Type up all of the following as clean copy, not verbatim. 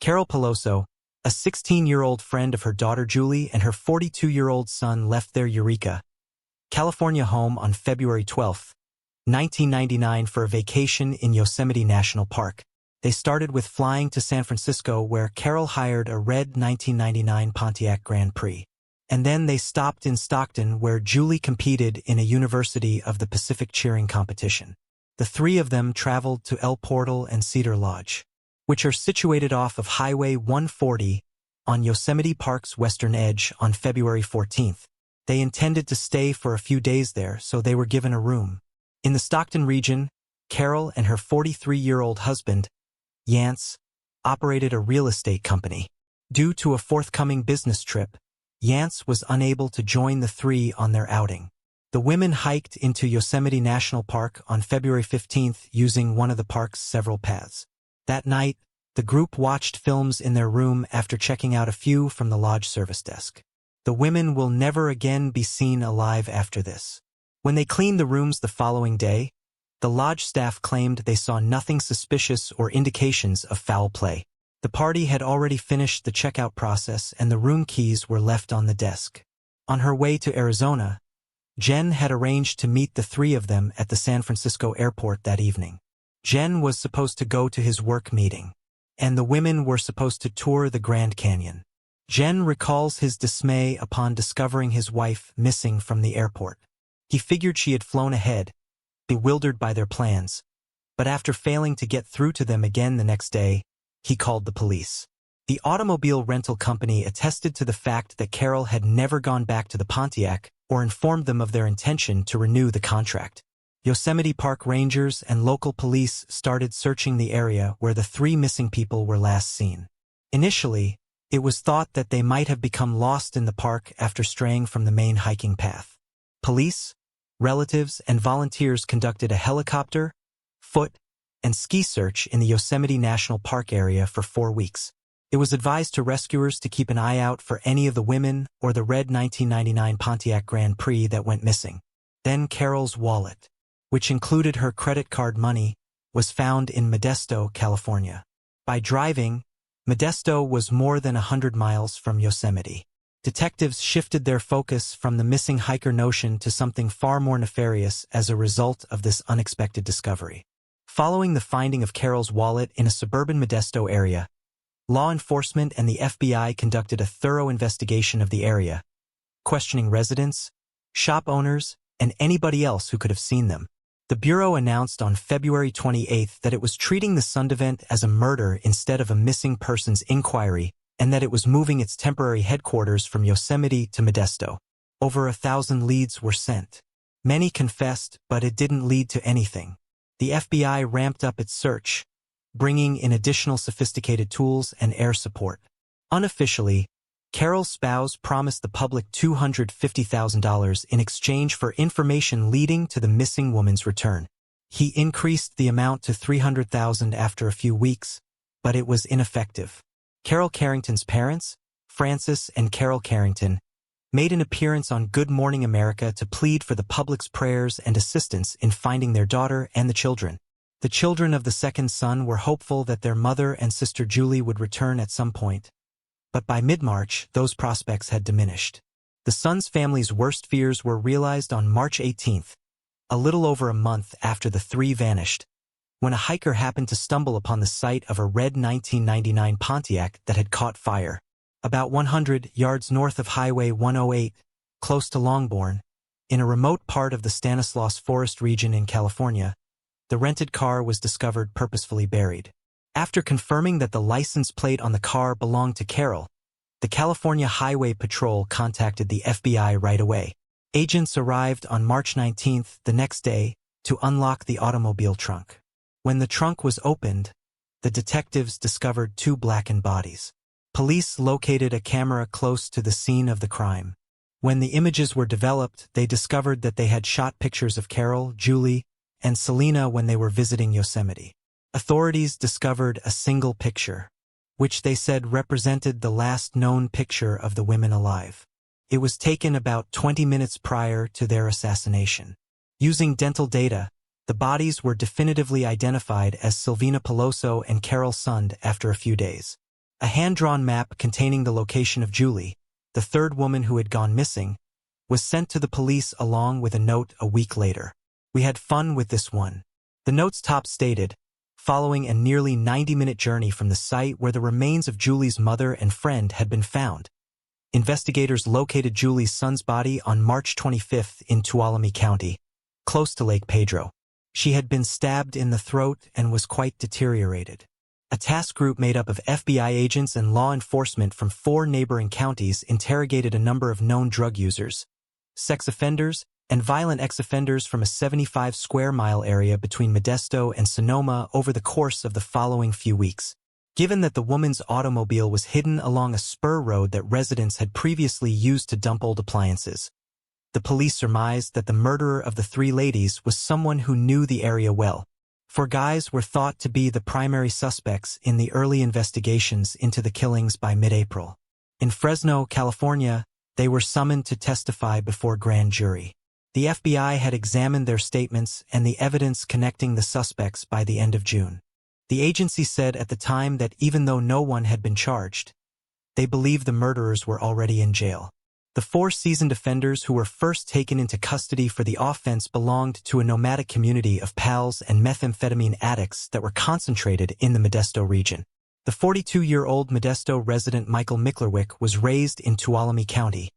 Carol Peloso, a 16-year-old friend of her daughter Julie and her 42-year-old son left their Eureka, California home on February 12, 1999 for a vacation in Yosemite National Park. They started with flying to San Francisco where Carol hired a red 1999 Pontiac Grand Prix. And then they stopped in Stockton where Julie competed in a University of the Pacific cheering competition. The three of them traveled to El Portal and Cedar Lodge, which are situated off of Highway 140 on Yosemite Park's western edge on February 14th. They intended to stay for a few days there, so they were given a room. In the Stockton region, Carol and her 43-year-old husband, Yance, operated a real estate company. Due to a forthcoming business trip, Yance was unable to join the three on their outing. The women hiked into Yosemite National Park on February 15th using one of the park's several paths. That night, the group watched films in their room after checking out a few from the lodge service desk. The women will never again be seen alive after this. When they cleaned the rooms the following day, the lodge staff claimed they saw nothing suspicious or indications of foul play. The party had already finished the checkout process and the room keys were left on the desk. On her way to Arizona, Jen had arranged to meet the three of them at the San Francisco airport that evening. Jen was supposed to go to his work meeting, and the women were supposed to tour the Grand Canyon. Jen recalls his dismay upon discovering his wife missing from the airport. He figured she had flown ahead, bewildered by their plans, but after failing to get through to them again the next day, he called the police. The automobile rental company attested to the fact that Carol had never gone back to the Pontiac or informed them of their intention to renew the contract. Yosemite Park rangers and local police started searching the area where the three missing people were last seen. Initially, it was thought that they might have become lost in the park after straying from the main hiking path. Police, relatives, and volunteers conducted a helicopter, foot, and ski search in the Yosemite National Park area for 4 weeks. It was advised to rescuers to keep an eye out for any of the women or the red 1999 Pontiac Grand Prix that went missing. Then Carol's wallet, which included her credit card money, was found in Modesto, California. By driving, Modesto was more than 100 miles from Yosemite. Detectives shifted their focus from the missing hiker notion to something far more nefarious as a result of this unexpected discovery. Following the finding of Carol's wallet in a suburban Modesto area, law enforcement and the FBI conducted a thorough investigation of the area, questioning residents, shop owners, and anybody else who could have seen them. The Bureau announced on February 28 that it was treating the Sundevent as a murder instead of a missing persons inquiry, and that it was moving its temporary headquarters from Yosemite to Modesto. Over 1,000 leads were sent. Many confessed, but it didn't lead to anything. The FBI ramped up its search, bringing in additional sophisticated tools and air support. Unofficially, Carol's spouse promised the public $250,000 in exchange for information leading to the missing woman's return. He increased the amount to $300,000 after a few weeks, but it was ineffective. Carol Carrington's parents, Francis and Carol Carrington, made an appearance on Good Morning America to plead for the public's prayers and assistance in finding their daughter and the children. The children of the second son were hopeful that their mother and sister Julie would return at some point, but by mid-March, those prospects had diminished. The son's family's worst fears were realized on March 18th, a little over a month after the three vanished, when a hiker happened to stumble upon the site of a red 1999 Pontiac that had caught fire. About 100 yards north of Highway 108, close to Longbourn, in a remote part of the Stanislaus Forest region in California, the rented car was discovered purposefully buried. After confirming that the license plate on the car belonged to Carol, the California Highway Patrol contacted the FBI right away. Agents arrived on March 19th, the next day, to unlock the automobile trunk. When the trunk was opened, the detectives discovered 2 blackened bodies. Police located a camera close to the scene of the crime. When the images were developed, they discovered that they had shot pictures of Carol, Julie, and Selena when they were visiting Yosemite. Authorities discovered a single picture, which they said represented the last known picture of the women alive. It was taken about 20 minutes prior to their assassination. Using dental data, the bodies were definitively identified as Silvina Peloso and Carol Sund after a few days. A hand-drawn map containing the location of Julie, the third woman who had gone missing, was sent to the police along with a note a week later. "We had fun with this one." The note's top stated, following a nearly 90-minute journey from the site where the remains of Julie's mother and friend had been found. Investigators located Julie's son's body on March 25 in Tuolumne County, close to Lake Pedro. She had been stabbed in the throat and was quite deteriorated. A task group made up of FBI agents and law enforcement from 4 neighboring counties interrogated a number of known drug users, sex offenders, and violent ex-offenders from a 75-square-mile area between Modesto and Sonoma over the course of the following few weeks. Given that the woman's automobile was hidden along a spur road that residents had previously used to dump old appliances, the police surmised that the murderer of the 3 ladies was someone who knew the area well. 4 guys were thought to be the primary suspects in the early investigations into the killings by mid-April. In Fresno, California, they were summoned to testify before grand jury. The FBI had examined their statements and the evidence connecting the suspects by the end of June. The agency said at the time that even though no one had been charged, they believed the murderers were already in jail. The 4 seasoned offenders who were first taken into custody for the offense belonged to a nomadic community of PALs and methamphetamine addicts that were concentrated in the Modesto region. The 42-year-old Modesto resident Michael Miklerwick was raised in Tuolumne County,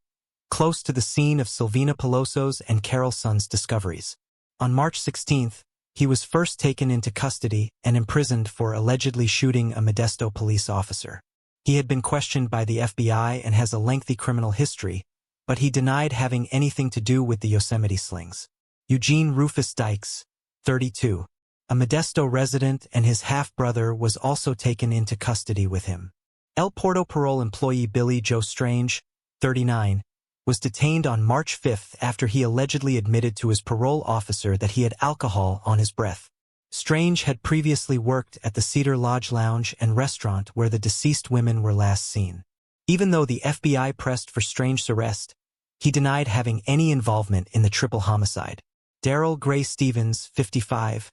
close to the scene of Silvina Peloso's and Carol Son's discoveries. On March 16, he was first taken into custody and imprisoned for allegedly shooting a Modesto police officer. He had been questioned by the FBI and has a lengthy criminal history, but he denied having anything to do with the Yosemite slings. Eugene Rufus Dykes, 32, a Modesto resident, and his half-brother was also taken into custody with him. El Porto parole employee Billy Joe Strange, 39, was detained on March 5 after he allegedly admitted to his parole officer that he had alcohol on his breath. Strange had previously worked at the Cedar Lodge Lounge and restaurant where the deceased women were last seen. Even though the FBI pressed for Strange's arrest, he denied having any involvement in the triple homicide. Daryl Gray Stevens, 55,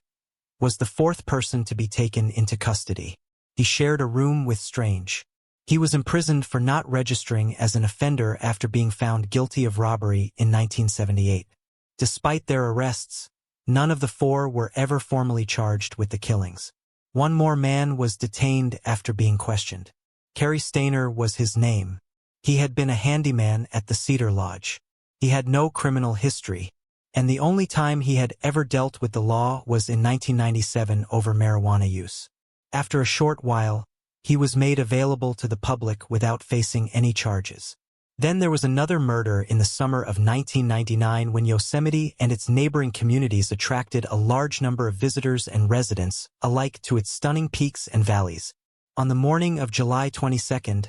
was the 4th person to be taken into custody. He shared a room with Strange. He was imprisoned for not registering as an offender after being found guilty of robbery in 1978. Despite their arrests, none of the 4 were ever formally charged with the killings. One more man was detained after being questioned. Kerry Stainer was his name. He had been a handyman at the Cedar Lodge. He had no criminal history, and the only time he had ever dealt with the law was in 1997 over marijuana use. After a short while, he was made available to the public without facing any charges. Then there was another murder in the summer of 1999 when Yosemite and its neighboring communities attracted a large number of visitors and residents alike to its stunning peaks and valleys. On the morning of July 22,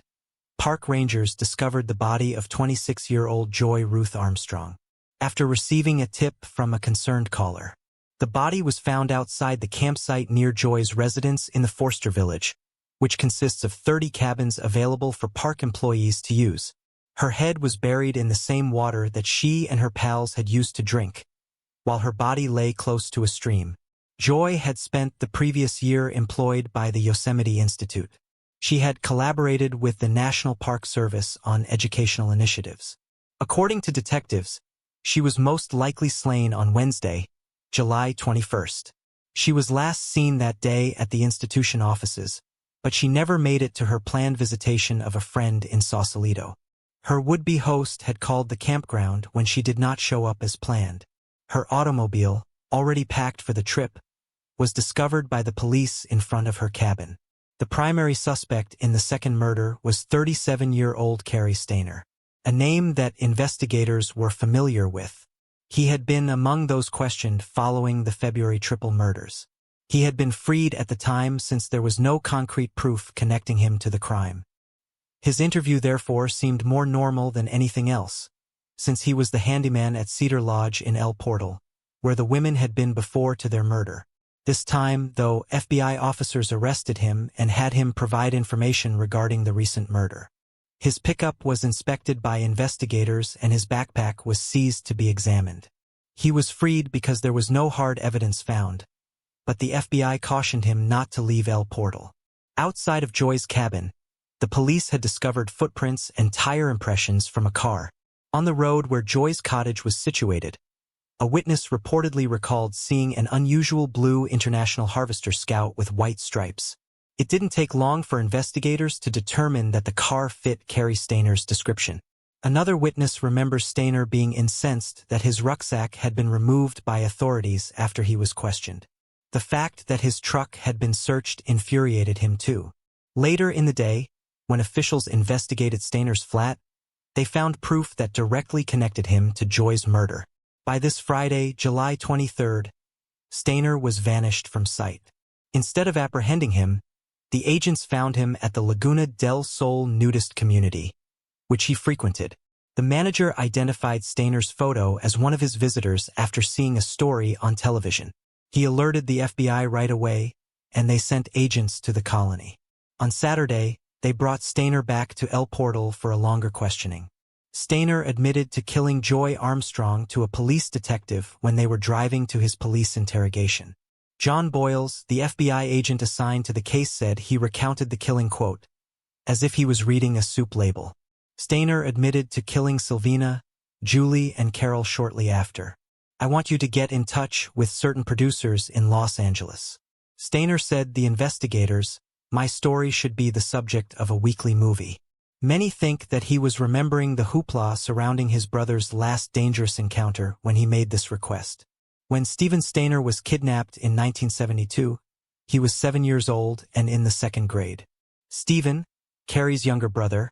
park rangers discovered the body of 26-year-old Joy Ruth Armstrong. After receiving a tip from a concerned caller, the body was found outside the campsite near Joy's residence in the Forster Village, which consists of 30 cabins available for park employees to use. Her head was buried in the same water that she and her pals had used to drink, while her body lay close to a stream. Joy had spent the previous year employed by the Yosemite Institute. She had collaborated with the National Park Service on educational initiatives. According to detectives, she was most likely slain on Wednesday, July 21. She was last seen that day at the institution offices, but she never made it to her planned visitation of a friend in Sausalito. Her would-be host had called the campground when she did not show up as planned. Her automobile, already packed for the trip, was discovered by the police in front of her cabin. The primary suspect in the second murder was 37-year-old Kerry Stainer, a name that investigators were familiar with. He had been among those questioned following the February triple murders. He had been freed at the time since there was no concrete proof connecting him to the crime. His interview therefore seemed more normal than anything else, since he was the handyman at Cedar Lodge in El Portal, where the women had been before to their murder. This time, though, FBI officers arrested him and had him provide information regarding the recent murder. His pickup was inspected by investigators and his backpack was seized to be examined. He was freed because there was no hard evidence found, but the FBI cautioned him not to leave El Portal. Outside of Joy's cabin, the police had discovered footprints and tire impressions from a car. On the road where Joy's cottage was situated, a witness reportedly recalled seeing an unusual blue International Harvester Scout with white stripes. It didn't take long for investigators to determine that the car fit Cary Stayner's description. Another witness remembers Stayner being incensed that his rucksack had been removed by authorities after he was questioned. The fact that his truck had been searched infuriated him too. Later in the day, when officials investigated Stayner's flat, they found proof that directly connected him to Joy's murder. By this Friday, July 23rd, Stayner was vanished from sight. Instead of apprehending him, the agents found him at the Laguna del Sol nudist community, which he frequented. The manager identified Stayner's photo as one of his visitors after seeing a story on television. He alerted the FBI right away, and they sent agents to the colony. On Saturday, they brought Stayner back to El Portal for a longer questioning. Stayner admitted to killing Joy Armstrong to a police detective when they were driving to his police interrogation. John Boyles, the FBI agent assigned to the case, said he recounted the killing, quote, as if he was reading a soup label. Stayner admitted to killing Sylvina, Julie, and Carol shortly after. I want you to get in touch with certain producers in Los Angeles. Stayner said the investigators, my story should be the subject of a weekly movie. Many think that he was remembering the hoopla surrounding his brother's last dangerous encounter when he made this request. When Stephen Stayner was kidnapped in 1972, he was 7 years old and in the 2nd grade. Stephen, Cary's younger brother,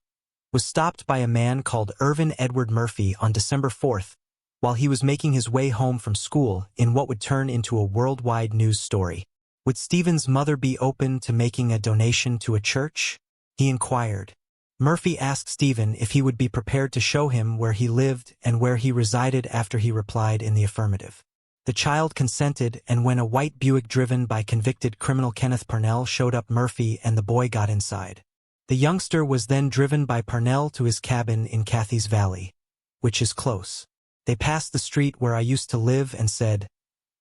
was stopped by a man called Irvin Edward Murphy on December 4th while he was making his way home from school in what would turn into a worldwide news story. Would Stephen's mother be open to making a donation to a church? He inquired. Murphy asked Stephen if he would be prepared to show him where he lived and where he resided after he replied in the affirmative. The child consented, and when a white Buick driven by convicted criminal Kenneth Parnell showed up, Murphy and the boy got inside. The youngster was then driven by Parnell to his cabin in Cathy's Valley, which is close. They passed the street where I used to live and said,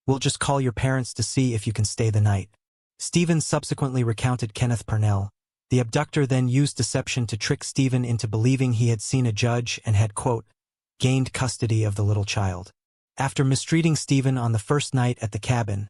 "We'll just call your parents to see if you can stay the night." Stephen subsequently recounted Kenneth Parnell. The abductor then used deception to trick Stephen into believing he had seen a judge and had, quote, gained custody of the little child. After mistreating Stephen on the first night at the cabin,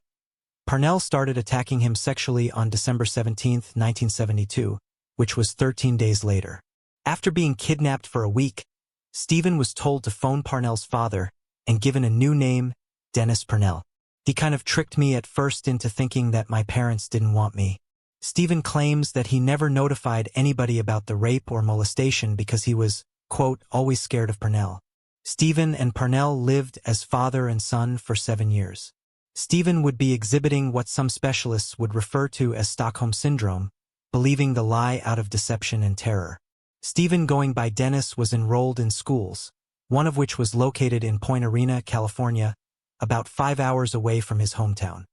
Parnell started attacking him sexually on December 17, 1972, which was 13 days later. After being kidnapped for a week, Stephen was told to phone Parnell's father and given a new name, Dennis Parnell. He kind of tricked me at first into thinking that my parents didn't want me. Stephen claims that he never notified anybody about the rape or molestation because he was, quote, always scared of Parnell. Stephen and Parnell lived as father and son for 7 years. Stephen would be exhibiting what some specialists would refer to as Stockholm Syndrome, believing the lie out of deception and terror. Stephen, going by Dennis, was enrolled in schools, one of which was located in Point Arena, California, about 5 hours away from his hometown.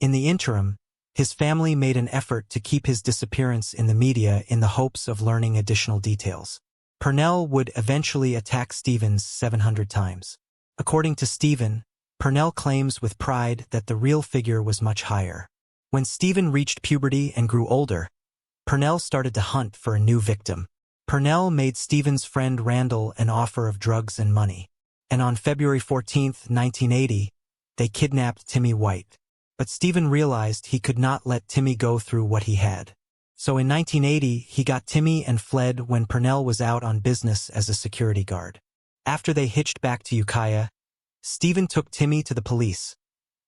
In the interim, his family made an effort to keep his disappearance in the media in the hopes of learning additional details. Parnell would eventually attack Stephen 700 times. According to Stephen, Parnell claims with pride that the real figure was much higher. When Stephen reached puberty and grew older, Parnell started to hunt for a new victim. Parnell made Stephen's friend Randall an offer of drugs and money, and on February 14, 1980, they kidnapped Timmy White. But Stephen realized he could not let Timmy go through what he had. So in 1980, he got Timmy and fled when Parnell was out on business as a security guard. After they hitched back to Ukiah, Stephen took Timmy to the police,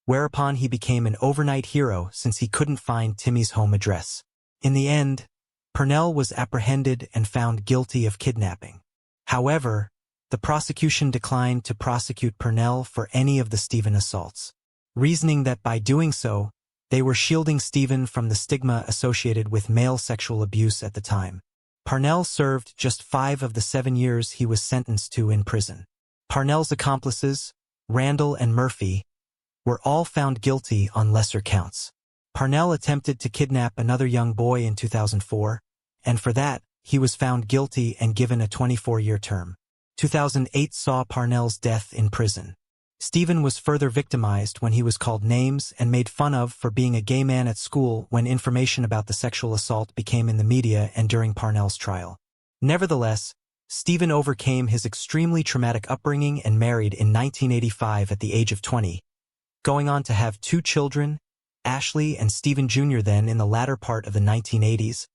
whereupon he became an overnight hero since he couldn't find Timmy's home address. In the end, Parnell was apprehended and found guilty of kidnapping. However, the prosecution declined to prosecute Parnell for any of the Stephen assaults, reasoning that by doing so, they were shielding Stephen from the stigma associated with male sexual abuse at the time. Parnell served just 5 of the 7 years he was sentenced to in prison. Parnell's accomplices, Randall and Murphy, were all found guilty on lesser counts. Parnell attempted to kidnap another young boy in 2004, and for that, he was found guilty and given a 24-year term. 2008 saw Parnell's death in prison. Stephen was further victimized when he was called names and made fun of for being a gay man at school when information about the sexual assault became in the media and during Parnell's trial. Nevertheless, Stephen overcame his extremely traumatic upbringing and married in 1985 at the age of 20, going on to have 2 children, Ashley and Stephen Jr. Then in the latter part of the 1980s,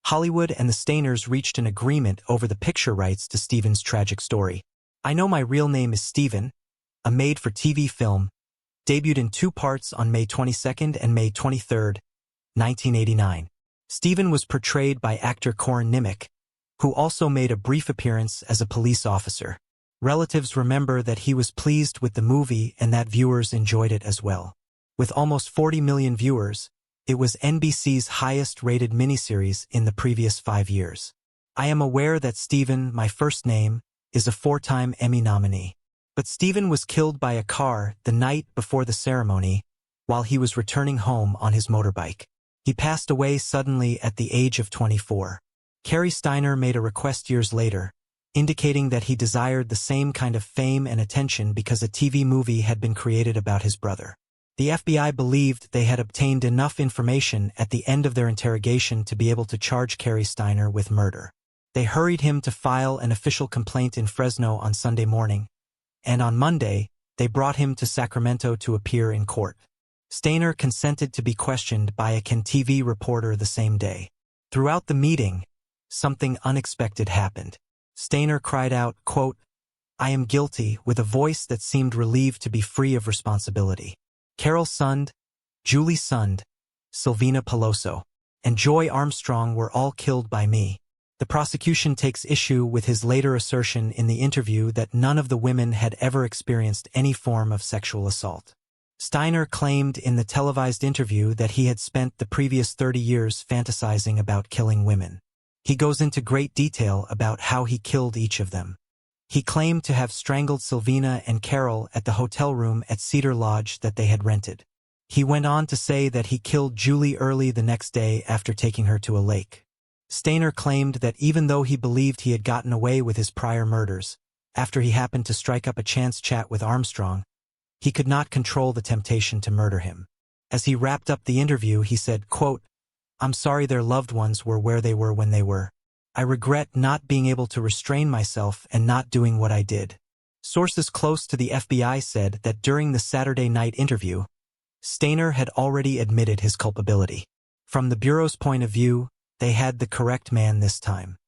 Hollywood and the Stainers reached an agreement over the picture rights to Stephen's tragic story. I Know My Real Name is Stephen, a made-for-TV film, debuted in 2 parts on May 22 and May 23, 1989. Stephen was portrayed by actor Corin Nimick, who also made a brief appearance as a police officer. Relatives remember that he was pleased with the movie and that viewers enjoyed it as well. With almost 40 million viewers, it was NBC's highest-rated miniseries in the previous 5 years. I am aware that Stephen, my first name, is a 4-time Emmy nominee. But Stephen was killed by a car the night before the ceremony while he was returning home on his motorbike. He passed away suddenly at the age of 24. Cary Steiner made a request years later, indicating that he desired the same kind of fame and attention because a TV movie had been created about his brother. The FBI believed they had obtained enough information at the end of their interrogation to be able to charge Cary Steiner with murder. They hurried him to file an official complaint in Fresno on Sunday morning, and on Monday, they brought him to Sacramento to appear in court. Stainer consented to be questioned by a CAN-TV reporter the same day. Throughout the meeting, something unexpected happened. Stainer cried out, quote, "I am guilty," with a voice that seemed relieved to be free of responsibility. Carol Sund, Julie Sund, Silvina Peloso, and Joy Armstrong were all killed by me. The prosecution takes issue with his later assertion in the interview that none of the women had ever experienced any form of sexual assault. Steiner claimed in the televised interview that he had spent the previous 30 years fantasizing about killing women. He goes into great detail about how he killed each of them. He claimed to have strangled Silvina and Carol at the hotel room at Cedar Lodge that they had rented. He went on to say that he killed Julie early the next day after taking her to a lake. Stainer claimed that even though he believed he had gotten away with his prior murders, after he happened to strike up a chance chat with Armstrong, he could not control the temptation to murder him. As he wrapped up the interview, he said, quote, "I'm sorry their loved ones were where they were when they were. I regret not being able to restrain myself and not doing what I did." Sources close to the FBI said that during the Saturday night interview, Stainer had already admitted his culpability. From the Bureau's point of view, they had the correct man this time.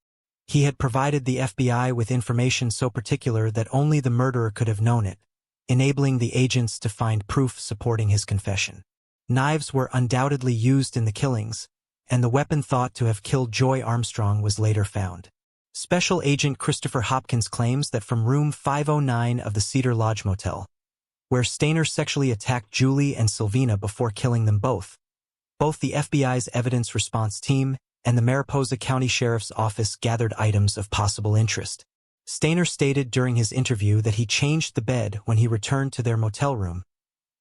He had provided the FBI with information so particular that only the murderer could have known it, enabling the agents to find proof supporting his confession. Knives were undoubtedly used in the killings, and the weapon thought to have killed Joy Armstrong was later found. Special Agent Christopher Hopkins claims that from room 509 of the Cedar Lodge Motel, where Stainer sexually attacked Julie and Silvina before killing them both the FBI's evidence response team and the Mariposa County Sheriff's Office gathered items of possible interest. Stainer stated during his interview that he changed the bed when he returned to their motel room,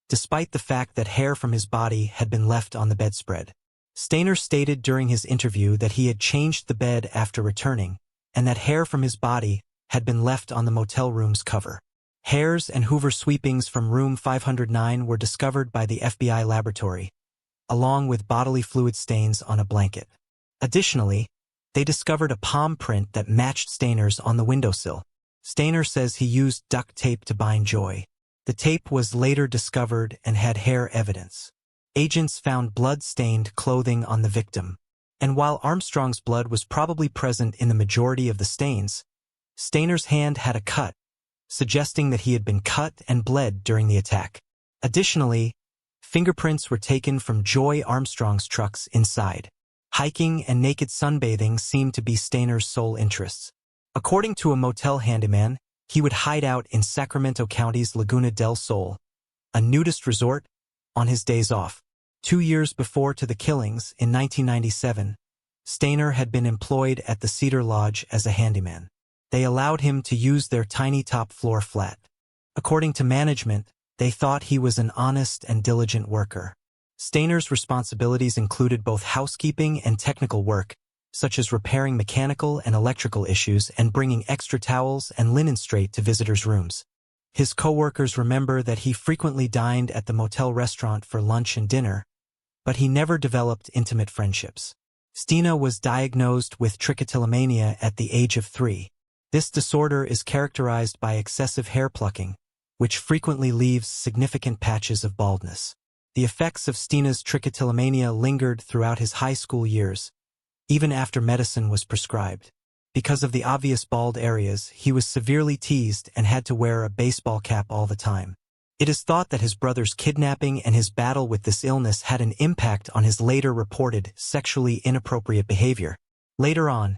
despite the fact that hair from his body had been left on the bedspread. Stainer stated during his interview that he had changed the bed after returning, and that hair from his body had been left on the motel room's cover. Hairs and Hoover sweepings from room 509 were discovered by the FBI laboratory, along with bodily fluid stains on a blanket. Additionally, they discovered a palm print that matched Stainer's on the windowsill. Stainer says he used duct tape to bind Joy. The tape was later discovered and had hair evidence. Agents found blood-stained clothing on the victim, and while Armstrong's blood was probably present in the majority of the stains, Stainer's hand had a cut, suggesting that he had been cut and bled during the attack. Additionally, fingerprints were taken from Joy Armstrong's trucks inside. Hiking and naked sunbathing seemed to be Stainer's sole interests. According to a motel handyman, he would hide out in Sacramento County's Laguna del Sol, a nudist resort, on his days off. 2 years before to the killings, in 1997, Stainer had been employed at the Cedar Lodge as a handyman. They allowed him to use their tiny top-floor flat. According to management, they thought he was an honest and diligent worker. Stainer's responsibilities included both housekeeping and technical work, such as repairing mechanical and electrical issues and bringing extra towels and linen straight to visitors' rooms. His co-workers remember that he frequently dined at the motel restaurant for lunch and dinner, but he never developed intimate friendships. Stina was diagnosed with trichotillomania at the age of 3. This disorder is characterized by excessive hair plucking, which frequently leaves significant patches of baldness. The effects of Stina's trichotillomania lingered throughout his high school years, even after medicine was prescribed. Because of the obvious bald areas, he was severely teased and had to wear a baseball cap all the time. It is thought that his brother's kidnapping and his battle with this illness had an impact on his later reported sexually inappropriate behavior. Later on,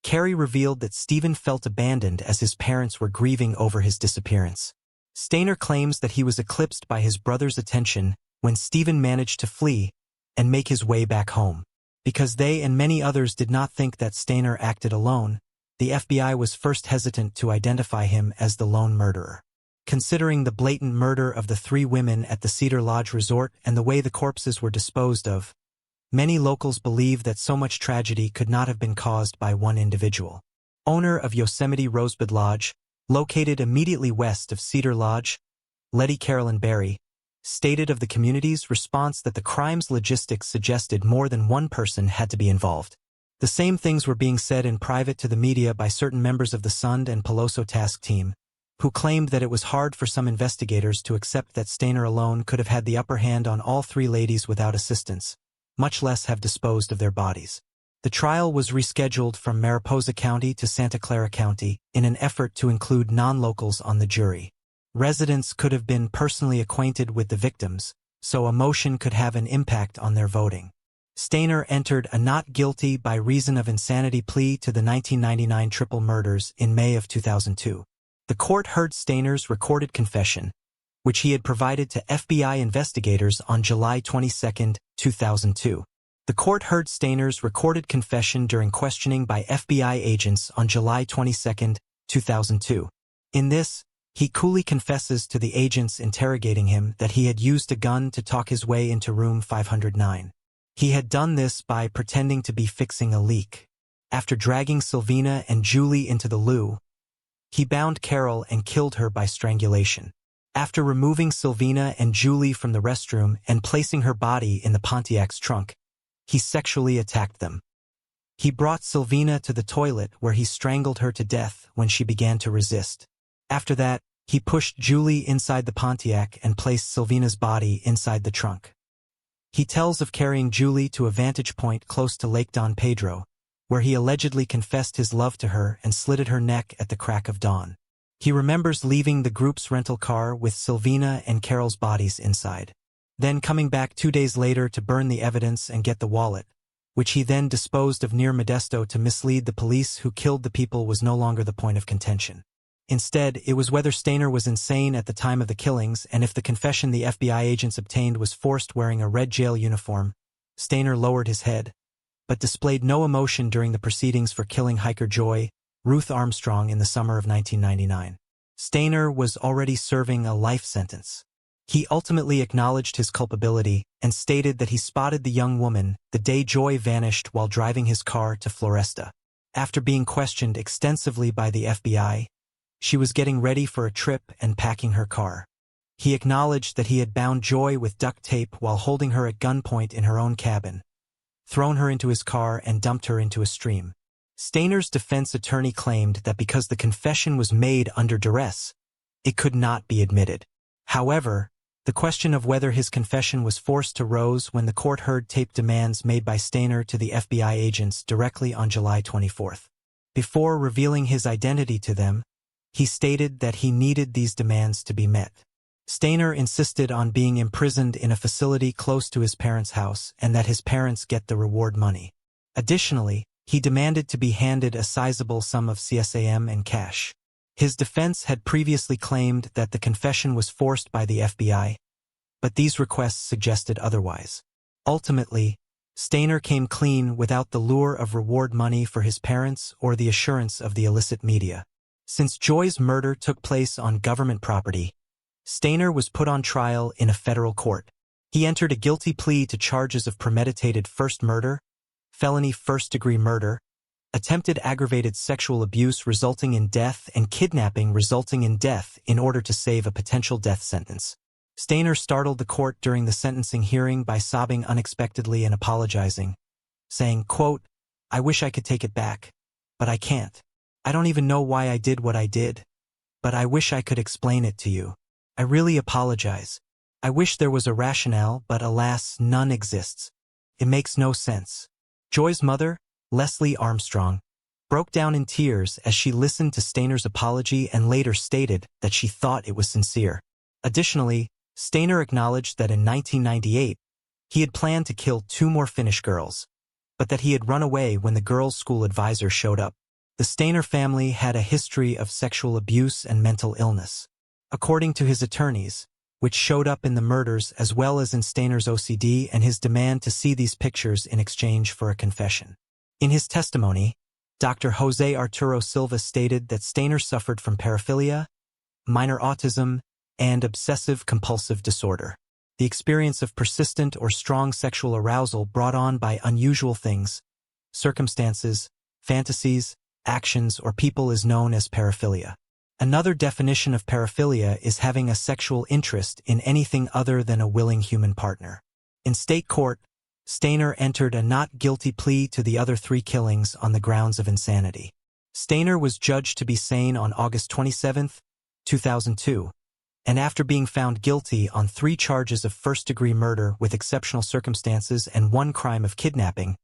Carrie revealed that Stephen felt abandoned as his parents were grieving over his disappearance. Stainer claims that he was eclipsed by his brother's attention when Stephen managed to flee and make his way back home. Because they and many others did not think that Stainer acted alone, the FBI was first hesitant to identify him as the lone murderer. Considering the blatant murder of the 3 women at the Cedar Lodge Resort and the way the corpses were disposed of, many locals believe that so much tragedy could not have been caused by one individual. Owner of Yosemite Rosebud Lodge, located immediately west of Cedar Lodge, Letty Carolyn Berry, stated of the community's response that the crime's logistics suggested more than one person had to be involved. The same things were being said in private to the media by certain members of the Sund and Peloso task team, who claimed that it was hard for some investigators to accept that Stainer alone could have had the upper hand on all 3 ladies without assistance, much less have disposed of their bodies. The trial was rescheduled from Mariposa County to Santa Clara County in an effort to include non-locals on the jury. Residents could have been personally acquainted with the victims, so a motion could have an impact on their voting. Stainer entered a not guilty by reason of insanity plea to the 1999 triple murders in May of 2002. The court heard Stainer's recorded confession, which he had provided to FBI investigators on July 22, 2002. The court heard Stainer's recorded confession during questioning by FBI agents on July 22, 2002. In this, he coolly confesses to the agents interrogating him that he had used a gun to talk his way into room 509. He had done this by pretending to be fixing a leak. After dragging Sylvina and Julie into the loo, he bound Carol and killed her by strangulation. After removing Sylvina and Julie from the restroom and placing her body in the Pontiac's trunk, he sexually attacked them. He brought Sylvina to the toilet where he strangled her to death when she began to resist. After that, he pushed Julie inside the Pontiac and placed Sylvina's body inside the trunk. He tells of carrying Julie to a vantage point close to Lake Don Pedro, where he allegedly confessed his love to her and slitted her neck at the crack of dawn. He remembers leaving the group's rental car with Sylvina and Carol's bodies inside, then coming back 2 days later to burn the evidence and get the wallet, which he then disposed of near Modesto to mislead the police who killed the people was no longer the point of contention. Instead, it was whether Stainer was insane at the time of the killings and if the confession the FBI agents obtained was forced wearing a red jail uniform. Stainer lowered his head, but displayed no emotion during the proceedings for killing hiker Joy, Ruth Armstrong in the summer of 1999. Stainer was already serving a life sentence. He ultimately acknowledged his culpability and stated that he spotted the young woman the day Joy vanished while driving his car to Floresta. After being questioned extensively by the FBI, she was getting ready for a trip and packing her car. He acknowledged that he had bound Joy with duct tape while holding her at gunpoint in her own cabin, thrown her into his car and dumped her into a stream. Stainer's defense attorney claimed that because the confession was made under duress, it could not be admitted. However, the question of whether his confession was forced arose when the court heard tape demands made by Stainer to the FBI agents directly on July 24. Before revealing his identity to them, he stated that he needed these demands to be met. Stainer insisted on being imprisoned in a facility close to his parents' house and that his parents get the reward money. Additionally, he demanded to be handed a sizable sum of CSAM and cash. His defense had previously claimed that the confession was forced by the FBI, but these requests suggested otherwise. Ultimately, Stainer came clean without the lure of reward money for his parents or the assurance of the illicit media. Since Joy's murder took place on government property, Stainer was put on trial in a federal court. He entered a guilty plea to charges of premeditated first murder, felony first-degree murder, attempted aggravated sexual abuse resulting in death, and kidnapping resulting in death in order to save a potential death sentence. Stainer startled the court during the sentencing hearing by sobbing unexpectedly and apologizing, saying, quote, "I wish I could take it back, but I can't. I don't even know why I did what I did, but I wish I could explain it to you. I really apologize. I wish there was a rationale, but alas, none exists. It makes no sense." Joy's mother, Leslie Armstrong, broke down in tears as she listened to Stainer's apology and later stated that she thought it was sincere. Additionally, Stainer acknowledged that in 1998, he had planned to kill 2 more Finnish girls, but that he had run away when the girls' school advisor showed up. The Stainer family had a history of sexual abuse and mental illness. According to his attorneys, which showed up in the murders as well as in Stainer's OCD and his demand to see these pictures in exchange for a confession. In his testimony, Dr. Jose Arturo Silva stated that Stainer suffered from paraphilia, minor autism, and obsessive-compulsive disorder. The experience of persistent or strong sexual arousal brought on by unusual things, circumstances, fantasies, actions, or people is known as paraphilia. Another definition of paraphilia is having a sexual interest in anything other than a willing human partner. In state court, Stainer entered a not guilty plea to the other 3 killings on the grounds of insanity. Stainer was judged to be sane on August 27, 2002, and after being found guilty on 3 charges of first-degree murder with exceptional circumstances and 1 crime of kidnapping,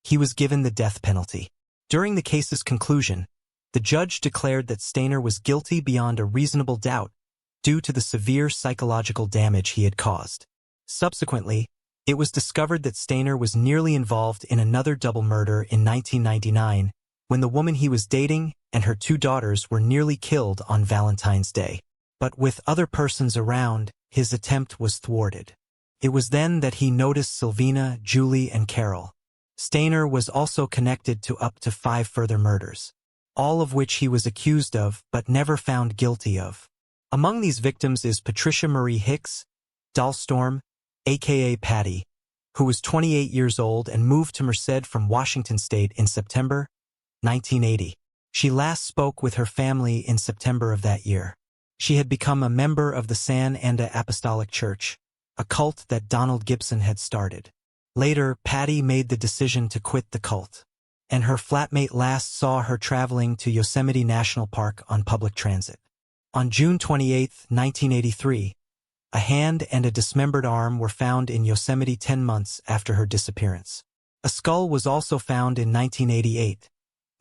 he was given the death penalty. During the case's conclusion, the judge declared that Stainer was guilty beyond a reasonable doubt due to the severe psychological damage he had caused. Subsequently, it was discovered that Stainer was nearly involved in another double murder in 1999 when the woman he was dating and her 2 daughters were nearly killed on Valentine's Day. But with other persons around, his attempt was thwarted. It was then that he noticed Sylvina, Julie, and Carol. Stainer was also connected to up to 5 further murders, all of which he was accused of but never found guilty of. Among these victims is Patricia Marie Hicks, Dahlstorm, aka Patty, who was 28 years old and moved to Merced from Washington State in September 1980. She last spoke with her family in September of that year. She had become a member of the San Anda Apostolic Church, a cult that Donald Gibson had started. Later, Patty made the decision to quit the cult, and her flatmate last saw her traveling to Yosemite National Park on public transit. On June 28, 1983, a hand and a dismembered arm were found in Yosemite 10 months after her disappearance. A skull was also found in 1988,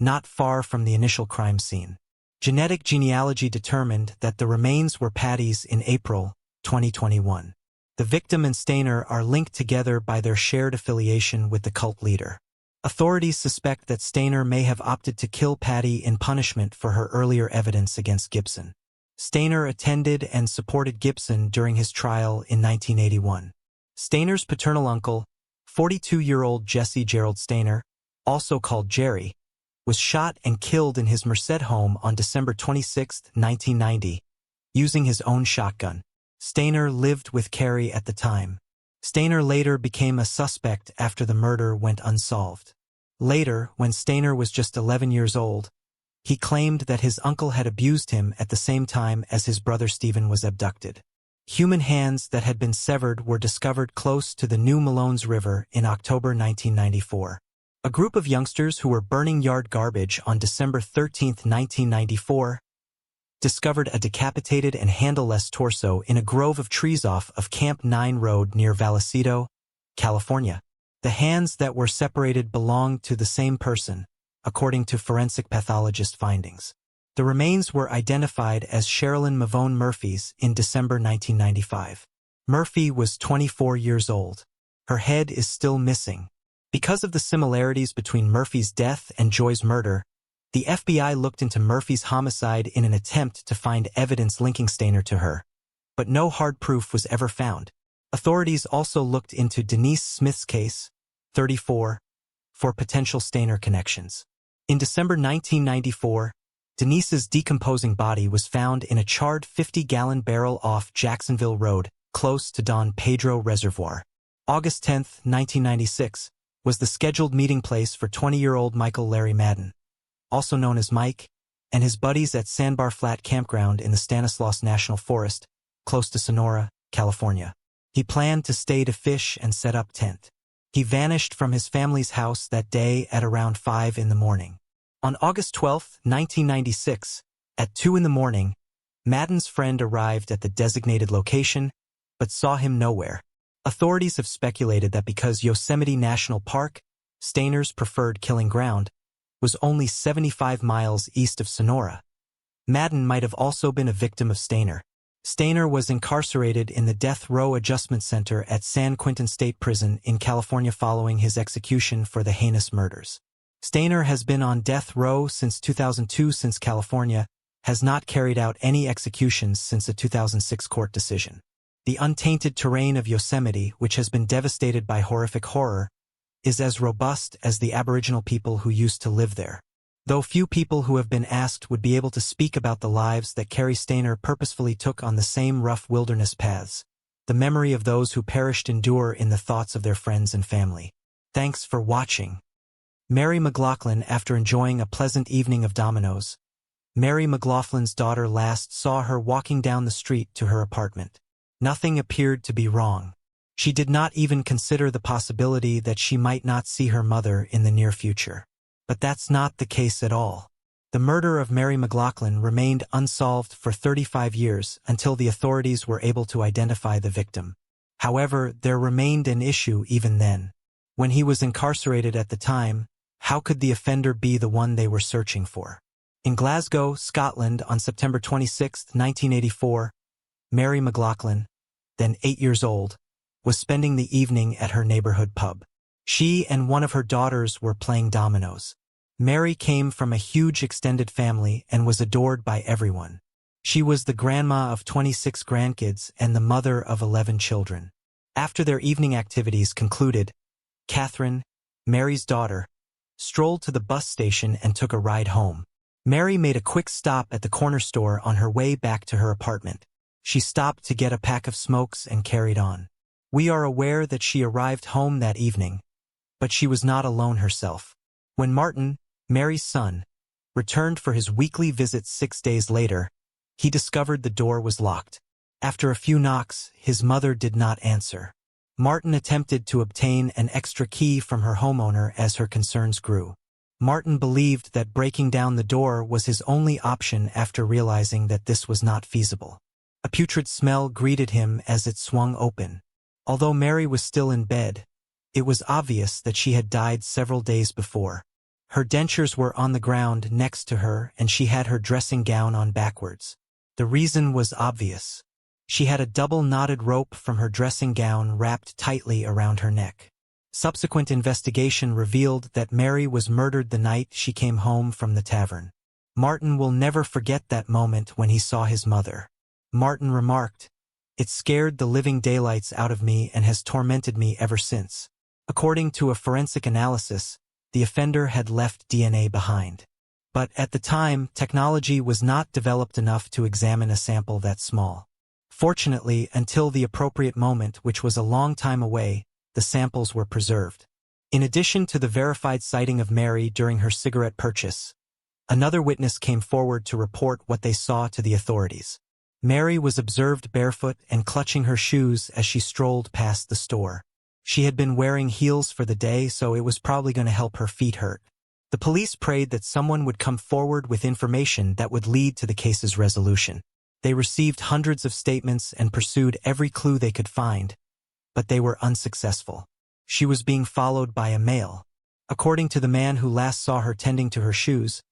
not far from the initial crime scene. Genetic genealogy determined that the remains were Patty's in April 2021. The victim and Stainer are linked together by their shared affiliation with the cult leader. Authorities suspect that Stainer may have opted to kill Patty in punishment for her earlier evidence against Gibson. Stainer attended and supported Gibson during his trial in 1981. Stainer's paternal uncle, 42-year-old Jesse Gerald Stainer, also called Jerry, was shot and killed in his Merced home on December 26, 1990, using his own shotgun. Stainer lived with Carrie at the time. Stainer later became a suspect after the murder went unsolved. Later, when Stainer was just 11 years old, he claimed that his uncle had abused him at the same time as his brother Stephen was abducted. Human hands that had been severed were discovered close to the New Malones River in October 1994. A group of youngsters who were burning yard garbage on December 13, 1994, discovered a decapitated and handleless torso in a grove of trees off of Camp 9 Road near Vallecito, California. The hands that were separated belonged to the same person, according to forensic pathologist findings. The remains were identified as Sherilyn Mavone Murphy's in December 1995. Murphy was 24 years old. Her head is still missing. Because of the similarities between Murphy's death and Joy's murder, the FBI looked into Murphy's homicide in an attempt to find evidence linking Stainer to her, but no hard proof was ever found. Authorities also looked into Denise Smith's case, 34, for potential Stainer connections. In December 1994, Denise's decomposing body was found in a charred 50-gallon barrel off Jacksonville Road, close to Don Pedro Reservoir. August 10, 1996, was the scheduled meeting place for 20-year-old Michael Larry Madden. also known as Mike, and his buddies at Sandbar Flat Campground in the Stanislaus National Forest, close to Sonora, California. He planned to stay to fish and set up tent. He vanished from his family's house that day at around 5 in the morning. On August 12, 1996, at 2 in the morning, Madden's friend arrived at the designated location, but saw him nowhere. Authorities have speculated that because Yosemite National Park, Stainer's preferred killing ground, was only 75 miles east of Sonora, Madden might have also been a victim of Stainer. Stainer was incarcerated in the Death Row Adjustment Center at San Quentin State Prison in California following his execution for the heinous murders. Stainer has been on death row since 2002 since California has not carried out any executions since a 2006 court decision. The untainted terrain of Yosemite, which has been devastated by horrific horror, is as robust as the Aboriginal people who used to live there. Though few people who have been asked would be able to speak about the lives that Cary Stainer purposefully took on the same rough wilderness paths, the memory of those who perished endure in the thoughts of their friends and family. Thanks for watching. Mary McLaughlin. After enjoying a pleasant evening of dominoes, Mary McLaughlin's daughter last saw her walking down the street to her apartment. Nothing appeared to be wrong. She did not even consider the possibility that she might not see her mother in the near future. But that's not the case at all. The murder of Mary McLaughlin remained unsolved for 35 years until the authorities were able to identify the victim. However, there remained an issue even then. When he was incarcerated at the time, how could the offender be the one they were searching for? In Glasgow, Scotland, on September 26, 1984, Mary McLaughlin, then 8 years old, was spending the evening at her neighborhood pub. She and one of her daughters were playing dominoes. Mary came from a huge extended family and was adored by everyone. She was the grandma of 26 grandkids and the mother of 11 children. After their evening activities concluded, Catherine, Mary's daughter, strolled to the bus station and took a ride home. Mary made a quick stop at the corner store on her way back to her apartment. She stopped to get a pack of smokes and carried on. We are aware that she arrived home that evening, but she was not alone herself. When Martin, Mary's son, returned for his weekly visit 6 days later, he discovered the door was locked. After a few knocks, his mother did not answer. Martin attempted to obtain an extra key from her homeowner as her concerns grew. Martin believed that breaking down the door was his only option after realizing that this was not feasible. A putrid smell greeted him as it swung open. Although Mary was still in bed, it was obvious that she had died several days before. Her dentures were on the ground next to her and she had her dressing gown on backwards. The reason was obvious. She had a double knotted rope from her dressing gown wrapped tightly around her neck. Subsequent investigation revealed that Mary was murdered the night she came home from the tavern. Martin will never forget that moment when he saw his mother. Martin remarked, "It scared the living daylights out of me and has tormented me ever since." According to a forensic analysis, the offender had left DNA behind. But at the time, technology was not developed enough to examine a sample that small. Fortunately, until the appropriate moment, which was a long time away, the samples were preserved. In addition to the verified sighting of Mary during her cigarette purchase, another witness came forward to report what they saw to the authorities. Mary was observed barefoot and clutching her shoes as she strolled past the store. She had been wearing heels for the day, so it was probably going to help her feet hurt. The police prayed that someone would come forward with information that would lead to the case's resolution. They received hundreds of statements and pursued every clue they could find, but they were unsuccessful. She was being followed by a male. According to the man who last saw her tending to her shoes,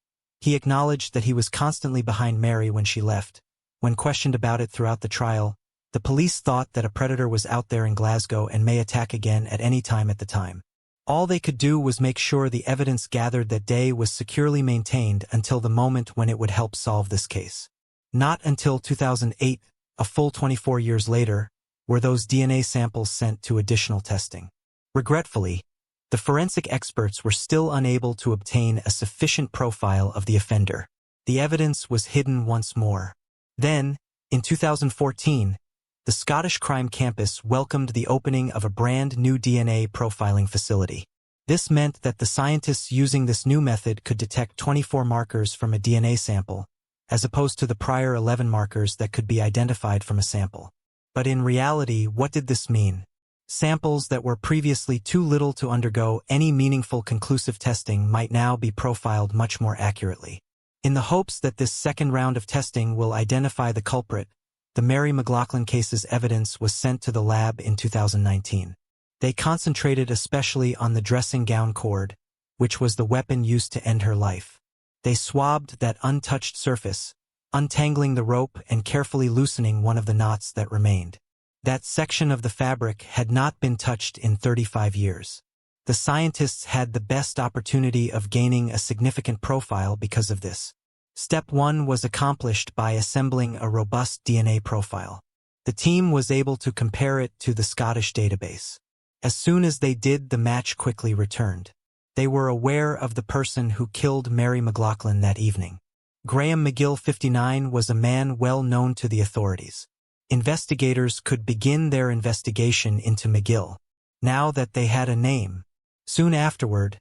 he acknowledged that he was constantly behind Mary when she left. When questioned about it throughout the trial, the police thought that a predator was out there in Glasgow and may attack again at any time at the time. All they could do was make sure the evidence gathered that day was securely maintained until the moment when it would help solve this case. Not until 2008, a full 24 years later, were those DNA samples sent to additional testing. Regretfully, the forensic experts were still unable to obtain a sufficient profile of the offender. The evidence was hidden once more. Then, in 2014, the Scottish Crime Campus welcomed the opening of a brand new DNA profiling facility. This meant that the scientists using this new method could detect 24 markers from a DNA sample, as opposed to the prior 11 markers that could be identified from a sample. But in reality, what did this mean? Samples that were previously too little to undergo any meaningful conclusive testing might now be profiled much more accurately. In the hopes that this second round of testing will identify the culprit, the Mary McLaughlin case's evidence was sent to the lab in 2019. They concentrated especially on the dressing gown cord, which was the weapon used to end her life. They swabbed that untouched surface, untangling the rope and carefully loosening one of the knots that remained. That section of the fabric had not been touched in 35 years. The scientists had the best opportunity of gaining a significant profile because of this. Step 1 was accomplished by assembling a robust DNA profile. The team was able to compare it to the Scottish database. As soon as they did, the match quickly returned. They were aware of the person who killed Mary McLaughlin that evening. Graham McGill, 59, was a man well known to the authorities. Investigators could begin their investigation into McGill, now that they had a name. Soon afterward,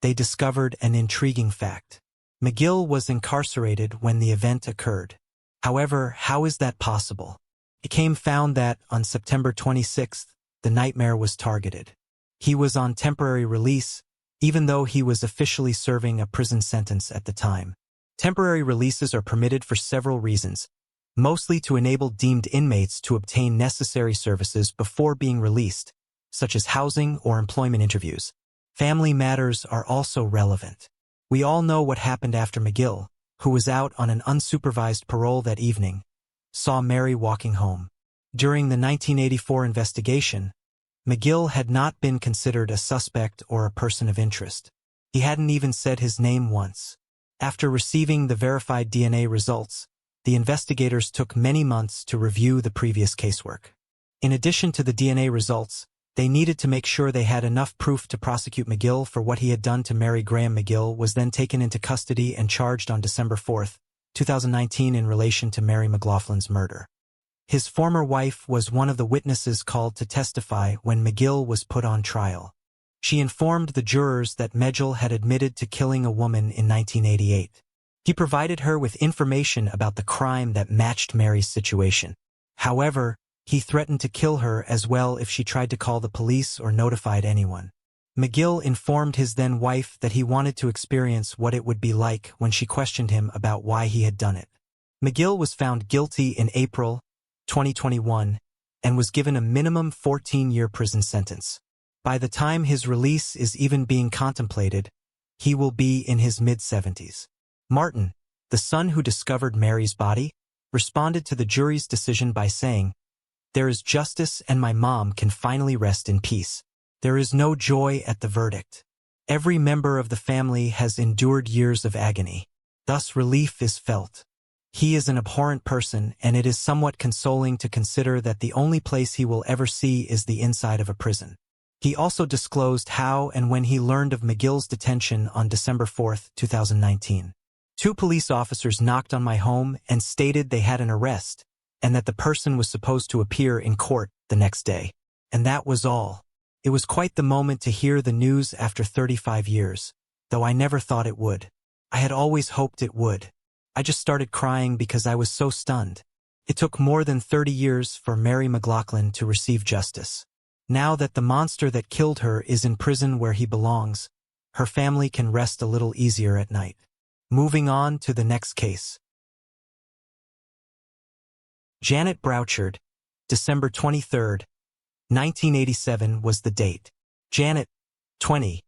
they discovered an intriguing fact. McGill was incarcerated when the event occurred. However, how is that possible? It became found that, on September 26th, the nightmare was targeted. He was on temporary release, even though he was officially serving a prison sentence at the time. Temporary releases are permitted for several reasons, mostly to enable deemed inmates to obtain necessary services before being released, such as housing or employment interviews. Family matters are also relevant. We all know what happened after McGill, who was out on an unsupervised parole that evening, saw Mary walking home. During the 1984 investigation, McGill had not been considered a suspect or a person of interest. He hadn't even said his name once. After receiving the verified DNA results, the investigators took many months to review the previous casework. In addition to the DNA results, they needed to make sure they had enough proof to prosecute McGill for what he had done to Mary. Graham McGill was then taken into custody and charged on December 4, 2019 in relation to Mary McLaughlin's murder. His former wife was one of the witnesses called to testify when McGill was put on trial. She informed the jurors that McGill had admitted to killing a woman in 1988. He provided her with information about the crime that matched Mary's situation. However, he threatened to kill her as well if she tried to call the police or notified anyone. McGill informed his then-wife that he wanted to experience what it would be like when she questioned him about why he had done it. McGill was found guilty in April 2021 and was given a minimum 14-year prison sentence. By the time his release is even being contemplated, he will be in his mid-70s. Martin, the son who discovered Mary's body, responded to the jury's decision by saying, "There is justice and my mom can finally rest in peace. There is no joy at the verdict. Every member of the family has endured years of agony. Thus relief is felt. He is an abhorrent person, and it is somewhat consoling to consider that the only place he will ever see is the inside of a prison." He also disclosed how and when he learned of McGill's detention on December 4, 2019. "Two police officers knocked on my home and stated they had an arrest, and that the person was supposed to appear in court the next day. And that was all. It was quite the moment to hear the news after 35 years, though I never thought it would. I had always hoped it would. I just started crying because I was so stunned. It took more than 30 years for Mary McLaughlin to receive justice. Now that the monster that killed her is in prison where he belongs, her family can rest a little easier at night." Moving on to the next case. Janet Brouchard, December 23, 1987 was the date. Janet, 20,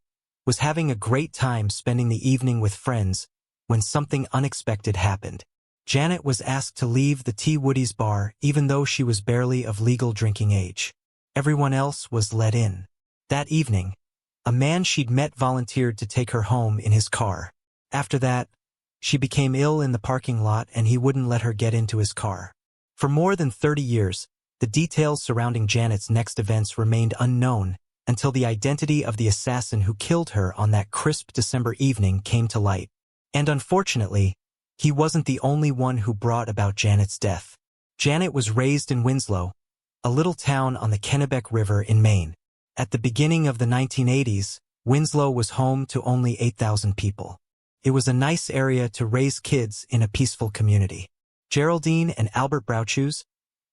was having a great time spending the evening with friends when something unexpected happened. Janet was asked to leave the T. Woody's bar even though she was barely of legal drinking age. Everyone else was let in. That evening, a man she'd met volunteered to take her home in his car. After that, she became ill in the parking lot and he wouldn't let her get into his car. For more than 30 years, the details surrounding Janet's next events remained unknown until the identity of the assassin who killed her on that crisp December evening came to light. And unfortunately, he wasn't the only one who brought about Janet's death. Janet was raised in Winslow, a little town on the Kennebec River in Maine. At the beginning of the 1980s, Winslow was home to only 8,000 people. It was a nice area to raise kids in a peaceful community. Geraldine and Albert Brauchus,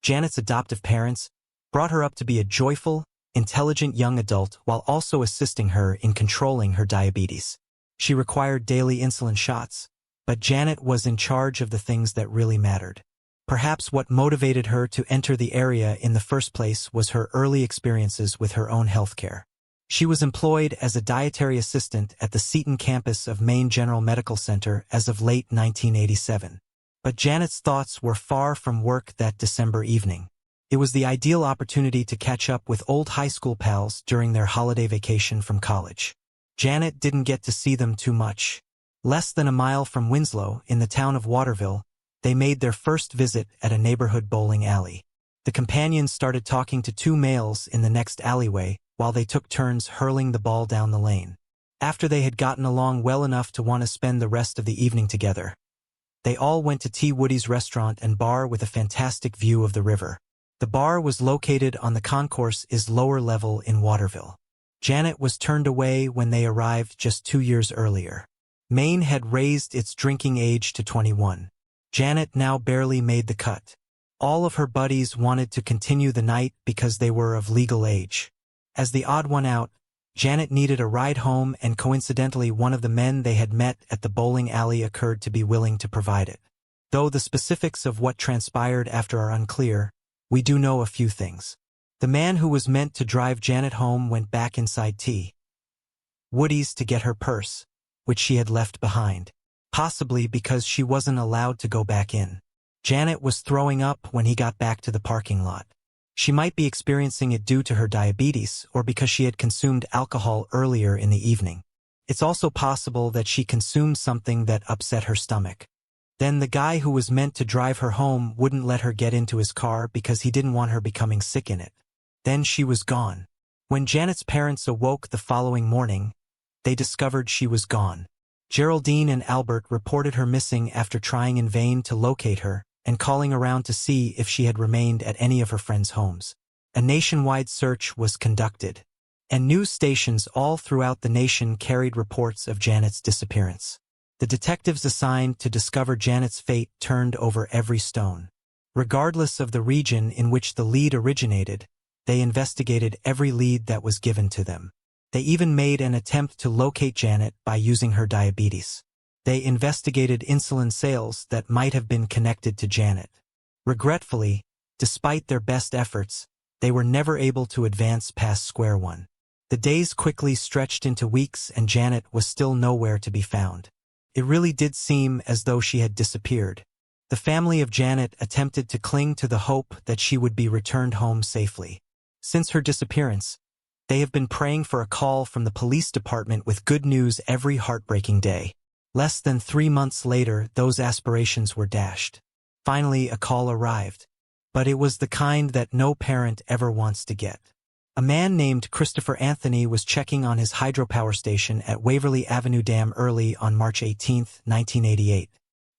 Janet's adoptive parents, brought her up to be a joyful, intelligent young adult while also assisting her in controlling her diabetes. She required daily insulin shots, but Janet was in charge of the things that really mattered. Perhaps what motivated her to enter the area in the first place was her early experiences with her own healthcare. She was employed as a dietary assistant at the Seton campus of Maine General Medical Center as of late 1987. But Janet's thoughts were far from work that December evening. It was the ideal opportunity to catch up with old high school pals during their holiday vacation from college. Janet didn't get to see them too much. Less than a mile from Winslow, in the town of Waterville, they made their first visit at a neighborhood bowling alley. The companions started talking to two males in the next alleyway while they took turns hurling the ball down the lane. After they had gotten along well enough to want to spend the rest of the evening together, they all went to T. Woody's restaurant and bar with a fantastic view of the river. The bar was located on the concourse's lower level in Waterville. Janet was turned away when they arrived just 2 years earlier. Maine had raised its drinking age to 21. Janet now barely made the cut. All of her buddies wanted to continue the night because they were of legal age. As the odd one out, Janet needed a ride home, and coincidentally one of the men they had met at the bowling alley occurred to be willing to provide it. Though the specifics of what transpired after are unclear, we do know a few things. The man who was meant to drive Janet home went back inside T. Woody's to get her purse, which she had left behind, possibly because she wasn't allowed to go back in. Janet was throwing up when he got back to the parking lot. She might be experiencing it due to her diabetes or because she had consumed alcohol earlier in the evening. It's also possible that she consumed something that upset her stomach. Then the guy who was meant to drive her home wouldn't let her get into his car because he didn't want her becoming sick in it. Then she was gone. When Janet's parents awoke the following morning, they discovered she was gone. Geraldine and Albert reported her missing after trying in vain to locate her and calling around to see if she had remained at any of her friends' homes. A nationwide search was conducted, and news stations all throughout the nation carried reports of Janet's disappearance. The detectives assigned to discover Janet's fate turned over every stone. Regardless of the region in which the lead originated, they investigated every lead that was given to them. They even made an attempt to locate Janet by using her diabetes. They investigated insulin sales that might have been connected to Janet. Regretfully, despite their best efforts, they were never able to advance past square one. The days quickly stretched into weeks and Janet was still nowhere to be found. It really did seem as though she had disappeared. The family of Janet attempted to cling to the hope that she would be returned home safely. Since her disappearance, they have been praying for a call from the police department with good news every heartbreaking day. Less than 3 months later, those aspirations were dashed. Finally, a call arrived. But it was the kind that no parent ever wants to get. A man named Christopher Anthony was checking on his hydropower station at Waverly Avenue Dam early on March 18, 1988.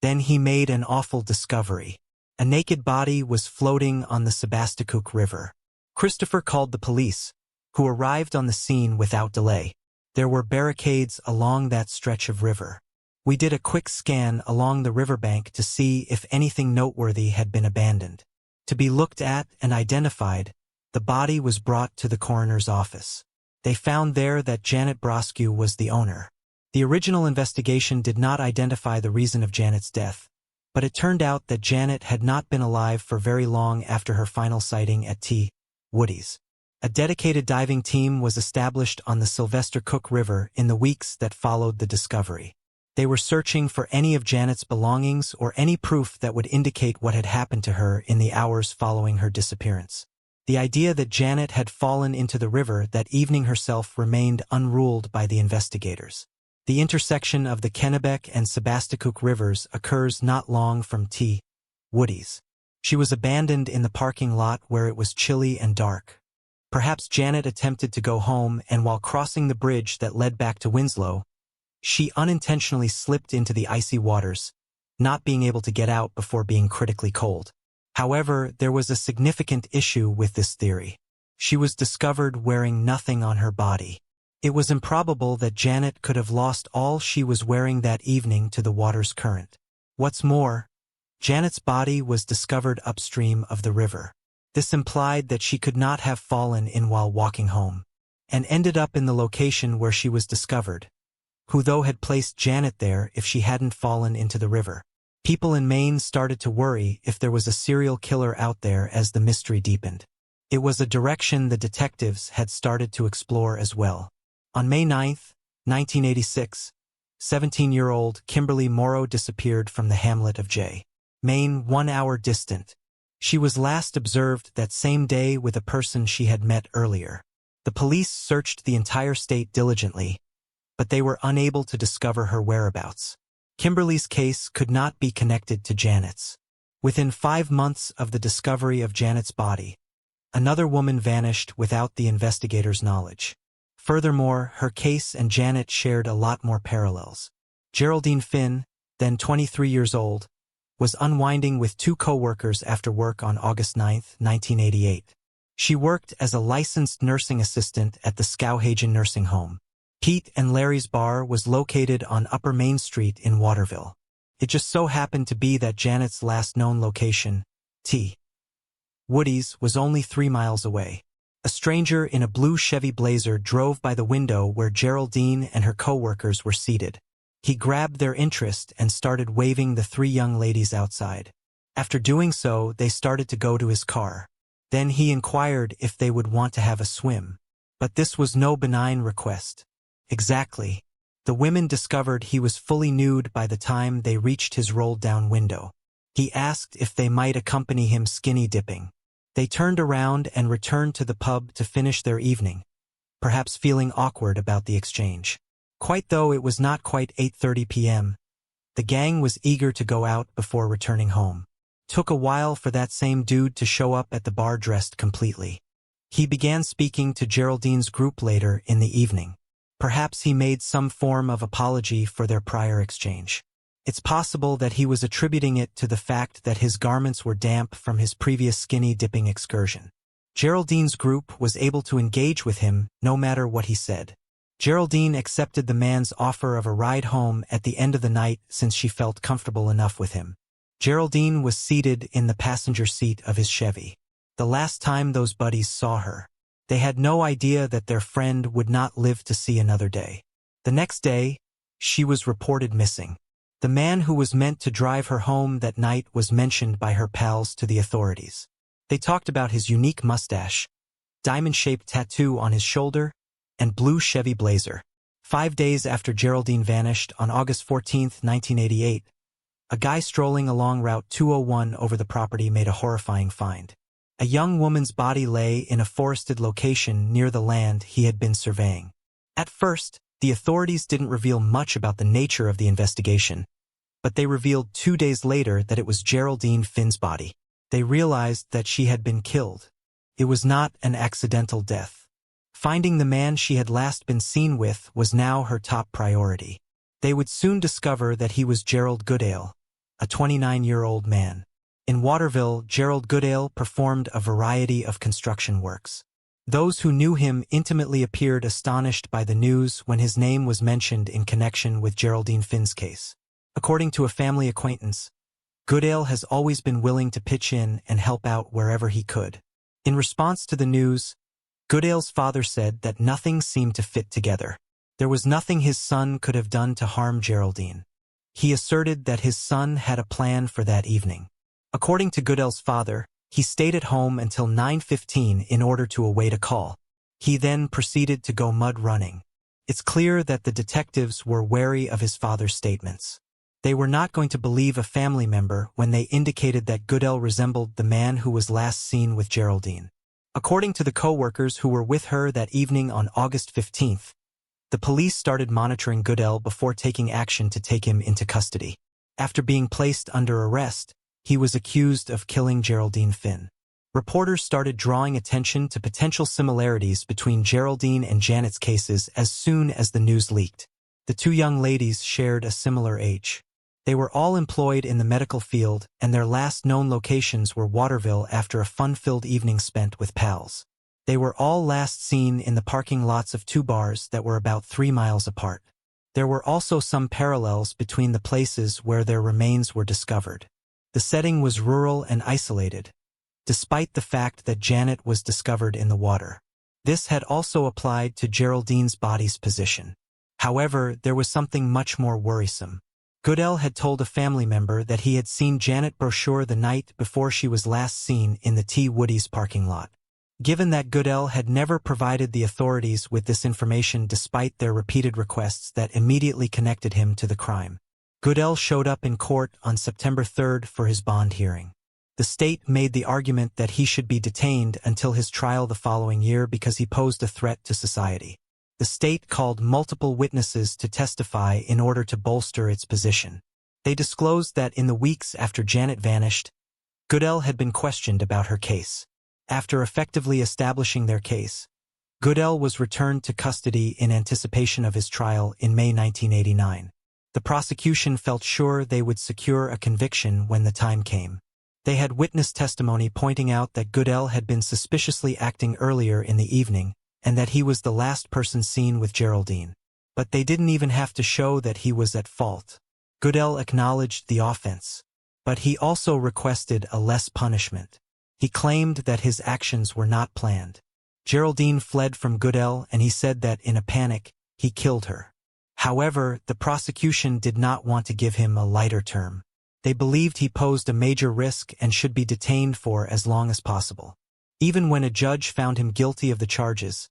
Then he made an awful discovery. A naked body was floating on the Sebasticook River. Christopher called the police, who arrived on the scene without delay. There were barricades along that stretch of river. We did a quick scan along the riverbank to see if anything noteworthy had been abandoned. To be looked at and identified, the body was brought to the coroner's office. They found there that Janet Broskew was the owner. The original investigation did not identify the reason of Janet's death, but it turned out that Janet had not been alive for very long after her final sighting at T. Woody's. A dedicated diving team was established on the Sylvester Cook River in the weeks that followed the discovery. They were searching for any of Janet's belongings or any proof that would indicate what had happened to her in the hours following her disappearance. The idea that Janet had fallen into the river that evening herself remained unruled by the investigators. The intersection of the Kennebec and Sebasticook rivers occurs not long from T. Woody's. She was abandoned in the parking lot where it was chilly and dark. Perhaps Janet attempted to go home, and while crossing the bridge that led back to Winslow, she unintentionally slipped into the icy waters, not being able to get out before being critically cold. However, there was a significant issue with this theory. She was discovered wearing nothing on her body. It was improbable that Janet could have lost all she was wearing that evening to the water's current. What's more, Janet's body was discovered upstream of the river. This implied that she could not have fallen in while walking home, and ended up in the location where she was discovered. Who though had placed Janet there if she hadn't fallen into the river? People in Maine started to worry if there was a serial killer out there as the mystery deepened. It was a direction the detectives had started to explore as well. On May 9, 1986, 17-year-old Kimberly Morrow disappeared from the hamlet of J. Maine, 1 hour distant. She was last observed that same day with a person she had met earlier. The police searched the entire state diligently, but they were unable to discover her whereabouts. Kimberly's case could not be connected to Janet's. Within 5 months of the discovery of Janet's body, another woman vanished without the investigators' knowledge. Furthermore, her case and Janet shared a lot more parallels. Geraldine Finn, then 23 years old, was unwinding with 2 co-workers after work on August 9, 1988. She worked as a licensed nursing assistant at the Skowhegan nursing home. Pete and Larry's bar was located on Upper Main Street in Waterville. It just so happened to be that Janet's last known location, T. Woody's, was only 3 miles away. A stranger in a blue Chevy Blazer drove by the window where Geraldine and her co-workers were seated. He grabbed their interest and started waving the 3 young ladies outside. After doing so, they started to go to his car. Then he inquired if they would want to have a swim. But this was no benign request. Exactly. The women discovered he was fully nude by the time they reached his rolled-down window. He asked if they might accompany him skinny dipping. They turned around and returned to the pub to finish their evening, perhaps feeling awkward about the exchange. Quite though it was not quite 8:30 p.m., the gang was eager to go out before returning home. Took a while for that same dude to show up at the bar dressed completely. He began speaking to Geraldine's group later in the evening. Perhaps he made some form of apology for their prior exchange. It's possible that he was attributing it to the fact that his garments were damp from his previous skinny dipping excursion. Geraldine's group was able to engage with him no matter what he said. Geraldine accepted the man's offer of a ride home at the end of the night since she felt comfortable enough with him. Geraldine was seated in the passenger seat of his Chevy. The last time those buddies saw her, they had no idea that their friend would not live to see another day. The next day, she was reported missing. The man who was meant to drive her home that night was mentioned by her pals to the authorities. They talked about his unique mustache, diamond-shaped tattoo on his shoulder, and blue Chevy Blazer. 5 days after Geraldine vanished on August 14, 1988, a guy strolling along Route 201 over the property made a horrifying find. A young woman's body lay in a forested location near the land he had been surveying. At first, the authorities didn't reveal much about the nature of the investigation, but they revealed 2 days later that it was Geraldine Finn's body. They realized that she had been killed. It was not an accidental death. Finding the man she had last been seen with was now her top priority. They would soon discover that he was Gerald Goodale, a 29-year-old man. In Waterville, Gerald Goodale performed a variety of construction works. Those who knew him intimately appeared astonished by the news when his name was mentioned in connection with Geraldine Finn's case. According to a family acquaintance, Goodale has always been willing to pitch in and help out wherever he could. In response to the news, Goodale's father said that nothing seemed to fit together. There was nothing his son could have done to harm Geraldine. He asserted that his son had a plan for that evening. According to Goodale's father, he stayed at home until 9:15 in order to await a call. He then proceeded to go mud running. It's clear that the detectives were wary of his father's statements. They were not going to believe a family member when they indicated that Goodale resembled the man who was last seen with Geraldine. According to the co-workers who were with her that evening on August 15th, the police started monitoring Goodale before taking action to take him into custody. After being placed under arrest, he was accused of killing Geraldine Finn. Reporters started drawing attention to potential similarities between Geraldine and Janet's cases as soon as the news leaked. The 2 young ladies shared a similar age. They were all employed in the medical field, and their last known locations were Waterville after a fun-filled evening spent with pals. They were all last seen in the parking lots of two bars that were about 3 miles apart. There were also some parallels between the places where their remains were discovered. The setting was rural and isolated, despite the fact that Janet was discovered in the water. This had also applied to Geraldine's body's position. However, there was something much more worrisome. Goodell had told a family member that he had seen Janet Brochure the night before she was last seen in the T. Woody's parking lot. Given that Goodell had never provided the authorities with this information despite their repeated requests that immediately connected him to the crime, Goodell showed up in court on September 3rd for his bond hearing. The state made the argument that he should be detained until his trial the following year because he posed a threat to society. The state called multiple witnesses to testify in order to bolster its position. They disclosed that in the weeks after Janet vanished, Goodell had been questioned about her case. After effectively establishing their case, Goodell was returned to custody in anticipation of his trial in May 1989. The prosecution felt sure they would secure a conviction when the time came. They had witness testimony pointing out that Goodell had been suspiciously acting earlier in the evening and that he was the last person seen with Geraldine. But they didn't even have to show that he was at fault. Goodell acknowledged the offense, but he also requested a less punishment. He claimed that his actions were not planned. Geraldine fled from Goodell and he said that in a panic, he killed her. However, the prosecution did not want to give him a lighter term. They believed he posed a major risk and should be detained for as long as possible. Even when a judge found him guilty of the charges,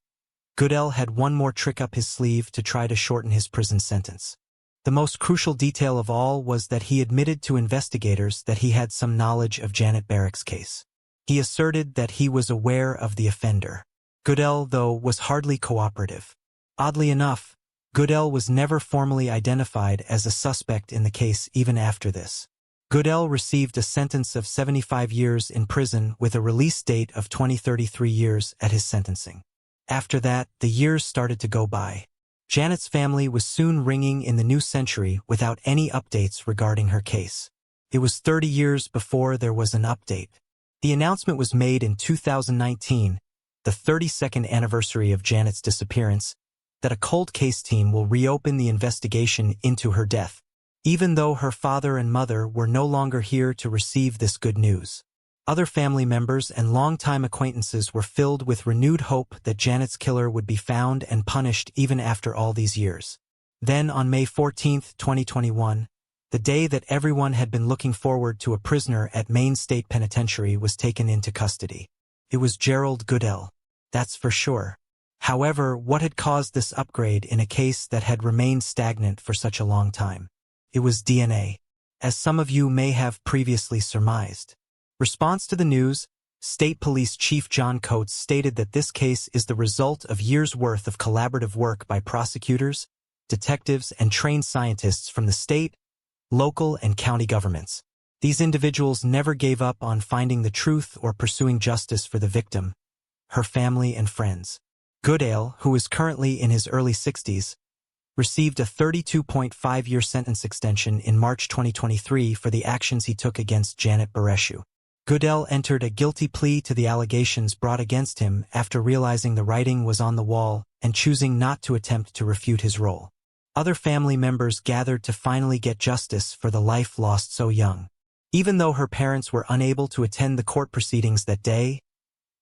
Goodell had one more trick up his sleeve to try to shorten his prison sentence. The most crucial detail of all was that he admitted to investigators that he had some knowledge of Janet Barrick's case. He asserted that he was aware of the offender. Goodell, though, was hardly cooperative. Oddly enough, Goodell was never formally identified as a suspect in the case even after this. Goodell received a sentence of 75 years in prison with a release date of 33 years at his sentencing. After that, the years started to go by. Janet's family was soon ringing in the new century without any updates regarding her case. It was 30 years before there was an update. The announcement was made in 2019, the 32nd anniversary of Janet's disappearance, that a cold case team will reopen the investigation into her death, even though her father and mother were no longer here to receive this good news. Other family members and longtime acquaintances were filled with renewed hope that Janet's killer would be found and punished even after all these years. Then on May 14, 2021, the day that everyone had been looking forward to, a prisoner at Maine State Penitentiary was taken into custody. It was Gerald Goodell, that's for sure. However, what had caused this upgrade in a case that had remained stagnant for such a long time? It was DNA, as some of you may have previously surmised. Response to the news, State Police Chief John Coates stated that this case is the result of years' worth of collaborative work by prosecutors, detectives, and trained scientists from the state, local, and county governments. These individuals never gave up on finding the truth or pursuing justice for the victim, her family, and friends. Goodell, who is currently in his early 60s, received a 32.5-year sentence extension in March 2023 for the actions he took against Janet Brochure. Goodell entered a guilty plea to the allegations brought against him after realizing the writing was on the wall and choosing not to attempt to refute his role. Other family members gathered to finally get justice for the life lost so young. Even though her parents were unable to attend the court proceedings that day,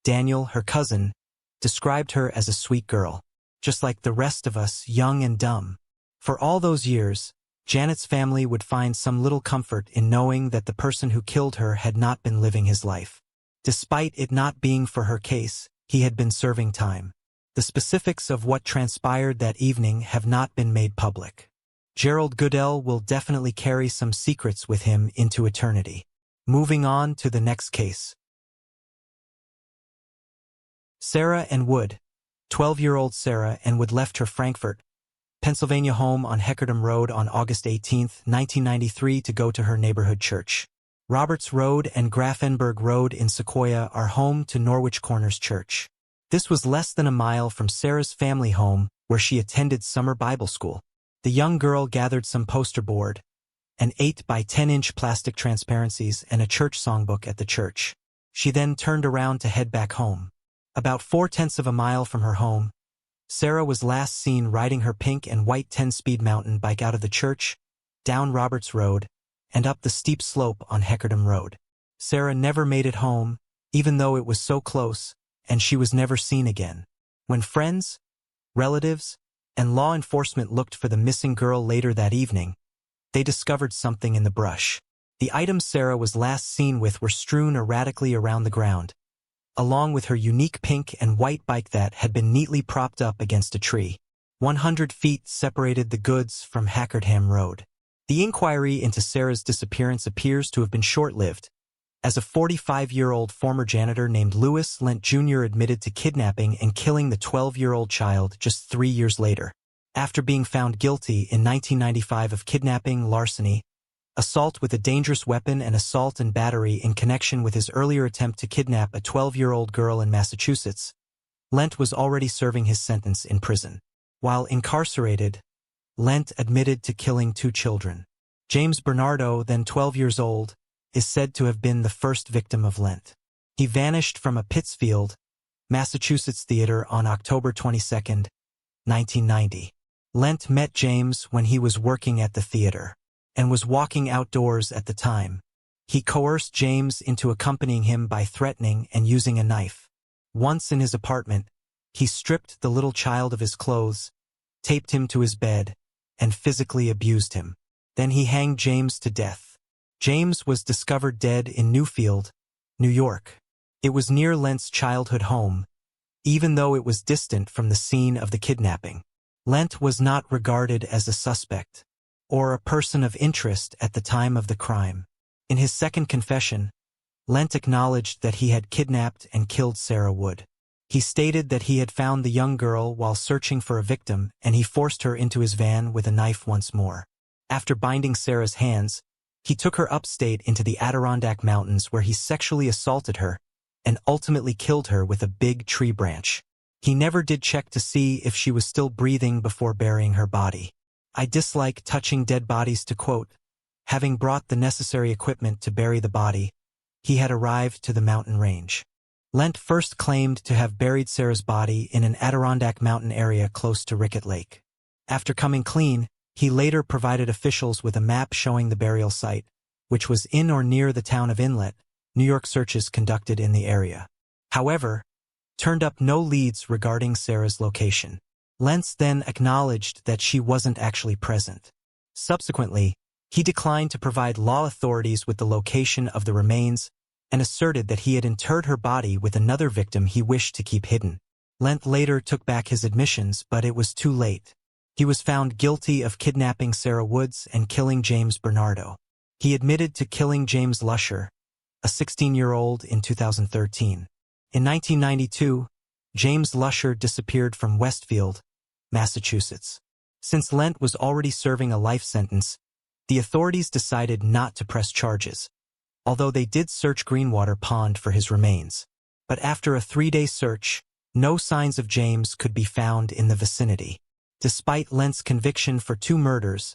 Daniel, her cousin, described her as a sweet girl, just like the rest of us, young and dumb. For all those years, Janet's family would find some little comfort in knowing that the person who killed her had not been living his life. Despite it not being for her case, he had been serving time. The specifics of what transpired that evening have not been made public. Gerald Goodell will definitely carry some secrets with him into eternity. Moving on to the next case. Sarah Ann Wood. 12-year-old Sarah Ann Wood left her Frankfort, Pennsylvania home on Heckerdam Road on August 18, 1993 to go to her neighborhood church. Roberts Road and Grafenberg Road in Sequoia are home to Norwich Corners Church. This was less than a mile from Sarah's family home where she attended summer Bible school. The young girl gathered some poster board, an 8 by 10-inch plastic transparencies, and a church songbook at the church. She then turned around to head back home. About 4/10 of a mile from her home, Sarah was last seen riding her pink and white 10-speed mountain bike out of the church, down Roberts Road, and up the steep slope on Heckerdam Road. Sarah never made it home, even though it was so close, and she was never seen again. When friends, relatives, and law enforcement looked for the missing girl later that evening, they discovered something in the brush. The items Sarah was last seen with were strewn erratically around the ground, along with her unique pink and white bike that had been neatly propped up against a tree. 100 feet separated the goods from Heckerdam Road. The inquiry into Sarah's disappearance appears to have been short-lived, as a 45-year-old former janitor named Lewis Lent Jr. admitted to kidnapping and killing the 12-year-old child just 3 years later. After being found guilty in 1995 of kidnapping, larceny, assault with a dangerous weapon, and assault and battery in connection with his earlier attempt to kidnap a 12-year-old girl in Massachusetts, Lent was already serving his sentence in prison. While incarcerated, Lent admitted to killing 2 children. James Bernardo, then 12 years old, is said to have been the first victim of Lent. He vanished from a Pittsfield, Massachusetts theater on October 22, 1990. Lent met James when he was working at the theater and was walking outdoors at the time. He coerced James into accompanying him by threatening and using a knife. Once in his apartment, he stripped the little child of his clothes, taped him to his bed, and physically abused him. Then he hanged James to death. James was discovered dead in Newfield, New York. It was near Lent's childhood home, even though it was distant from the scene of the kidnapping. Lent was not regarded as a suspect or a person of interest at the time of the crime. In his second confession, Lent acknowledged that he had kidnapped and killed Sarah Wood. He stated that he had found the young girl while searching for a victim, and he forced her into his van with a knife once more. After binding Sarah's hands, he took her upstate into the Adirondack Mountains, where he sexually assaulted her and ultimately killed her with a big tree branch. He never did check to see if she was still breathing before burying her body. "I dislike touching dead bodies," to quote. Having brought the necessary equipment to bury the body, he had arrived to the mountain range. Lent first claimed to have buried Sarah's body in an Adirondack mountain area close to Rickett Lake. After coming clean, he later provided officials with a map showing the burial site, which was in or near the town of Inlet. New York searches conducted in the area, however, turned up no leads regarding Sarah's location. Lentz then acknowledged that she wasn't actually present. Subsequently, he declined to provide law authorities with the location of the remains and asserted that he had interred her body with another victim he wished to keep hidden. Lent later took back his admissions, but it was too late. He was found guilty of kidnapping Sarah Woods and killing James Bernardo. He admitted to killing James Lusher, a 16-year-old, in 2013. In 1992, James Lusher disappeared from Westfield, Massachusetts. Since Lent was already serving a life sentence, the authorities decided not to press charges, although they did search Greenwater Pond for his remains. But after a 3-day search, no signs of James could be found in the vicinity. Despite Lent's conviction for 2 murders,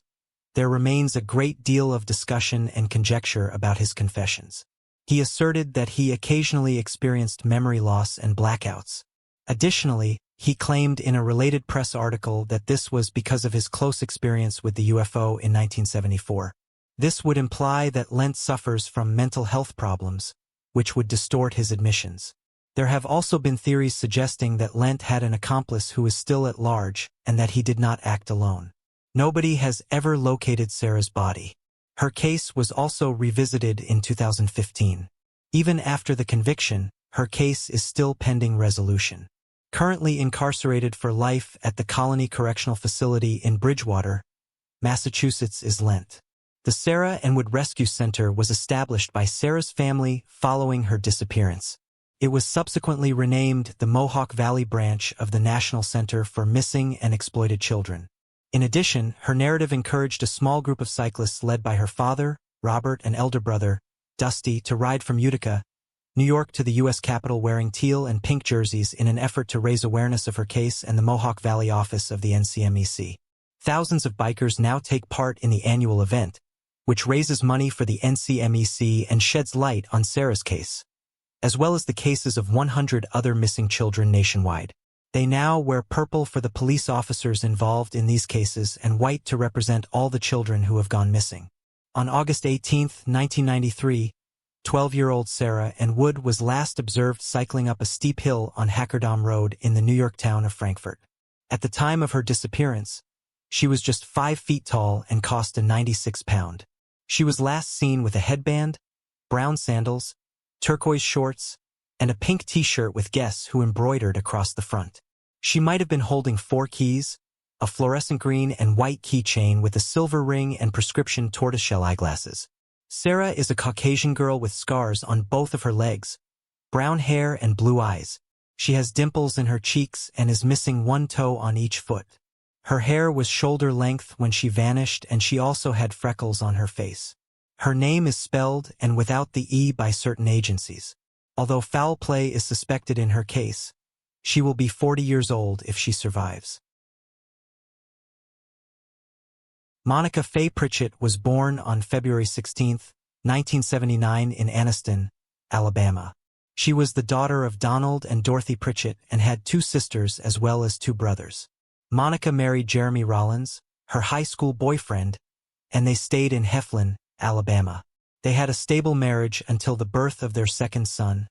there remains a great deal of discussion and conjecture about his confessions. He asserted that he occasionally experienced memory loss and blackouts. Additionally, he claimed in a related press article that this was because of his close experience with the UFO in 1974. This would imply that Lent suffers from mental health problems, which would distort his admissions. There have also been theories suggesting that Lent had an accomplice who is still at large and that he did not act alone. Nobody has ever located Sarah's body. Her case was also revisited in 2015. Even after the conviction, her case is still pending resolution. Currently incarcerated for life at the Colony Correctional Facility in Bridgewater, Massachusetts, is Lent. The Sarah and Wood Rescue Center was established by Sarah's family following her disappearance. It was subsequently renamed the Mohawk Valley Branch of the National Center for Missing and Exploited Children. In addition, her narrative encouraged a small group of cyclists led by her father, Robert, and elder brother, Dusty, to ride from Utica, New York to the U.S. Capitol wearing teal and pink jerseys in an effort to raise awareness of her case and the Mohawk Valley office of the NCMEC. Thousands of bikers now take part in the annual event, which raises money for the NCMEC and sheds light on Sarah's case. as well as the cases of 100 other missing children nationwide. They now wear purple for the police officers involved in these cases and white to represent all the children who have gone missing. On August 18, 1993, 12-year-old Sarah Ann Wood was last observed cycling up a steep hill on Hackerdam Road in the New York town of Frankfurt. At the time of her disappearance, she was just 5 feet tall and cost a 96-pound. She was last seen with a headband, brown sandals, turquoise shorts, and a pink t-shirt with Guess Who embroidered across the front. She might have been holding 4 keys, a fluorescent green and white keychain with a silver ring and prescription tortoiseshell eyeglasses. Sarah is a Caucasian girl with scars on both of her legs, brown hair and blue eyes. She has dimples in her cheeks and is missing 1 toe on each foot. Her hair was shoulder length when she vanished, and she also had freckles on her face. Her name is spelled and without the E by certain agencies. Although foul play is suspected in her case, she will be 40 years old if she survives. Monica Faye Pritchett was born on February 16, 1979 in Anniston, Alabama. She was the daughter of Donald and Dorothy Pritchett and had 2 sisters as well as 2 brothers. Monica married Jeremy Rollins, her high school boyfriend, and they stayed in Heflin, Alabama. They had a stable marriage until the birth of their second son,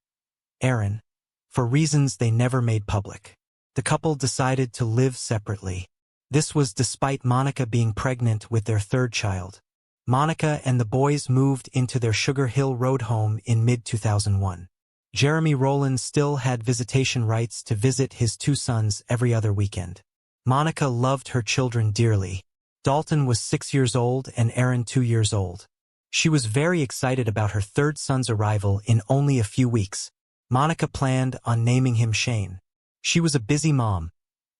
Aaron, for reasons they never made public. The couple decided to live separately. This was despite Monica being pregnant with their 3rd child. Monica and the boys moved into their Sugar Hill Road home in mid-2001. Jeremy Rollins still had visitation rights to visit his 2 sons every other weekend. Monica loved her children dearly. Dalton was 6 years old and Aaron 2 years old. She was very excited about her 3rd son's arrival in only a few weeks. Monica planned on naming him Shane. She was a busy mom,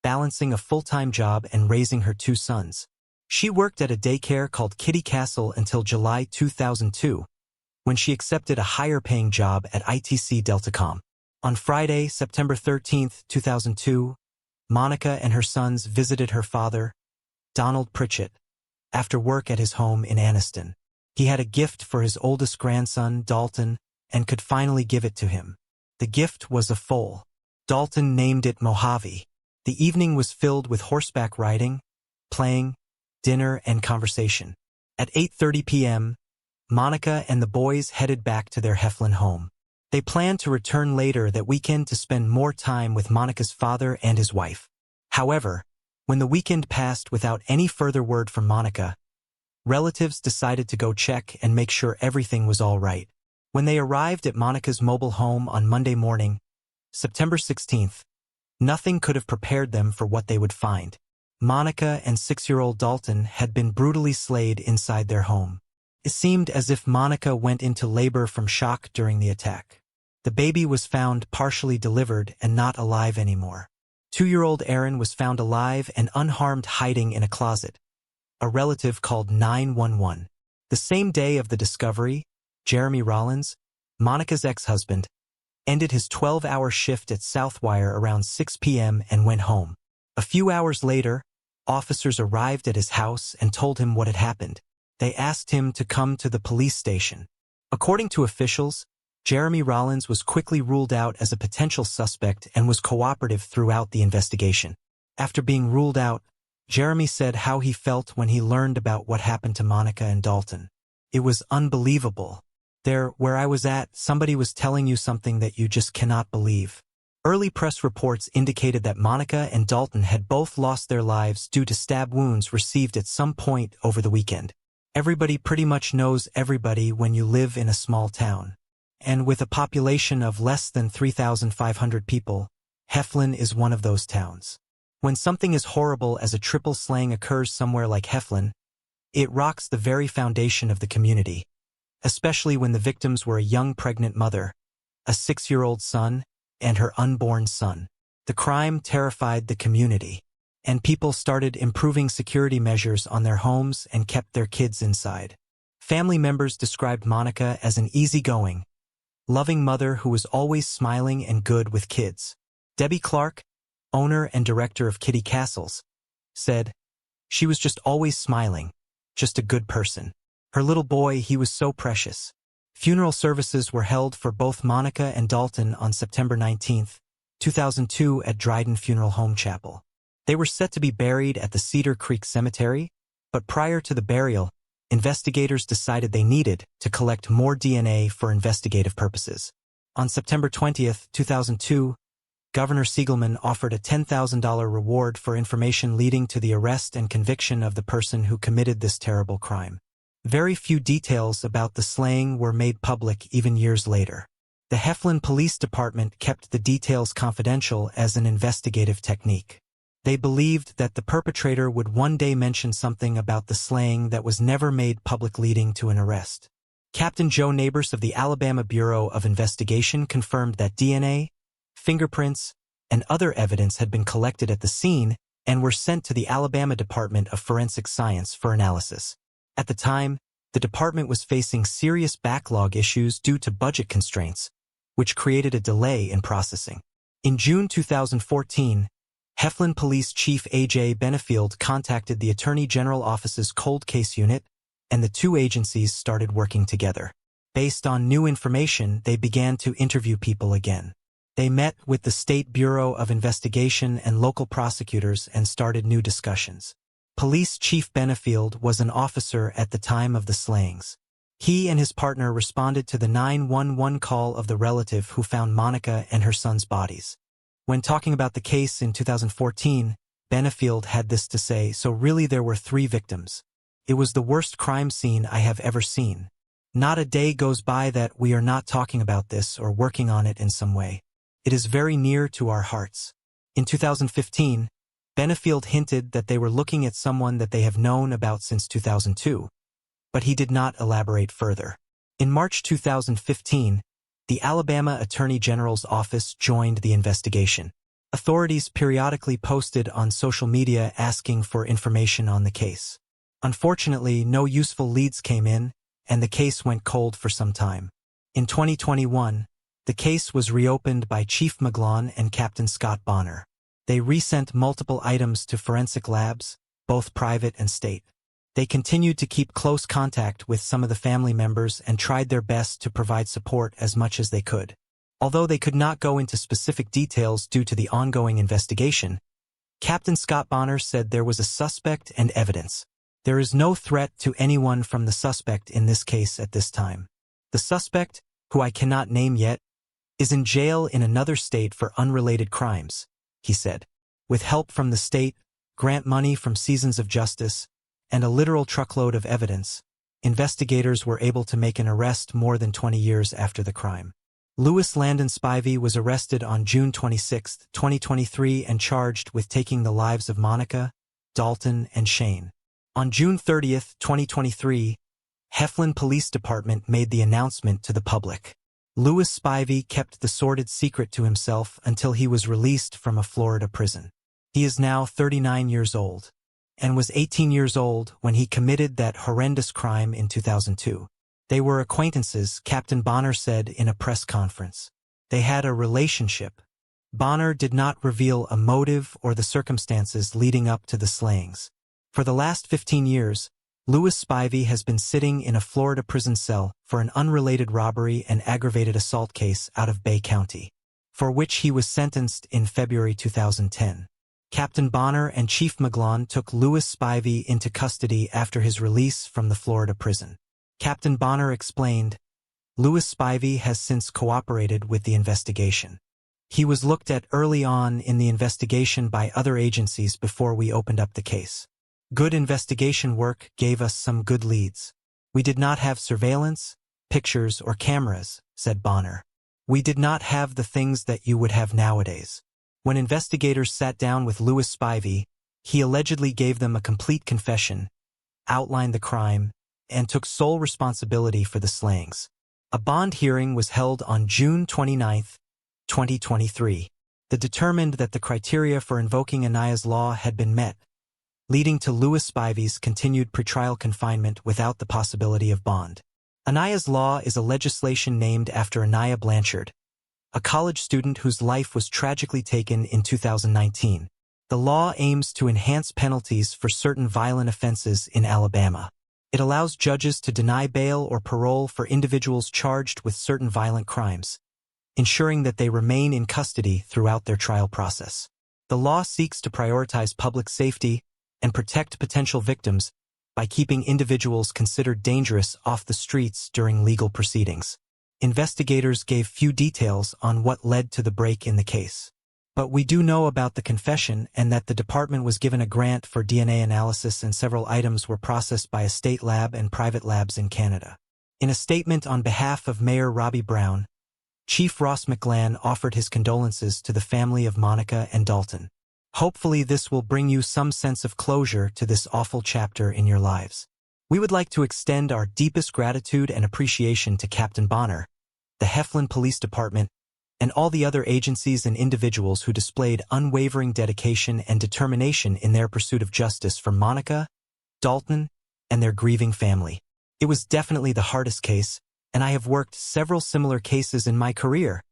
balancing a full-time job and raising her 2 sons. She worked at a daycare called Kitty Castle until July 2002, when she accepted a higher-paying job at ITC Deltacom. On Friday, September 13, 2002, Monica and her sons visited her father, Donald Pritchett, after work at his home in Anniston. He had a gift for his oldest grandson, Dalton, and could finally give it to him. The gift was a foal. Dalton named it Mojave. The evening was filled with horseback riding, playing, dinner, and conversation. At 8:30 p.m., Monica and the boys headed back to their Heflin home. They planned to return later that weekend to spend more time with Monica's father and his wife. However, when the weekend passed without any further word from Monica, relatives decided to go check and make sure everything was all right. When they arrived at Monica's mobile home on Monday morning, September 16th, nothing could have prepared them for what they would find. Monica and 6-year-old Dalton had been brutally slayed inside their home. It seemed as if Monica went into labor from shock during the attack. The baby was found partially delivered and not alive anymore. 2-year-old Aaron was found alive and unharmed hiding in a closet. A relative called 911. The same day of the discovery, Jeremy Rollins, Monica's ex-husband, ended his 12-hour shift at Southwire around 6 p.m. and went home. A few hours later, officers arrived at his house and told him what had happened. They asked him to come to the police station. According to officials, Jeremy Rollins was quickly ruled out as a potential suspect and was cooperative throughout the investigation. After being ruled out, Jeremy said how he felt when he learned about what happened to Monica and Dalton. It was unbelievable. There, where I was at, somebody was telling you something that you just cannot believe. Early press reports indicated that Monica and Dalton had both lost their lives due to stab wounds received at some point over the weekend. Everybody pretty much knows everybody when you live in a small town. And with a population of less than 3,500 people, Heflin is one of those towns. When something as horrible as a triple slaying occurs somewhere like Heflin, it rocks the very foundation of the community, especially when the victims were a young pregnant mother, a 6-year-old son, and her unborn son. The crime terrified the community, and people started improving security measures on their homes and kept their kids inside. Family members described Monica as an easygoing, loving mother who was always smiling and good with kids. Debbie Clark, owner and director of Kitty Castles, said, "She was just always smiling, just a good person. Her little boy, he was so precious. Funeral services were held for both Monica and Dalton on September 19, 2002 at Dryden Funeral Home Chapel. They were set to be buried at the Cedar Creek Cemetery, but prior to the burial, investigators decided they needed to collect more DNA for investigative purposes. On September 20, 2002, Governor Siegelman offered a $10,000 reward for information leading to the arrest and conviction of the person who committed this terrible crime. Very few details about the slaying were made public even years later. The Heflin Police Department kept the details confidential as an investigative technique. They believed that the perpetrator would one day mention something about the slaying that was never made public, leading to an arrest. Captain Joe Neighbors of the Alabama Bureau of Investigation confirmed that DNA, fingerprints, and other evidence had been collected at the scene and were sent to the Alabama Department of Forensic Science for analysis. At the time, the department was facing serious backlog issues due to budget constraints, which created a delay in processing. In June 2014, Heflin Police Chief A.J. Benefield contacted the Attorney General Office's Cold Case Unit, and the two agencies started working together. Based on new information, they began to interview people again. They met with the State Bureau of Investigation and local prosecutors and started new discussions. Police Chief Benefield was an officer at the time of the slayings. He and his partner responded to the 911 call of the relative who found Monica and her son's bodies. When talking about the case in 2014, Benefield had this to say: "So really there were 3 victims. It was the worst crime scene I have ever seen. Not a day goes by that we are not talking about this or working on it in some way. It is very near to our hearts." In 2015, Benefield hinted that they were looking at someone that they have known about since 2002, but he did not elaborate further. In March 2015, the Alabama Attorney General's office joined the investigation. Authorities periodically posted on social media asking for information on the case. Unfortunately, no useful leads came in, and the case went cold for some time. In 2021, the case was reopened by Chief McGlone and Captain Scott Bonner. They resent multiple items to forensic labs, both private and state. They continued to keep close contact with some of the family members and tried their best to provide support as much as they could. Although they could not go into specific details due to the ongoing investigation, Captain Scott Bonner said there was a suspect and evidence. There is no threat to anyone from the suspect in this case at this time. The suspect, who I cannot name yet, is in jail in another state for unrelated crimes, he said. With help from the state, grant money from Seasons of Justice, and a literal truckload of evidence, investigators were able to make an arrest more than 20 years after the crime. Louis Landon Spivey was arrested on June 26, 2023 and charged with taking the lives of Monica, Dalton, and Shane. On June 30, 2023, Heflin Police Department made the announcement to the public. Louis Spivey kept the sordid secret to himself until he was released from a Florida prison. He is now 39 years old, and was 18 years old when he committed that horrendous crime in 2002. They were acquaintances, Captain Bonner said in a press conference. They had a relationship. Bonner did not reveal a motive or the circumstances leading up to the slayings. For the last 15 years, Louis Spivey has been sitting in a Florida prison cell for an unrelated robbery and aggravated assault case out of Bay County, for which he was sentenced in February 2010. Captain Bonner and Chief McGlone took Louis Spivey into custody after his release from the Florida prison. Captain Bonner explained, "Louis Spivey has since cooperated with the investigation. He was looked at early on in the investigation by other agencies before we opened up the case. Good investigation work gave us some good leads. We did not have surveillance, pictures, or cameras," said Bonner. "We did not have the things that you would have nowadays." When investigators sat down with Louis Spivey, he allegedly gave them a complete confession, outlined the crime, and took sole responsibility for the slayings. A bond hearing was held on June 29, 2023. They determined that the criteria for invoking Anaya's law had been met, leading to Louis Spivey's continued pretrial confinement without the possibility of bond. Anaya's law is a legislation named after Anaya Blanchard, a college student whose life was tragically taken in 2019. The law aims to enhance penalties for certain violent offenses in Alabama. It allows judges to deny bail or parole for individuals charged with certain violent crimes, ensuring that they remain in custody throughout their trial process. The law seeks to prioritize public safety and protect potential victims by keeping individuals considered dangerous off the streets during legal proceedings. Investigators gave few details on what led to the break in the case. But we do know about the confession and that the department was given a grant for DNA analysis and several items were processed by a state lab and private labs in Canada. In a statement on behalf of Mayor Robbie Brown, Chief Ross McGlan offered his condolences to the family of Monica and Dalton. Hopefully this will bring you some sense of closure to this awful chapter in your lives. We would like to extend our deepest gratitude and appreciation to Captain Bonner, the Heflin Police Department, and all the other agencies and individuals who displayed unwavering dedication and determination in their pursuit of justice for Monica, Dalton, and their grieving family. It was definitely the hardest case, and I have worked several similar cases in my career,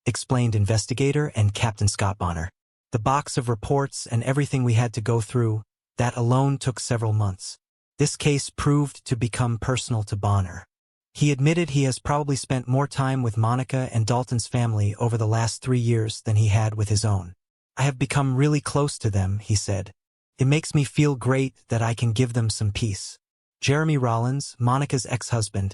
explained investigator and Captain Scott Bonner. The box of reports and everything we had to go through, that alone took several months. This case proved to become personal to Bonner. He admitted he has probably spent more time with Monica and Dalton's family over the last 3 years than he had with his own. I have become really close to them, he said. It makes me feel great that I can give them some peace. Jeremy Rollins, Monica's ex-husband,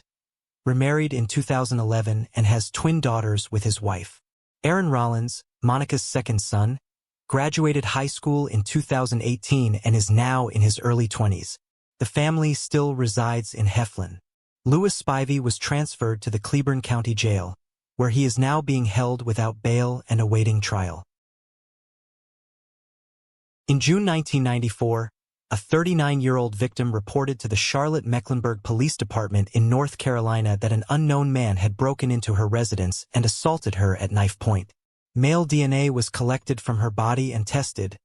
remarried in 2011 and has twin daughters with his wife. Aaron Rollins, Monica's second son, graduated high school in 2018 and is now in his early 20s. The family still resides in Heflin. Louis Spivey was transferred to the Cleburne County Jail, where he is now being held without bail and awaiting trial. In June 1994, a 39-year-old victim reported to the Charlotte-Mecklenburg Police Department in North Carolina that an unknown man had broken into her residence and assaulted her at knife point. Male DNA was collected from her body and tested,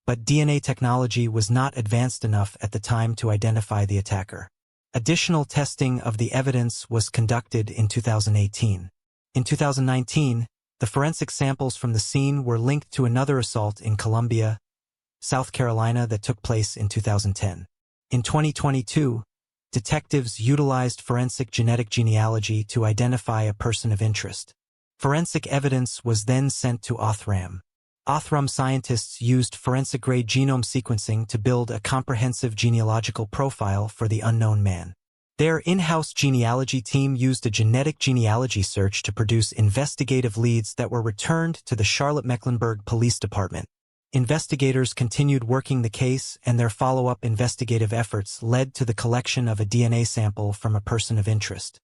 but DNA technology was not advanced enough at the time to identify the attacker. Additional testing of the evidence was conducted in 2018. In 2019, the forensic samples from the scene were linked to another assault in Columbia, South Carolina that took place in 2010. In 2022, detectives utilized forensic genetic genealogy to identify a person of interest. Forensic evidence was then sent to Othram. Othram scientists used forensic-grade genome sequencing to build a comprehensive genealogical profile for the unknown man. Their in-house genealogy team used a genetic genealogy search to produce investigative leads that were returned to the Charlotte-Mecklenburg Police Department. Investigators continued working the case, and their follow-up investigative efforts led to the collection of a DNA sample from a person of interest.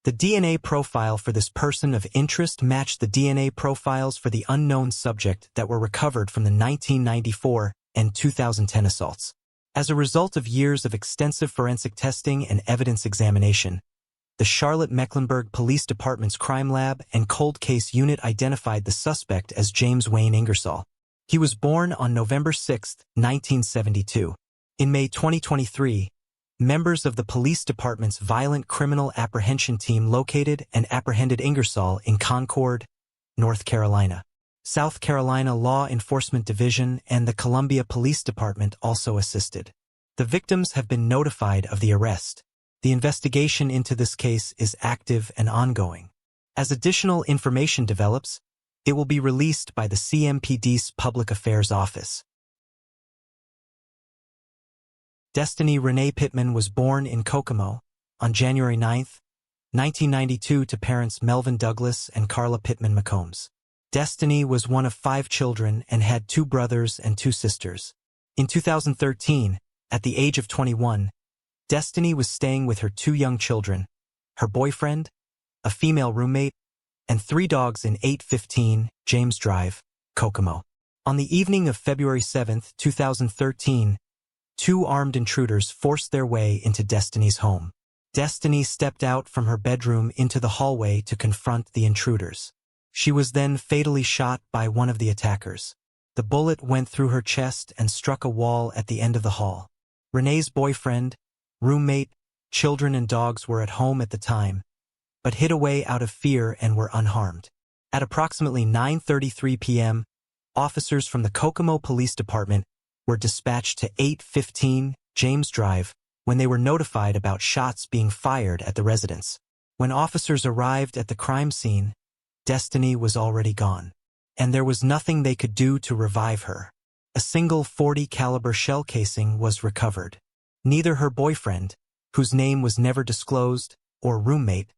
The DNA profile for this person of interest matched the DNA profiles for the unknown subject that were recovered from the 1994 and 2010 assaults. As a result of years of extensive forensic testing and evidence examination, the Charlotte-Mecklenburg Police Department's crime lab and cold case unit identified the suspect as James Wayne Ingersoll. He was born on November 6, 1972. In May 2023, members of the police department's Violent Criminal Apprehension Team located and apprehended Ingersoll in Concord, North Carolina. South Carolina Law Enforcement Division and the Columbia Police Department also assisted. The victims have been notified of the arrest. The investigation into this case is active and ongoing. As additional information develops, it will be released by the CMPD's Public Affairs Office. Destiny Renee Pittman was born in Kokomo on January 9, 1992 to parents Melvin Douglas and Carla Pittman McCombs. Destiny was one of 5 children and had 2 brothers and 2 sisters. In 2013, at the age of 21, Destiny was staying with her 2 young children, her boyfriend, a female roommate, and 3 dogs in 815 James Drive, Kokomo. On the evening of February 7, 2013, 2 armed intruders forced their way into Destiny's home. Destiny stepped out from her bedroom into the hallway to confront the intruders. She was then fatally shot by one of the attackers. The bullet went through her chest and struck a wall at the end of the hall. Renee's boyfriend, roommate, children and dogs were at home at the time, but hid away out of fear and were unharmed. At approximately 9:33 p.m., officers from the Kokomo Police Department were dispatched to 815 James Drive when they were notified about shots being fired at the residence. When officers arrived at the crime scene, Destiny was already gone, and there was nothing they could do to revive her. A single .40 caliber shell casing was recovered. Neither her boyfriend, whose name was never disclosed, or roommate,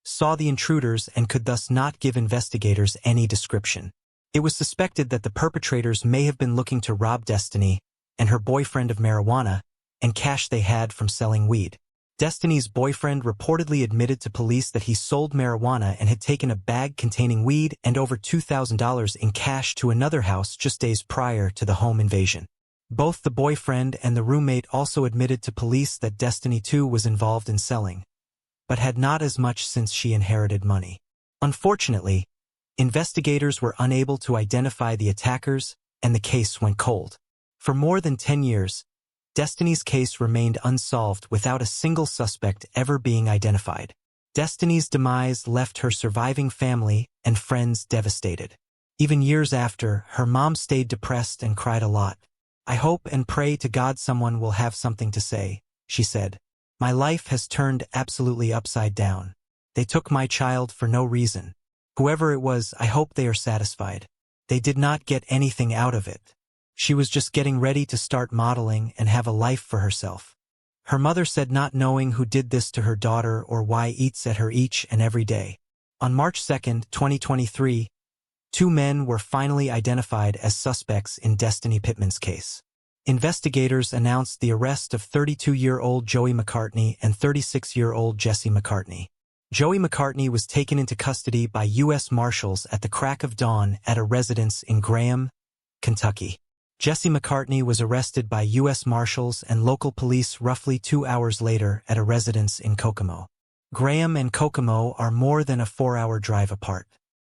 saw the intruders and could thus not give investigators any description. It was suspected that the perpetrators may have been looking to rob Destiny and her boyfriend of marijuana and cash they had from selling weed. Destiny's boyfriend reportedly admitted to police that he sold marijuana and had taken a bag containing weed and over $2,000 in cash to another house just days prior to the home invasion. Both the boyfriend and the roommate also admitted to police that Destiny too was involved in selling, but had not as much since she inherited money. Unfortunately, investigators were unable to identify the attackers, and the case went cold. For more than 10 years, Destiny's case remained unsolved without a single suspect ever being identified. Destiny's demise left her surviving family and friends devastated. Even years after, her mom stayed depressed and cried a lot. "I hope and pray to God someone will have something to say," she said. "My life has turned absolutely upside down. They took my child for no reason. Whoever it was, I hope they are satisfied. They did not get anything out of it. She was just getting ready to start modeling and have a life for herself." Her mother said, not knowing who did this to her daughter or why eats at her each and every day. On March 2, 2023, 2 men were finally identified as suspects in Destiny Pittman's case. Investigators announced the arrest of 32-year-old Joey McCartney and 36-year-old Jesse McCartney. Joey McCartney was taken into custody by U.S. Marshals at the crack of dawn at a residence in Graham, Kentucky. Jesse McCartney was arrested by U.S. Marshals and local police roughly 2 hours later at a residence in Kokomo. Graham and Kokomo are more than a 4-hour drive apart.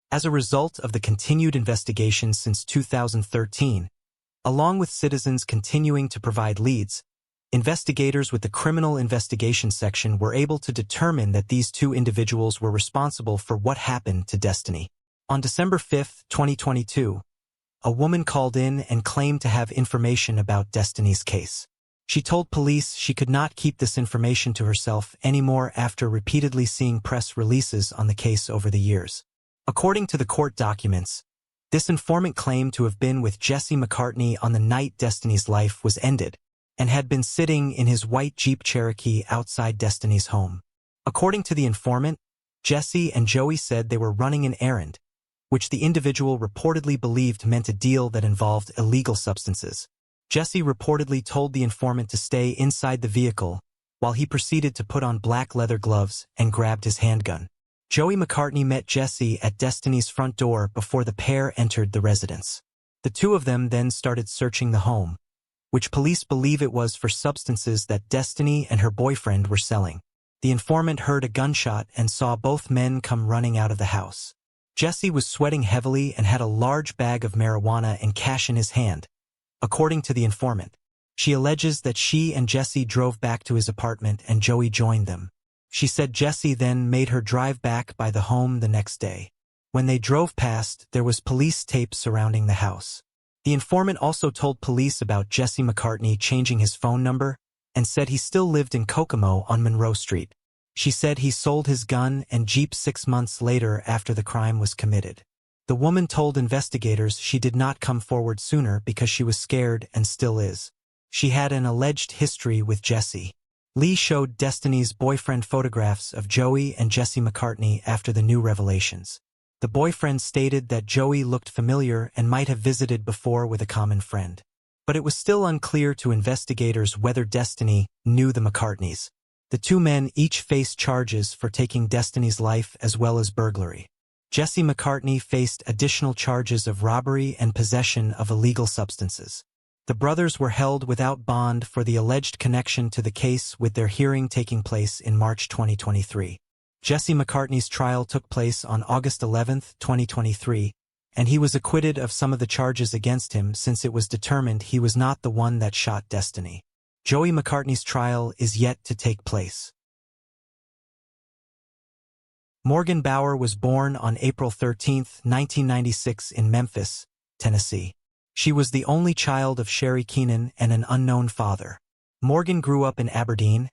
As a result of the continued investigation since 2013, along with citizens continuing to provide leads, investigators with the Criminal Investigation Section were able to determine that these 2 individuals were responsible for what happened to Destiny. On December 5, 2022, a woman called in and claimed to have information about Destiny's case. She told police she could not keep this information to herself anymore after repeatedly seeing press releases on the case over the years. According to the court documents, this informant claimed to have been with Jesse McCartney on the night Destiny's life was ended, and had been sitting in his white Jeep Cherokee outside Destiny's home. According to the informant, Jesse and Joey said they were running an errand, which the individual reportedly believed meant a deal that involved illegal substances. Jesse reportedly told the informant to stay inside the vehicle, while he proceeded to put on black leather gloves and grabbed his handgun. Joey McCartney met Jesse at Destiny's front door before the pair entered the residence. The 2 of them then started searching the home, which police believe it was for substances that Destiny and her boyfriend were selling. The informant heard a gunshot and saw both men come running out of the house. Jesse was sweating heavily and had a large bag of marijuana and cash in his hand, according to the informant. She alleges that she and Jesse drove back to his apartment and Joey joined them. She said Jesse then made her drive back by the home the next day. When they drove past, there was police tape surrounding the house. The informant also told police about Jesse McCartney changing his phone number and said he still lived in Kokomo on Monroe Street. She said he sold his gun and Jeep 6 months later after the crime was committed. The woman told investigators she did not come forward sooner because she was scared and still is. She had an alleged history with Jesse. Lee showed Destiny's boyfriend photographs of Joey and Jesse McCartney after the new revelations. The boyfriend stated that Joey looked familiar and might have visited before with a common friend. But it was still unclear to investigators whether Destiny knew the McCartneys. The 2 men each faced charges for taking Destiny's life as well as burglary. Jesse McCartney faced additional charges of robbery and possession of illegal substances. The brothers were held without bond for the alleged connection to the case, with their hearing taking place in March 2023. Jesse McCartney's trial took place on August 11, 2023, and he was acquitted of some of the charges against him since it was determined he was not the one that shot Destiny. Joey McCartney's trial is yet to take place. Morgan Bauer was born on April 13, 1996 in Memphis, Tennessee. She was the only child of Sherry Keenan and an unknown father. Morgan grew up in Aberdeen,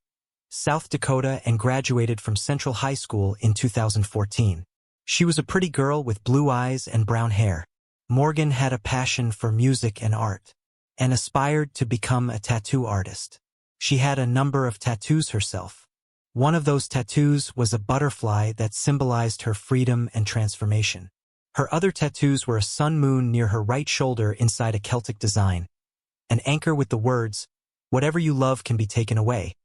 South Dakota and graduated from Central High School in 2014. She was a pretty girl with blue eyes and brown hair. Morgan had a passion for music and art, and aspired to become a tattoo artist. She had a number of tattoos herself. One of those tattoos was a butterfly that symbolized her freedom and transformation. Her other tattoos were a sun-moon near her right shoulder inside a Celtic design, an anchor with the words, "Whatever you love can be taken away,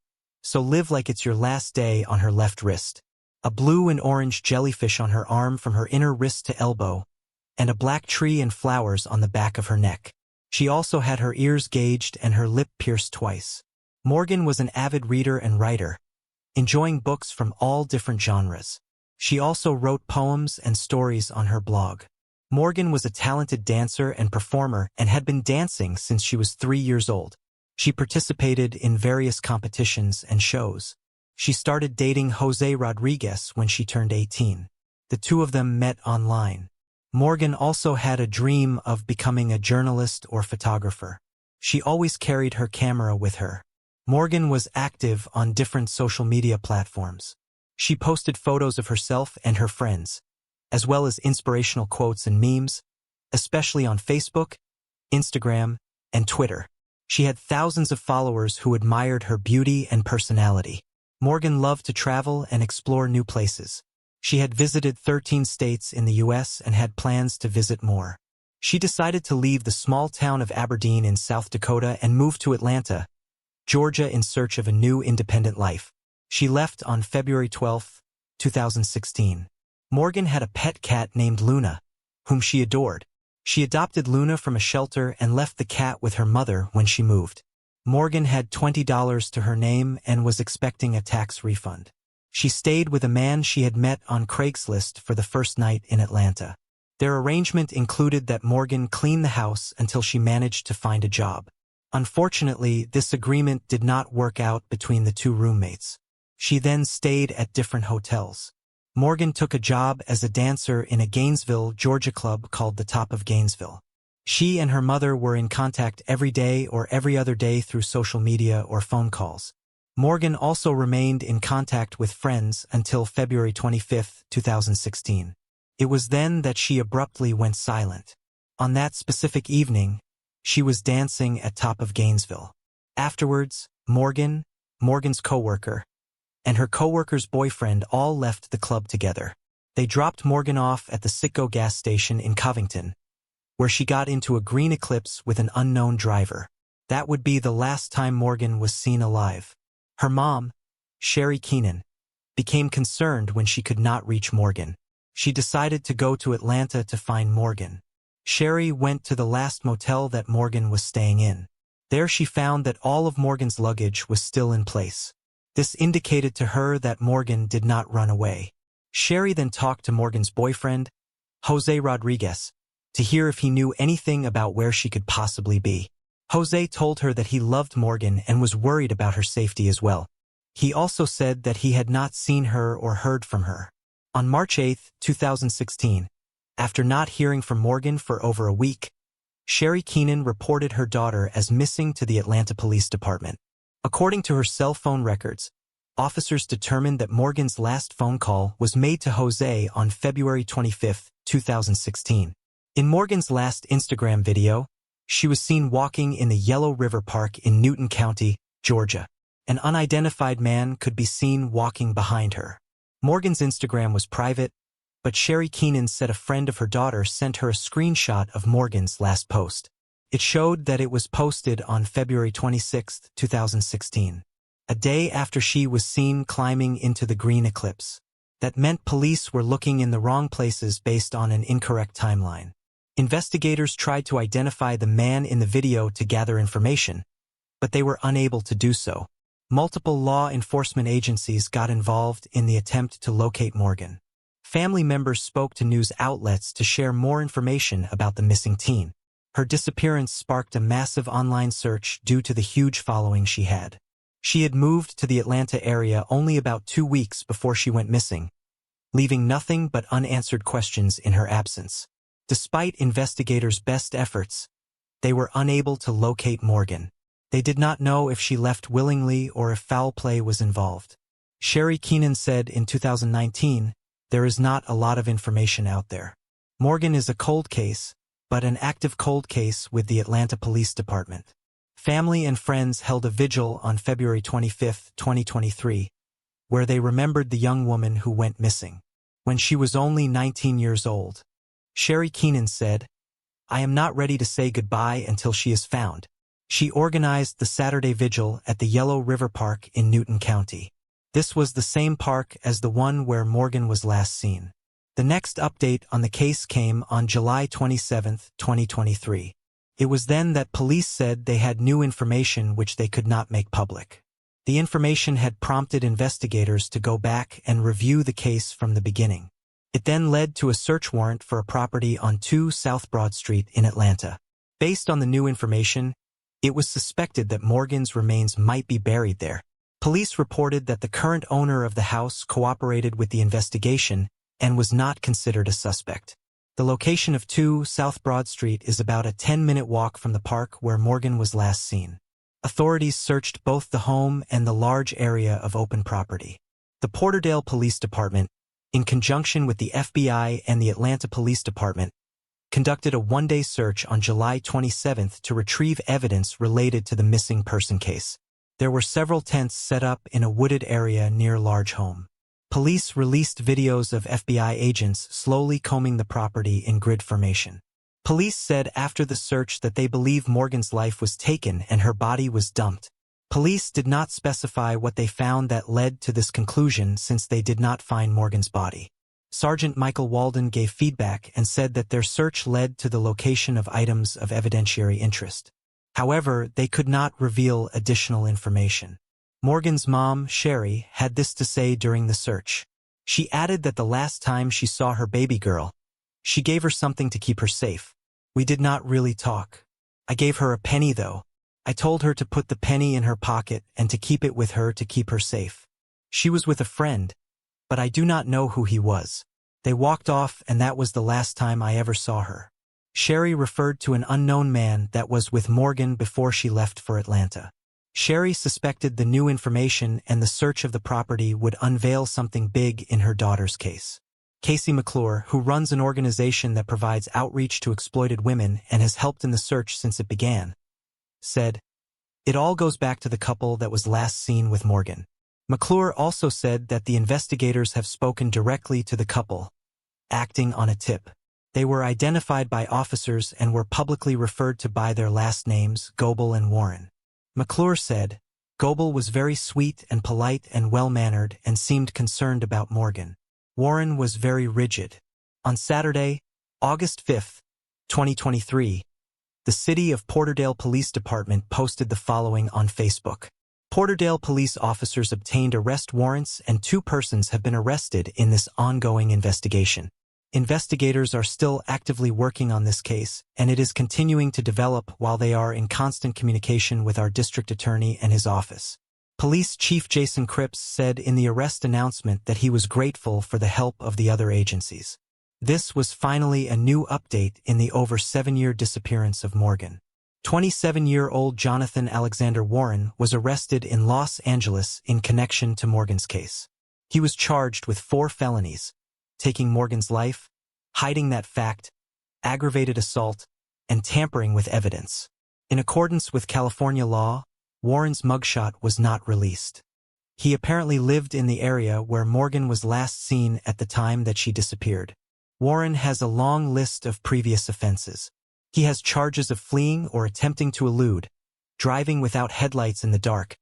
so live like it's your last day," on her left wrist, a blue and orange jellyfish on her arm from her inner wrist to elbow, and a black tree and flowers on the back of her neck. She also had her ears gauged and her lip pierced twice. Morgan was an avid reader and writer, enjoying books from all different genres. She also wrote poems and stories on her blog. Morgan was a talented dancer and performer and had been dancing since she was 3 years old. She participated in various competitions and shows. She started dating Jose Rodriguez when she turned 18. The two of them met online. Morgan also had a dream of becoming a journalist or photographer. She always carried her camera with her. Morgan was active on different social media platforms. She posted photos of herself and her friends, as well as inspirational quotes and memes, especially on Facebook, Instagram, and Twitter. She had thousands of followers who admired her beauty and personality. Morgan loved to travel and explore new places. She had visited 13 states in the U.S. and had plans to visit more. She decided to leave the small town of Aberdeen in South Dakota and move to Atlanta, Georgia in search of a new independent life. She left on February 12, 2016. Morgan had a pet cat named Luna, whom she adored. She adopted Luna from a shelter and left the cat with her mother when she moved. Morgan had $20 to her name and was expecting a tax refund. She stayed with a man she had met on Craigslist for the first night in Atlanta. Their arrangement included that Morgan clean the house until she managed to find a job. Unfortunately, this agreement did not work out between the two roommates. She then stayed at different hotels. Morgan took a job as a dancer in a Gainesville, Georgia club called the Top of Gainesville. She and her mother were in contact every day or every other day through social media or phone calls. Morgan also remained in contact with friends until February 25, 2016. It was then that she abruptly went silent. On that specific evening, she was dancing at Top of Gainesville. Afterwards, Morgan's coworker, and her coworker's boyfriend all left the club together. They dropped Morgan off at the Citgo gas station in Covington, where she got into a green Eclipse with an unknown driver. That would be the last time Morgan was seen alive. Her mom, Sherry Keenan, became concerned when she could not reach Morgan. She decided to go to Atlanta to find Morgan. Sherry went to the last motel that Morgan was staying in. There she found that all of Morgan's luggage was still in place. This indicated to her that Morgan did not run away. Sherry then talked to Morgan's boyfriend, Jose Rodriguez, to hear if he knew anything about where she could possibly be. Jose told her that he loved Morgan and was worried about her safety as well. He also said that he had not seen her or heard from her. On March 8, 2016, after not hearing from Morgan for over a week, Sherry Keenan reported her daughter as missing to the Atlanta Police Department. According to her cell phone records, officers determined that Morgan's last phone call was made to Jose on February 25, 2016. In Morgan's last Instagram video, she was seen walking in the Yellow River Park in Newton County, Georgia. An unidentified man could be seen walking behind her. Morgan's Instagram was private, but Sherry Keenan said a friend of her daughter sent her a screenshot of Morgan's last post. It showed that it was posted on February 26, 2016, a day after she was seen climbing into the green Eclipse. That meant police were looking in the wrong places based on an incorrect timeline. Investigators tried to identify the man in the video to gather information, but they were unable to do so. Multiple law enforcement agencies got involved in the attempt to locate Morgan. Family members spoke to news outlets to share more information about the missing teen. Her disappearance sparked a massive online search due to the huge following she had. She had moved to the Atlanta area only about 2 weeks before she went missing, leaving nothing but unanswered questions in her absence. Despite investigators' best efforts, they were unable to locate Morgan. They did not know if she left willingly or if foul play was involved. Sherry Keenan said in 2019, "There is not a lot of information out there. Morgan is a cold case, but an active cold case with the Atlanta Police Department." Family and friends held a vigil on February 25, 2023, where they remembered the young woman who went missing when she was only 19 years old. Sherry Keenan said, "I am not ready to say goodbye until she is found." She organized the Saturday vigil at the Yellow River Park in Newton County. This was the same park as the one where Morgan was last seen. The next update on the case came on July 27, 2023. It was then that police said they had new information which they could not make public. The information had prompted investigators to go back and review the case from the beginning. It then led to a search warrant for a property on 2 South Broad Street in Atlanta. Based on the new information, it was suspected that Morgan's remains might be buried there. Police reported that the current owner of the house cooperated with the investigation and was not considered a suspect. The location of 2 South Broad Street is about a 10-minute walk from the park where Morgan was last seen. Authorities searched both the home and the large area of open property. The Porterdale Police Department, in conjunction with the FBI and the Atlanta Police Department, conducted a one-day search on July 27 to retrieve evidence related to the missing person case. There were several tents set up in a wooded area near large home. Police released videos of FBI agents slowly combing the property in grid formation. Police said after the search that they believe Morgan's life was taken and her body was dumped. Police did not specify what they found that led to this conclusion since they did not find Morgan's body. Sergeant Michael Walden gave feedback and said that their search led to the location of items of evidentiary interest. However, they could not reveal additional information. Morgan's mom, Sherry, had this to say during the search. She added that the last time she saw her baby girl, she gave her something to keep her safe. "We did not really talk. I gave her a penny though. I told her to put the penny in her pocket and to keep it with her to keep her safe. She was with a friend, but I do not know who he was. They walked off and that was the last time I ever saw her." Sherry referred to an unknown man that was with Morgan before she left for Atlanta. Sherry suspected the new information and the search of the property would unveil something big in her daughter's case. Casey McClure, who runs an organization that provides outreach to exploited women and has helped in the search since it began, said, "It all goes back to the couple that was last seen with Morgan." McClure also said that the investigators have spoken directly to the couple, acting on a tip. They were identified by officers and were publicly referred to by their last names, Goebel and Warren. McClure said, "Goebel was very sweet and polite and well-mannered and seemed concerned about Morgan. Warren was very rigid." On Saturday, August 5, 2023, the City of Porterdale Police Department posted the following on Facebook. Porterdale police officers obtained arrest warrants and 2 persons have been arrested in this ongoing investigation. Investigators are still actively working on this case, and it is continuing to develop while they are in constant communication with our district attorney and his office. Police Chief Jason Cripps said in the arrest announcement that he was grateful for the help of the other agencies. This was finally a new update in the over 7-year disappearance of Morgan. 27-year-old Jonathan Alexander Warren was arrested in Los Angeles in connection to Morgan's case. He was charged with 4 felonies: taking Morgan's life, hiding that fact, aggravated assault, and tampering with evidence. In accordance with California law, Warren's mugshot was not released. He apparently lived in the area where Morgan was last seen at the time that she disappeared. Warren has a long list of previous offenses. He has charges of fleeing or attempting to elude, driving without headlights in the dark,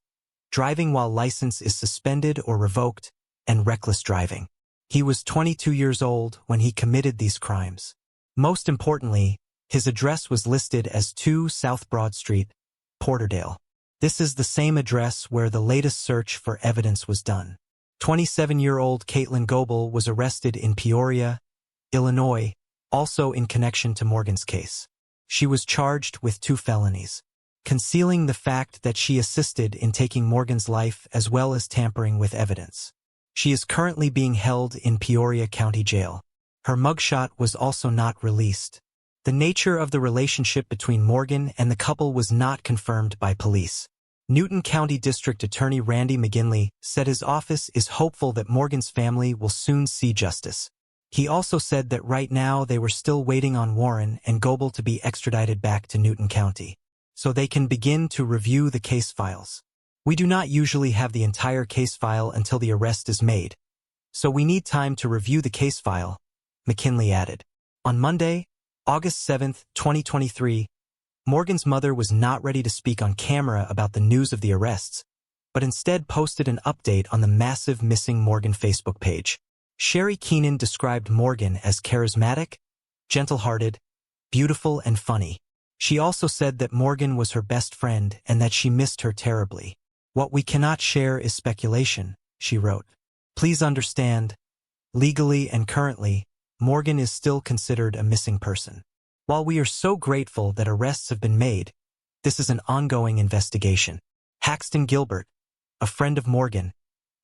driving while license is suspended or revoked, and reckless driving. He was 22 years old when he committed these crimes. Most importantly, his address was listed as 2 South Broad Street, Porterdale. This is the same address where the latest search for evidence was done. 27-year-old Caitlin Goebel was arrested in Peoria, Illinois, also in connection to Morgan's case. She was charged with 2 felonies: concealing the fact that she assisted in taking Morgan's life as well as tampering with evidence. She is currently being held in Peoria County Jail. Her mugshot was also not released. The nature of the relationship between Morgan and the couple was not confirmed by police. Newton County District Attorney Randy McGinley said his office is hopeful that Morgan's family will soon see justice. He also said that right now they were still waiting on Warren and Goebel to be extradited back to Newton County, so they can begin to review the case files. We do not usually have the entire case file until the arrest is made, so we need time to review the case file, McKinley added. On Monday, August 7, 2023, Morgan's mother was not ready to speak on camera about the news of the arrests, but instead posted an update on the massive Missing Morgan Facebook page. Sherry Keenan described Morgan as charismatic, gentle-hearted, beautiful, and funny. She also said that Morgan was her best friend and that she missed her terribly. "What we cannot share is speculation," she wrote. "Please understand, legally and currently, Morgan is still considered a missing person. While we are so grateful that arrests have been made, this is an ongoing investigation." Haxton Gilbert, a friend of Morgan,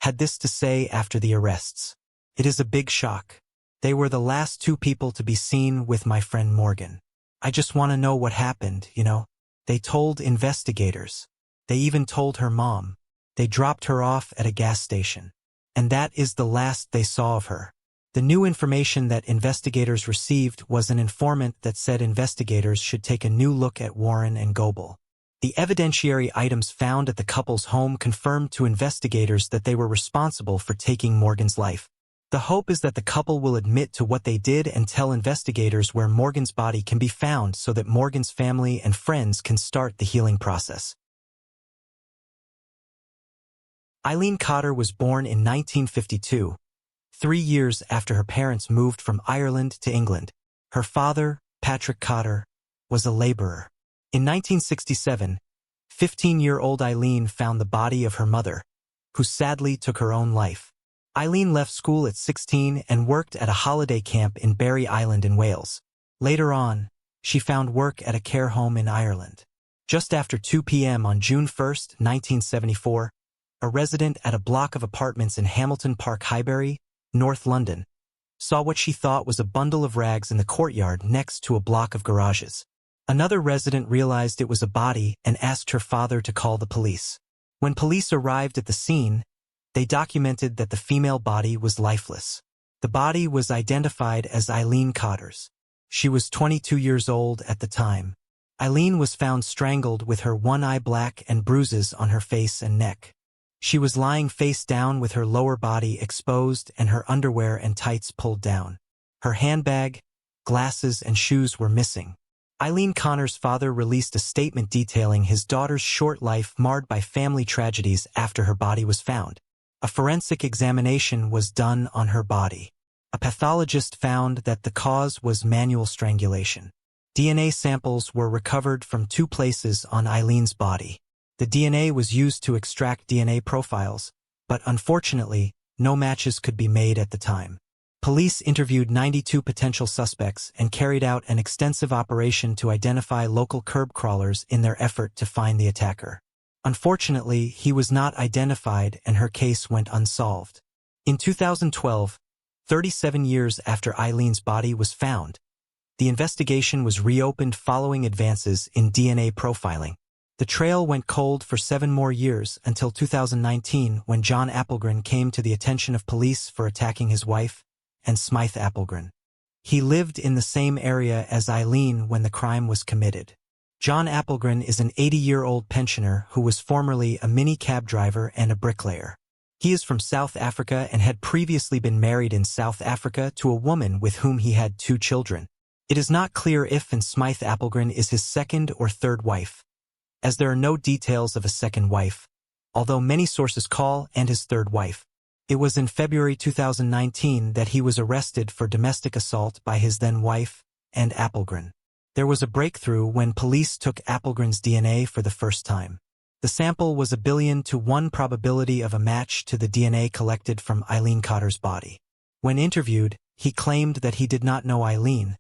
had this to say after the arrests. "It is a big shock. They were the last two people to be seen with my friend Morgan. I just want to know what happened, you know. They told investigators. They even told her mom. They dropped her off at a gas station. And that is the last they saw of her." The new information that investigators received was an informant that said investigators should take a new look at Warren and Goebel. The evidentiary items found at the couple's home confirmed to investigators that they were responsible for taking Morgan's life. The hope is that the couple will admit to what they did and tell investigators where Morgan's body can be found so that Morgan's family and friends can start the healing process. Eileen Cotter was born in 1952, 3 years after her parents moved from Ireland to England. Her father, Patrick Cotter, was a laborer. In 1967, 15-year-old Eileen found the body of her mother, who sadly took her own life. Eileen left school at 16 and worked at a holiday camp in Berry Island in Wales. Later on, she found work at a care home in Ireland. Just after 2 p.m. on June 1, 1974, a resident at a block of apartments in Hamilton Park, Highbury, North London, saw what she thought was a bundle of rags in the courtyard next to a block of garages. Another resident realized it was a body and asked her father to call the police. When police arrived at the scene, they documented that the female body was lifeless. The body was identified as Eileen Cotter's. She was 22 years old at the time. Eileen was found strangled with her one eye black and bruises on her face and neck. She was lying face down with her lower body exposed and her underwear and tights pulled down. Her handbag, glasses, and shoes were missing. Eileen Cotter's father released a statement detailing his daughter's short life marred by family tragedies after her body was found. A forensic examination was done on her body. A pathologist found that the cause was manual strangulation. DNA samples were recovered from 2 places on Eileen's body. The DNA was used to extract DNA profiles, but unfortunately, no matches could be made at the time. Police interviewed 92 potential suspects and carried out an extensive operation to identify local curb crawlers in their effort to find the attacker. Unfortunately, he was not identified and her case went unsolved. In 2012, 37 years after Eileen's body was found, the investigation was reopened following advances in DNA profiling. The trail went cold for 7 more years until 2019 when John Applegren came to the attention of police for attacking his wife and Smythe Applegren. He lived in the same area as Eileen when the crime was committed. John Applegren is an 80-year-old pensioner who was formerly a mini-cab driver and a bricklayer. He is from South Africa and had previously been married in South Africa to a woman with whom he had 2 children. It is not clear if and Smythe Applegren is his second or third wife, as there are no details of a second wife, although many sources call and his third wife. It was in February 2019 that he was arrested for domestic assault by his then-wife and Applegren. There was a breakthrough when police took Applegren's DNA for the first time. The sample was a 1,000,000,000 probability of a match to the DNA collected from Eileen Cotter's body. When interviewed, he claimed that he did not know Eileen,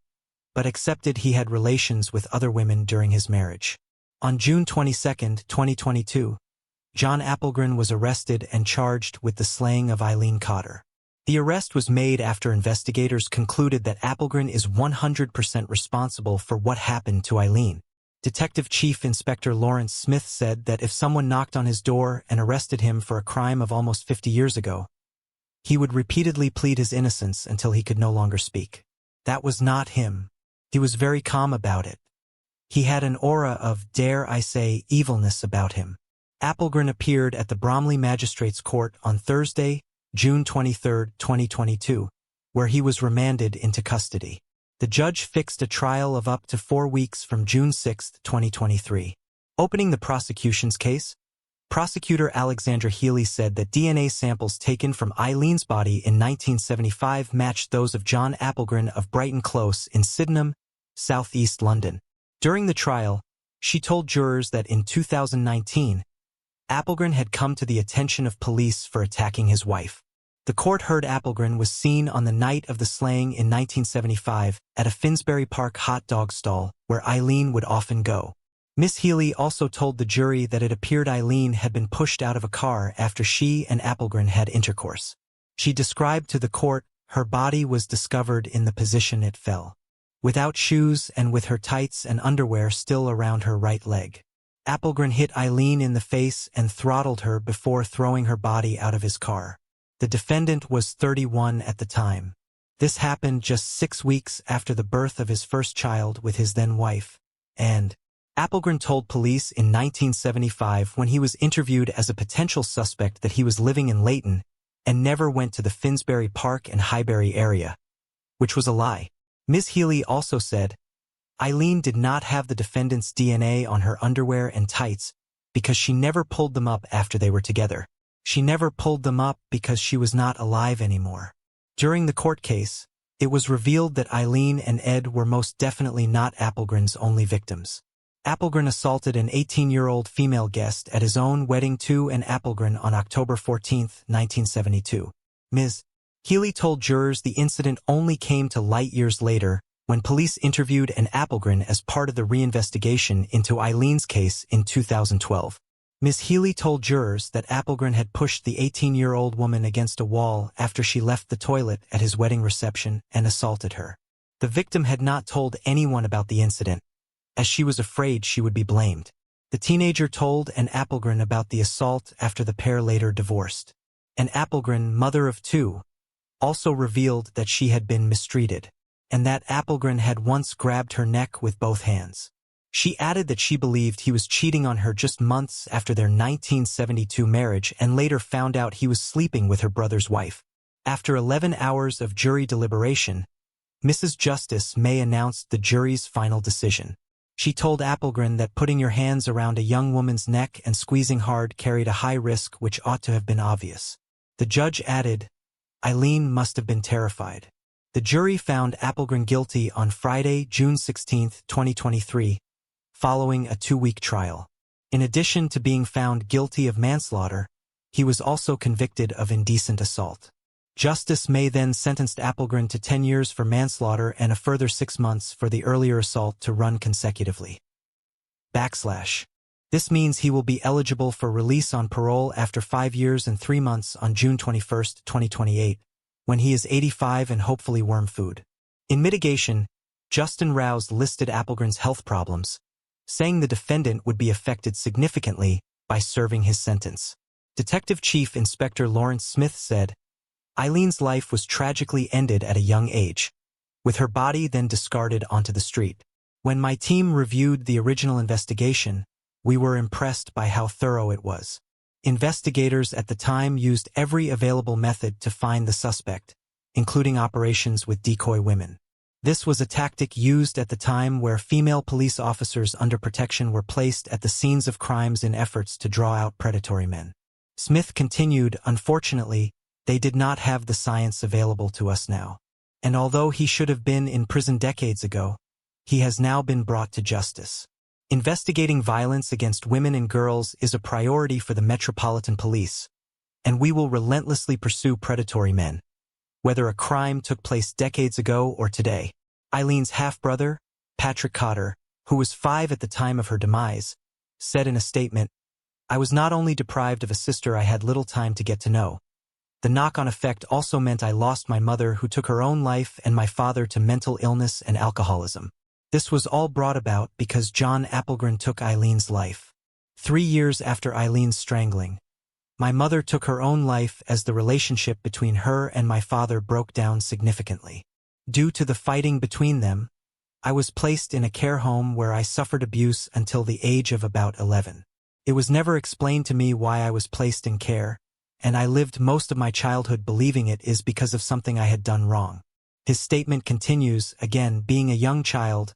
but accepted he had relations with other women during his marriage. On June 22, 2022, John Applegren was arrested and charged with the slaying of Eileen Cotter. The arrest was made after investigators concluded that Appelgren is 100% responsible for what happened to Eileen. Detective Chief Inspector Lawrence Smith said that if someone knocked on his door and arrested him for a crime of almost 50 years ago, he would repeatedly plead his innocence until he could no longer speak. That was not him. He was very calm about it. He had an aura of, dare I say, evilness about him. Appelgren appeared at the Bromley Magistrates Court on Thursday, June 23, 2022, where he was remanded into custody. The judge fixed a trial of up to 4 weeks from June 6, 2023. Opening the prosecution's case, prosecutor Alexandra Healy said that DNA samples taken from Eileen's body in 1975 matched those of John Appelgren of Brighton Close in Sydenham, southeast London. During the trial, she told jurors that in 2019, Appelgren had come to the attention of police for attacking his wife. The court heard Appelgren was seen on the night of the slaying in 1975 at a Finsbury Park hot dog stall where Eileen would often go. Miss Healy also told the jury that it appeared Eileen had been pushed out of a car after she and Appelgren had intercourse. She described to the court her body was discovered in the position it fell, without shoes and with her tights and underwear still around her right leg. Appelgren hit Eileen in the face and throttled her before throwing her body out of his car. The defendant was 31 at the time. This happened just 6 weeks after the birth of his first child with his then-wife, and Appelgren told police in 1975 when he was interviewed as a potential suspect that he was living in Leighton and never went to the Finsbury Park and Highbury area, which was a lie. Ms. Healy also said, Eileen did not have the defendant's DNA on her underwear and tights because she never pulled them up after they were together. She never pulled them up because she was not alive anymore. During the court case, it was revealed that Eileen and Ed were most definitely not Appelgren's only victims. Appelgren assaulted an 18-year-old female guest at his own wedding to an Appelgren on October 14, 1972. Ms. Healy told jurors the incident only came to light years later when police interviewed an Appelgren as part of the reinvestigation into Eileen's case in 2012. Ms. Healy told jurors that Appelgren had pushed the 18-year-old woman against a wall after she left the toilet at his wedding reception and assaulted her. The victim had not told anyone about the incident, as she was afraid she would be blamed. The teenager told an Appelgren about the assault after the pair later divorced. An Appelgren, mother of 2, also revealed that she had been mistreated, and that Appelgren had once grabbed her neck with both hands. She added that she believed he was cheating on her just months after their 1972 marriage and later found out he was sleeping with her brother's wife. After 11 hours of jury deliberation, Mrs. Justice May announced the jury's final decision. She told Appelgren that putting your hands around a young woman's neck and squeezing hard carried a high risk which ought to have been obvious. The judge added, Eileen must have been terrified. The jury found Appelgren guilty on Friday, June 16, 2023, following a 2-week trial. In addition to being found guilty of manslaughter, he was also convicted of indecent assault. Justice May then sentenced Appelgren to 10 years for manslaughter and a further 6 months for the earlier assault to run consecutively. This means he will be eligible for release on parole after 5 years and 3 months on June 21, 2028, when he is 85 and hopefully worm food. In mitigation, Justin Rouse listed Appelgren's health problems, saying the defendant would be affected significantly by serving his sentence. Detective Chief Inspector Lawrence Smith said, Eileen's life was tragically ended at a young age, with her body then discarded onto the street. When my team reviewed the original investigation, we were impressed by how thorough it was. Investigators at the time used every available method to find the suspect, including operations with decoy women. This was a tactic used at the time where female police officers under protection were placed at the scenes of crimes in efforts to draw out predatory men. Smith continued, unfortunately, they did not have the science available to us now. And although he should have been in prison decades ago, he has now been brought to justice. Investigating violence against women and girls is a priority for the Metropolitan Police, and we will relentlessly pursue predatory men, whether a crime took place decades ago or today. Eileen's half-brother, Patrick Cotter, who was 5 at the time of her demise, said in a statement, I was not only deprived of a sister I had little time to get to know, The knock-on effect also meant I lost my mother, who took her own life, and my father to mental illness and alcoholism. This was all brought about because John Applegren took Eileen's life. 3 years after Eileen's strangling, my mother took her own life as the relationship between her and my father broke down significantly. Due to the fighting between them, I was placed in a care home where I suffered abuse until the age of about 11. It was never explained to me why I was placed in care, and I lived most of my childhood believing it is because of something I had done wrong. His statement continues, again, being a young child,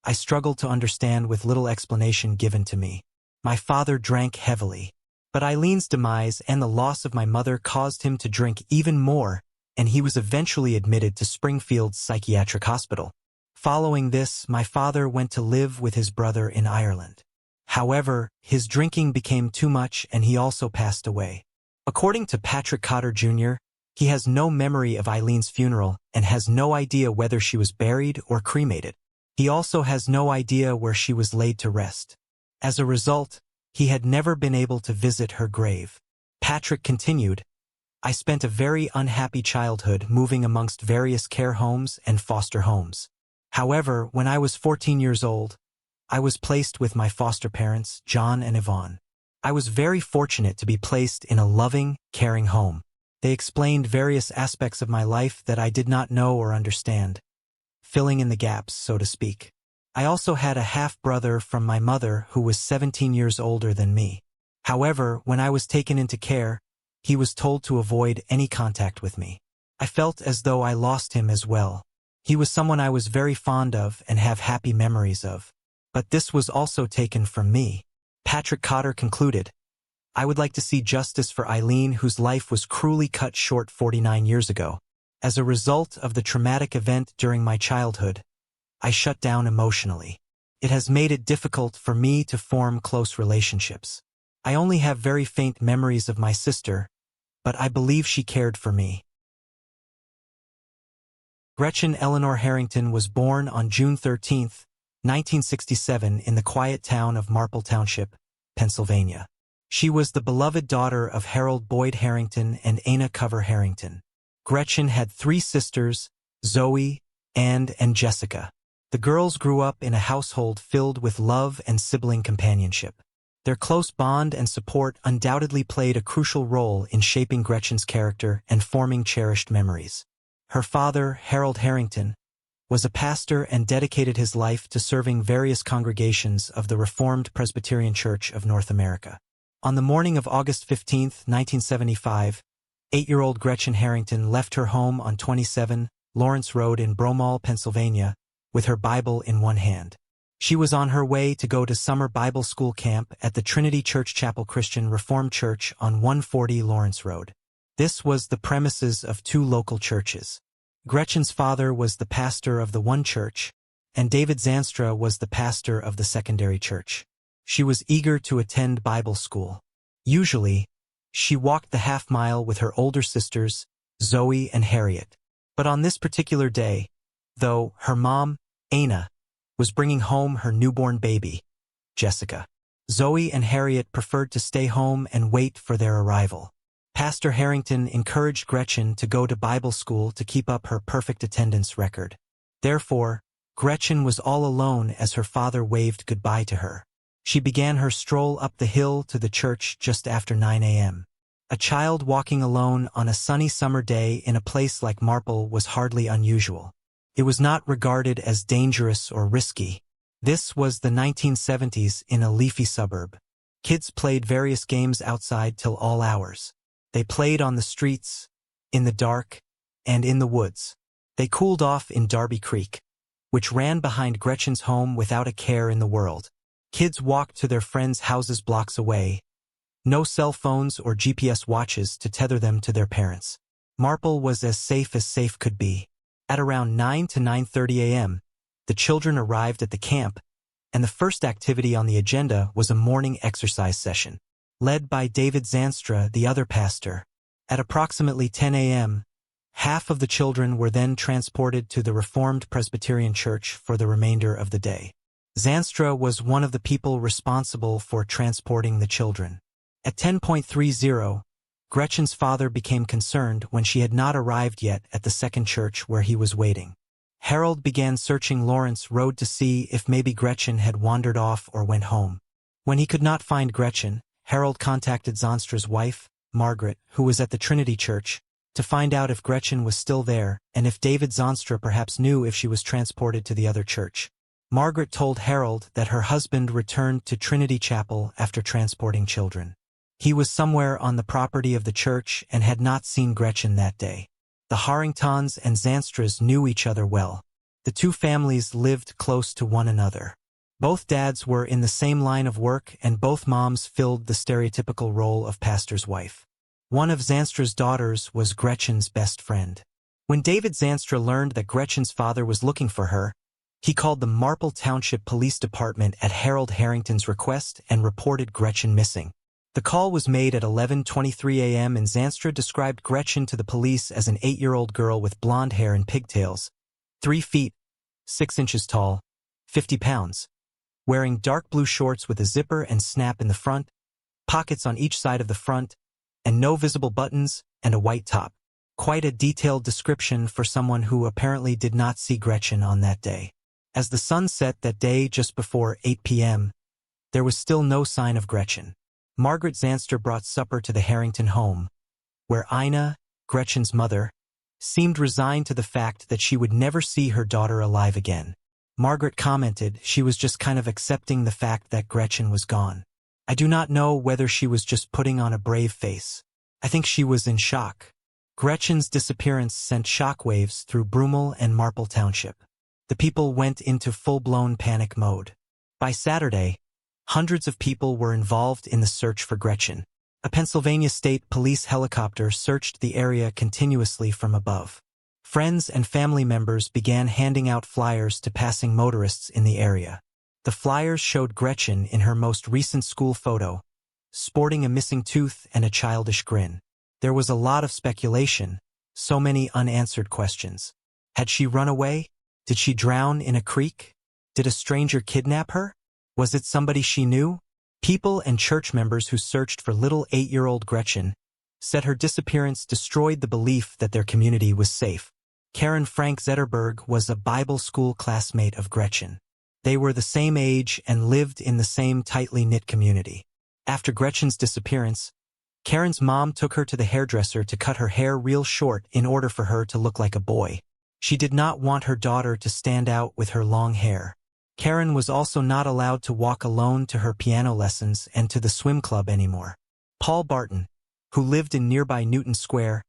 I struggled to understand with little explanation given to me. My father drank heavily, but Eileen's demise and the loss of my mother caused him to drink even more, and he was eventually admitted to Springfield's psychiatric hospital. Following this, my father went to live with his brother in Ireland. However, his drinking became too much and he also passed away. According to Patrick Cotter Jr., he has no memory of Eileen's funeral and has no idea whether she was buried or cremated. He also has no idea where she was laid to rest. As a result, he had never been able to visit her grave. Patrick continued, I spent a very unhappy childhood moving amongst various care homes and foster homes. However, when I was 14 years old, I was placed with my foster parents, John and Yvonne. I was very fortunate to be placed in a loving, caring home. They explained various aspects of my life that I did not know or understand, filling in the gaps, so to speak. I also had a half-brother from my mother who was 17 years older than me. However, when I was taken into care, he was told to avoid any contact with me. I felt as though I lost him as well. He was someone I was very fond of and have happy memories of. But this was also taken from me. Patrick Cotter concluded, I would like to see justice for Eileen, whose life was cruelly cut short 49 years ago. As a result of the traumatic event during my childhood, I shut down emotionally. It has made it difficult for me to form close relationships. I only have very faint memories of my sister, but I believe she cared for me. Gretchen Eleanor Harrington was born on June 13, 1967 in the quiet town of Marple Township, Pennsylvania. She was the beloved daughter of Harold Boyd Harrington and Anna Cover Harrington. Gretchen had 3 sisters, Zoe, Anne, and Jessica. The girls grew up in a household filled with love and sibling companionship. Their close bond and support undoubtedly played a crucial role in shaping Gretchen's character and forming cherished memories. Her father, Harold Harrington, was a pastor and dedicated his life to serving various congregations of the Reformed Presbyterian Church of North America. On the morning of August 15, 1975, 8-year-old Gretchen Harrington left her home on 27 Lawrence Road in Bromall, Pennsylvania, with her Bible in one hand. She was on her way to go to summer Bible school camp at the Trinity Church Chapel Christian Reformed Church on 140 Lawrence Road. This was the premises of 2 local churches. Gretchen's father was the pastor of the one church, and David Zanstra was the pastor of the secondary church. She was eager to attend Bible school. Usually, she walked the half-mile with her older sisters, Zoe and Harriet. But on this particular day, though, her mom, Anna, was bringing home her newborn baby, Jessica. Zoe and Harriet preferred to stay home and wait for their arrival. Pastor Harrington encouraged Gretchen to go to Bible school to keep up her perfect attendance record. Therefore, Gretchen was all alone as her father waved goodbye to her. She began her stroll up the hill to the church just after 9 a.m. A child walking alone on a sunny summer day in a place like Marple was hardly unusual. It was not regarded as dangerous or risky. This was the 1970s in a leafy suburb. Kids played various games outside till all hours. They played on the streets, in the dark, and in the woods. They cooled off in Darby Creek, which ran behind Gretchen's home without a care in the world. Kids walked to their friends' houses blocks away. No cell phones or GPS watches to tether them to their parents. Marple was as safe could be. At around 9 to 9:30 a.m., the children arrived at the camp, and the first activity on the agenda was a morning exercise session, led by David Zanstra, the other pastor. At approximately 10 a.m., half of the children were then transported to the Reformed Presbyterian Church for the remainder of the day. Zanstra was one of the people responsible for transporting the children. At 10:30, Gretchen's father became concerned when she had not arrived yet at the second church where he was waiting. Harold began searching Lawrence Road to see if maybe Gretchen had wandered off or went home. When he could not find Gretchen, Harold contacted Zonstra's wife, Margaret, who was at the Trinity Church, to find out if Gretchen was still there and if David Zonstra perhaps knew if she was transported to the other church. Margaret told Harold that her husband returned to Trinity Chapel after transporting children. He was somewhere on the property of the church and had not seen Gretchen that day. The Harringtons and Zanstras knew each other well. The two families lived close to one another. Both dads were in the same line of work and both moms filled the stereotypical role of pastor's wife. One of Zanstra's daughters was Gretchen's best friend. When David Zanstra learned that Gretchen's father was looking for her, he called the Marple Township Police Department at Harold Harrington's request and reported Gretchen missing. The call was made at 11:23 a.m. and Zanstra described Gretchen to the police as an 8-year-old girl with blonde hair and pigtails, 3 feet, 6 inches tall, 50 pounds, wearing dark blue shorts with a zipper and snap in the front, pockets on each side of the front, and no visible buttons, and a white top. Quite a detailed description for someone who apparently did not see Gretchen on that day. As the sun set that day just before 8 p.m., there was still no sign of Gretchen. Margaret Zanstra brought supper to the Harrington home, where Ina, Gretchen's mother, seemed resigned to the fact that she would never see her daughter alive again. Margaret commented she was just kind of accepting the fact that Gretchen was gone. I do not know whether she was just putting on a brave face. I think she was in shock. Gretchen's disappearance sent shockwaves through Broomall and Marple Township. The people went into full-blown panic mode. By Saturday, hundreds of people were involved in the search for Gretchen. A Pennsylvania State Police helicopter searched the area continuously from above. Friends and family members began handing out flyers to passing motorists in the area. The flyers showed Gretchen in her most recent school photo, sporting a missing tooth and a childish grin. There was a lot of speculation, so many unanswered questions. Had she run away? Did she drown in a creek? Did a stranger kidnap her? Was it somebody she knew? People and church members who searched for little 8-year-old Gretchen said her disappearance destroyed the belief that their community was safe. Karen Frank Zetterberg was a Bible school classmate of Gretchen. They were the same age and lived in the same tightly knit community. After Gretchen's disappearance, Karen's mom took her to the hairdresser to cut her hair real short in order for her to look like a boy. She did not want her daughter to stand out with her long hair. Karen was also not allowed to walk alone to her piano lessons and to the swim club anymore. Paul Barton, who lived in nearby Newton Square,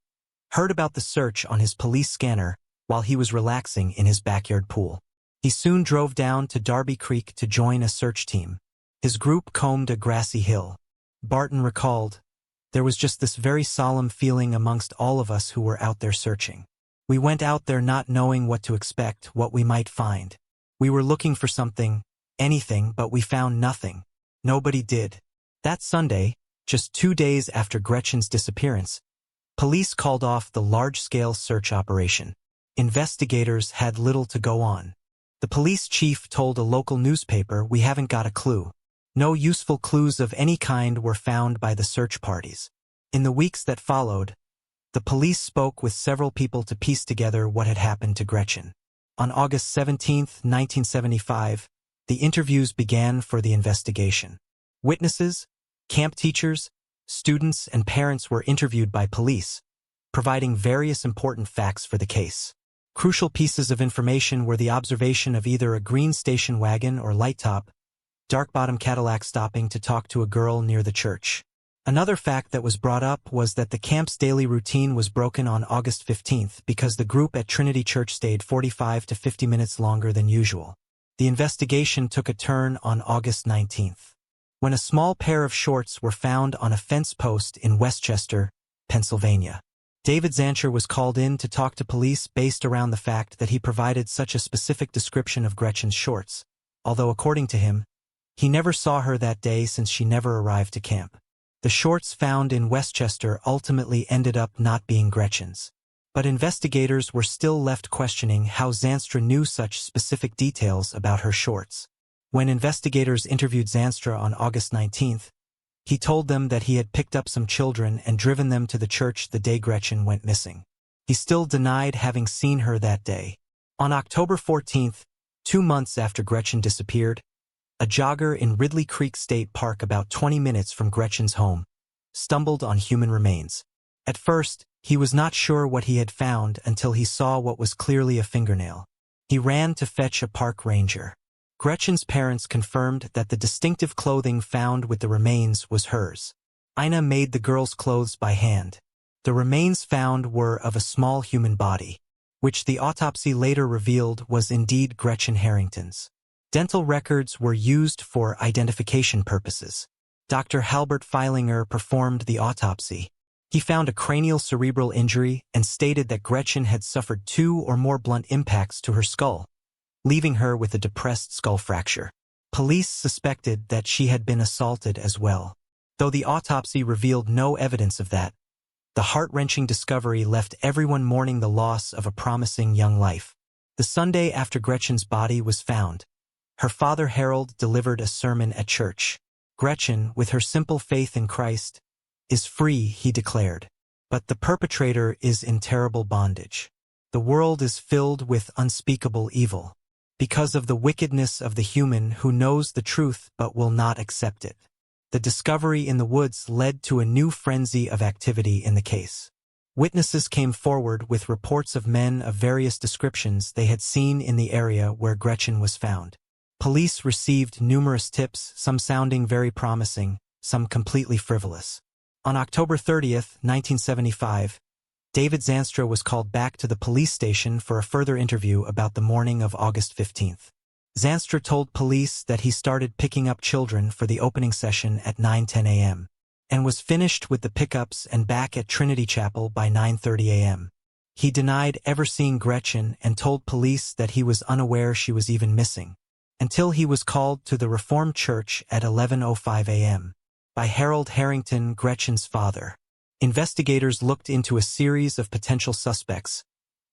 heard about the search on his police scanner while he was relaxing in his backyard pool. He soon drove down to Darby Creek to join a search team. His group combed a grassy hill. Barton recalled, "There was just this very solemn feeling amongst all of us who were out there searching. We went out there not knowing what to expect, what we might find. We were looking for something, anything, but we found nothing. Nobody did." That Sunday, just 2 days after Gretchen's disappearance, police called off the large-scale search operation. Investigators had little to go on. The police chief told a local newspaper, "We haven't got a clue." No useful clues of any kind were found by the search parties. In the weeks that followed, the police spoke with several people to piece together what had happened to Gretchen. On August 17, 1975, the interviews began for the investigation. Witnesses, camp teachers, students, and parents were interviewed by police, providing various important facts for the case. Crucial pieces of information were the observation of either a green station wagon or light-top, dark-bottom Cadillac stopping to talk to a girl near the church. Another fact that was brought up was that the camp's daily routine was broken on August 15 because the group at Trinity Church stayed 45 to 50 minutes longer than usual. The investigation took a turn on August 19, when a small pair of shorts were found on a fence post in Westchester, Pennsylvania. David Zanstra was called in to talk to police based around the fact that he provided such a specific description of Gretchen's shorts, although according to him, he never saw her that day since she never arrived to camp. The shorts found in Westchester ultimately ended up not being Gretchen's. But investigators were still left questioning how Zanstra knew such specific details about her shorts. When investigators interviewed Zanstra on August 19, He told them that he had picked up some children and driven them to the church the day Gretchen went missing. He still denied having seen her that day. On October 14th, 2 months after Gretchen disappeared, a jogger in Ridley Creek State Park about 20 minutes from Gretchen's home stumbled on human remains. At first, he was not sure what he had found until he saw what was clearly a fingernail. He ran to fetch a park ranger. Gretchen's parents confirmed that the distinctive clothing found with the remains was hers. Ina made the girl's clothes by hand. The remains found were of a small human body, which the autopsy later revealed was indeed Gretchen Harrington's. Dental records were used for identification purposes. Dr. Halbert Feilinger performed the autopsy. He found a cranial cerebral injury and stated that Gretchen had suffered 2 or more blunt impacts to her skull, leaving her with a depressed skull fracture. Police suspected that she had been assaulted as well. Though the autopsy revealed no evidence of that, the heart-wrenching discovery left everyone mourning the loss of a promising young life. The Sunday after Gretchen's body was found, her father Harold delivered a sermon at church. Gretchen, with her simple faith in Christ, is free, he declared. But the perpetrator is in terrible bondage. The world is filled with unspeakable evil, because of the wickedness of the human who knows the truth but will not accept it. The discovery in the woods led to a new frenzy of activity in the case. Witnesses came forward with reports of men of various descriptions they had seen in the area where Gretchen was found. Police received numerous tips, some sounding very promising, some completely frivolous. On October 30th, 1975, David Zanstra was called back to the police station for a further interview about the morning of August 15th. Zanstra told police that he started picking up children for the opening session at 9:10 a.m. and was finished with the pickups and back at Trinity Chapel by 9:30 a.m. He denied ever seeing Gretchen and told police that he was unaware she was even missing, until he was called to the Reformed Church at 11:05 a.m. by Harold Harrington, Gretchen's father. Investigators looked into a series of potential suspects,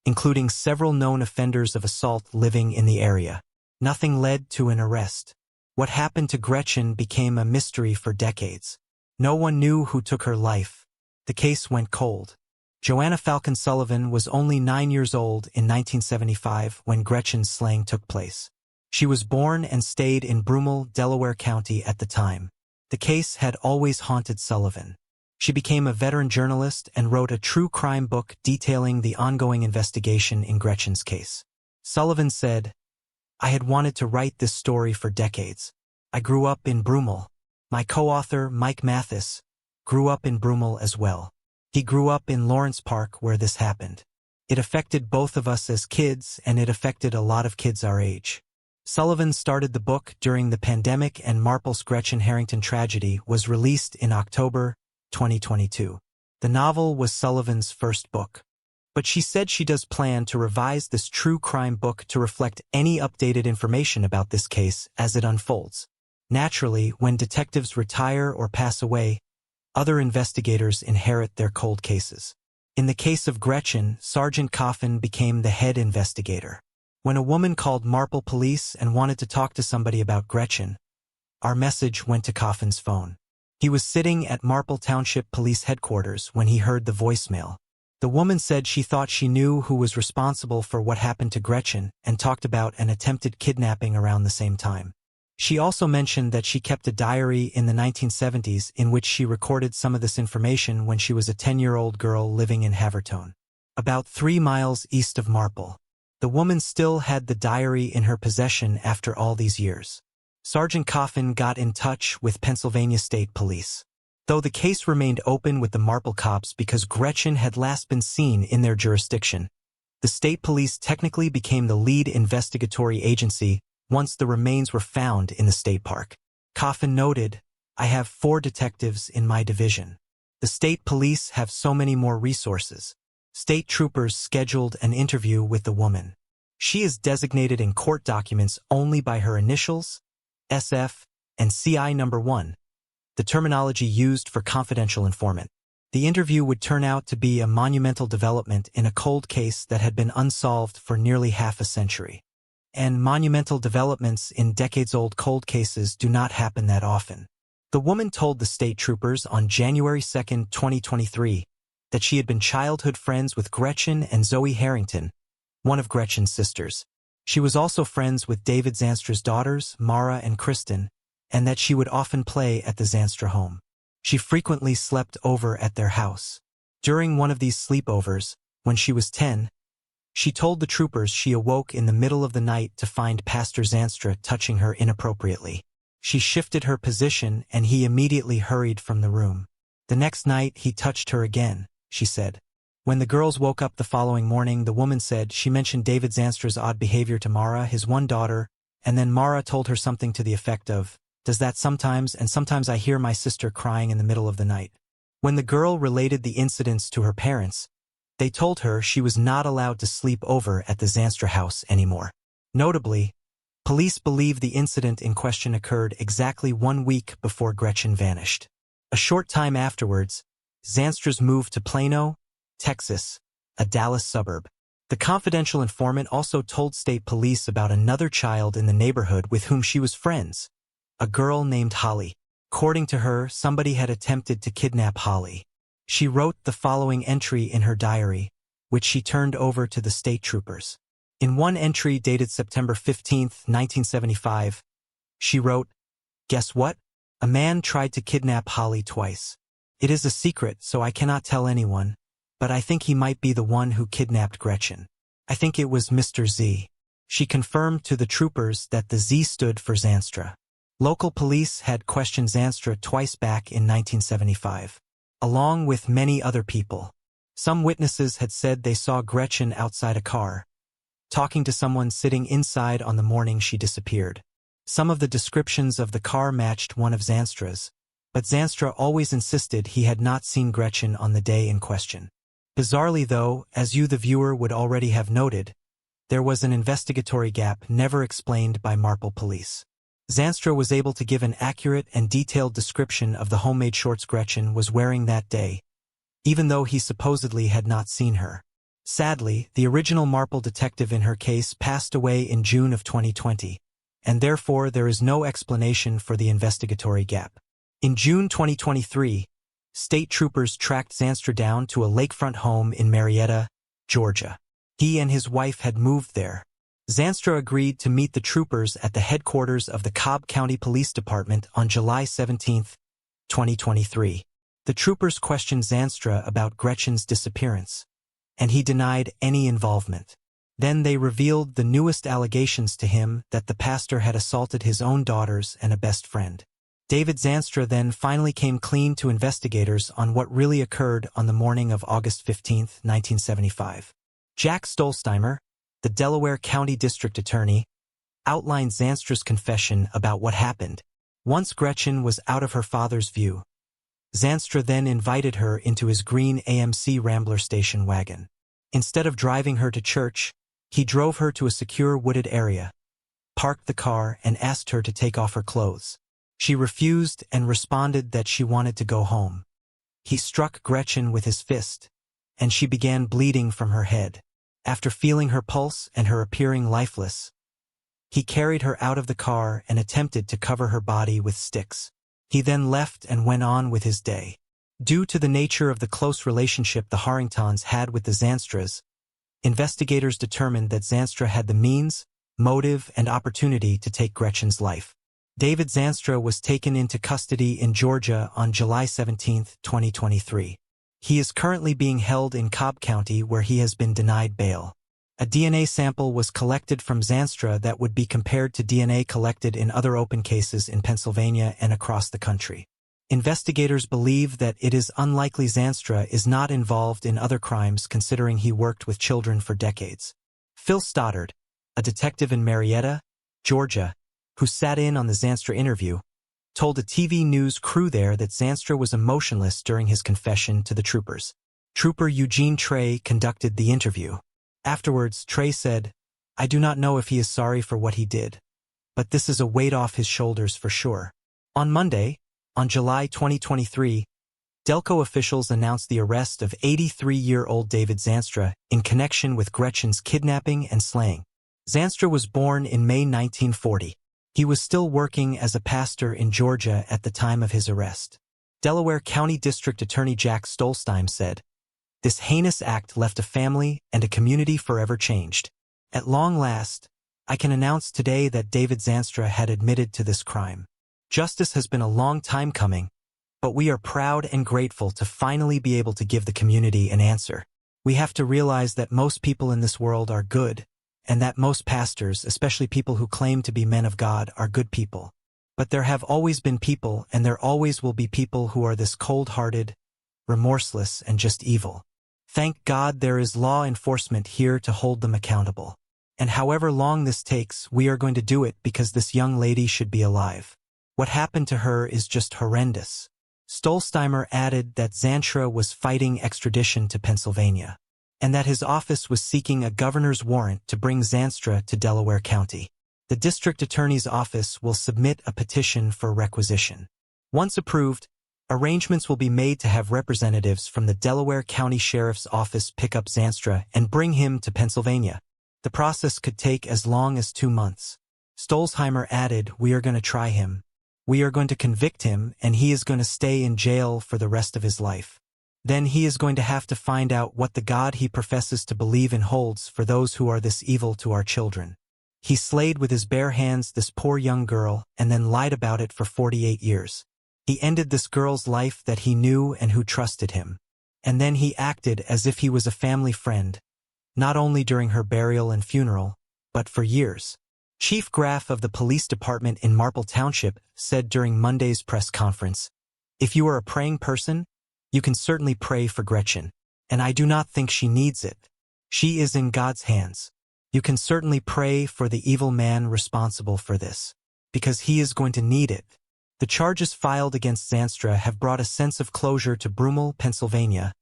including several known offenders of assault living in the area. Nothing led to an arrest. What happened to Gretchen became a mystery for decades. No one knew who took her life. The case went cold. Joanna Falcon Sullivan was only 9 years old in 1975 when Gretchen's slaying took place. She was born and stayed in Broomall, Delaware County at the time. The case had always haunted Sullivan. She became a veteran journalist and wrote a true crime book detailing the ongoing investigation in Gretchen's case. Sullivan said, "I had wanted to write this story for decades. I grew up in Broomall. My co-author, Mike Mathis, grew up in Broomall as well. He grew up in Lawrence Park where this happened. It affected both of us as kids, and it affected a lot of kids our age." Sullivan started the book during the pandemic, and Marple's Gretchen Harrington tragedy was released in October 2022. The novel was Sullivan's first book, but she said she does plan to revise this true crime book to reflect any updated information about this case as it unfolds. Naturally, when detectives retire or pass away, other investigators inherit their cold cases. In the case of Gretchen, Sergeant Coffin became the head investigator. When a woman called Marple Police and wanted to talk to somebody about Gretchen, our message went to Coffin's phone. He was sitting at Marple Township Police Headquarters when he heard the voicemail. The woman said she thought she knew who was responsible for what happened to Gretchen and talked about an attempted kidnapping around the same time. She also mentioned that she kept a diary in the 1970s in which she recorded some of this information when she was a 10-year-old girl living in Havertone, about 3 miles east of Marple. The woman still had the diary in her possession after all these years. Sergeant Coffin got in touch with Pennsylvania State Police. Though the case remained open with the Marple cops because Gretchen had last been seen in their jurisdiction, the state police technically became the lead investigatory agency once the remains were found in the state park. Coffin noted, "I have 4 detectives in my division. The state police have so many more resources." State troopers scheduled an interview with the woman. She is designated in court documents only by her initials, SF, and CI number 1, the terminology used for confidential informant. The interview would turn out to be a monumental development in a cold case that had been unsolved for nearly half a century. And monumental developments in decades-old cold cases do not happen that often. The woman told the state troopers on January 2, 2023, that she had been childhood friends with Gretchen and Zoe Harrington, one of Gretchen's sisters. She was also friends with David Zanstra's daughters, Mara and Kristen, and that she would often play at the Zanstra home. She frequently slept over at their house. During one of these sleepovers, when she was 10, she told the troopers she awoke in the middle of the night to find Pastor Zanstra touching her inappropriately. She shifted her position and he immediately hurried from the room. The next night he touched her again, she said. When the girls woke up the following morning, the woman said she mentioned David Zanstra's odd behavior to Mara, his one daughter, and then Mara told her something to the effect of, "Does that sometimes, and sometimes I hear my sister crying in the middle of the night." When the girl related the incidents to her parents, they told her she was not allowed to sleep over at the Zanstra house anymore. Notably, police believe the incident in question occurred exactly 1 week before Gretchen vanished. A short time afterwards, Zanstras moved to Plano, Texas, a Dallas suburb. The confidential informant also told state police about another child in the neighborhood with whom she was friends, a girl named Holly. According to her, somebody had attempted to kidnap Holly. She wrote the following entry in her diary, which she turned over to the state troopers. In one entry dated September 15, 1975, she wrote, "Guess what? A man tried to kidnap Holly twice. It is a secret, so I cannot tell anyone, but I think he might be the one who kidnapped Gretchen. I think it was Mr. Z." She confirmed to the troopers that the Z stood for Zanstra. Local police had questioned Zanstra twice back in 1975, along with many other people. Some witnesses had said they saw Gretchen outside a car, talking to someone sitting inside on the morning she disappeared. Some of the descriptions of the car matched one of Zanstra's, but Zanstra always insisted he had not seen Gretchen on the day in question. Bizarrely though, as you the viewer would already have noted, there was an investigatory gap never explained by Marple police. Zanstra was able to give an accurate and detailed description of the homemade shorts Gretchen was wearing that day, even though he supposedly had not seen her. Sadly, the original Marple detective in her case passed away in June of 2020, and therefore there is no explanation for the investigatory gap. In June 2023, state troopers tracked Zanstra down to a lakefront home in Marietta, Georgia. He and his wife had moved there. Zanstra agreed to meet the troopers at the headquarters of the Cobb County Police Department on July 17, 2023. The troopers questioned Zanstra about Gretchen's disappearance, and he denied any involvement. Then they revealed the newest allegations to him that the pastor had assaulted his own daughters and a best friend. David Zanstra then finally came clean to investigators on what really occurred on the morning of August 15, 1975. Jack Stolzheimer, the Delaware County District Attorney, outlined Zanstra's confession about what happened. Once Gretchen was out of her father's view, Zanstra then invited her into his green AMC Rambler station wagon. Instead of driving her to church, he drove her to a secure wooded area, parked the car, and asked her to take off her clothes. She refused and responded that she wanted to go home. He struck Gretchen with his fist, and she began bleeding from her head. After feeling her pulse and her appearing lifeless, he carried her out of the car and attempted to cover her body with sticks. He then left and went on with his day. Due to the nature of the close relationship the Harringtons had with the Zanstras, investigators determined that Zanstra had the means, motive, and opportunity to take Gretchen's life. David Zanstra was taken into custody in Georgia on July 17, 2023. He is currently being held in Cobb County where he has been denied bail. A DNA sample was collected from Zanstra that would be compared to DNA collected in other open cases in Pennsylvania and across the country. Investigators believe that it is unlikely Zanstra is not involved in other crimes considering he worked with children for decades. Phil Stoddard, a detective in Marietta, Georgia, who sat in on the Zanstra interview, told a TV news crew there that Zanstra was emotionless during his confession to the troopers. Trooper Eugene Trey conducted the interview. Afterwards, Trey said, "I do not know if he is sorry for what he did, but this is a weight off his shoulders for sure." On Monday, on July 2023, Delco officials announced the arrest of 83-year-old David Zanstra in connection with Gretchen's kidnapping and slaying. Zanstra was born in May 1940. He was still working as a pastor in Georgia at the time of his arrest. Delaware County District Attorney Jack Stolstein said, "This heinous act left a family and a community forever changed. At long last, I can announce today that David Zanstra had admitted to this crime. Justice has been a long time coming, but we are proud and grateful to finally be able to give the community an answer. We have to realize that most people in this world are good, and that most pastors, especially people who claim to be men of God, are good people. But there have always been people, and there always will be people who are this cold-hearted, remorseless, and just evil. Thank God there is law enforcement here to hold them accountable. And however long this takes, we are going to do it because this young lady should be alive. What happened to her is just horrendous." Stolsteimer added that Zanstra was fighting extradition to Pennsylvania, and that his office was seeking a governor's warrant to bring Zanstra to Delaware County. The district attorney's office will submit a petition for requisition. Once approved, arrangements will be made to have representatives from the Delaware County Sheriff's Office pick up Zanstra and bring him to Pennsylvania. The process could take as long as 2 months. Stolzheimer added, "We are going to try him. We are going to convict him, and he is going to stay in jail for the rest of his life. Then he is going to have to find out what the God he professes to believe in holds for those who are this evil to our children. He slayed with his bare hands this poor young girl and then lied about it for 48 years. He ended this girl's life that he knew and who trusted him. And then he acted as if he was a family friend, not only during her burial and funeral, but for years." Chief Graff of the police department in Marple Township said during Monday's press conference, "If you are a praying person, you can certainly pray for Gretchen, and I do not think she needs it. She is in God's hands. You can certainly pray for the evil man responsible for this, because he is going to need it." The charges filed against Zanstra have brought a sense of closure to Broomall, Pennsylvania,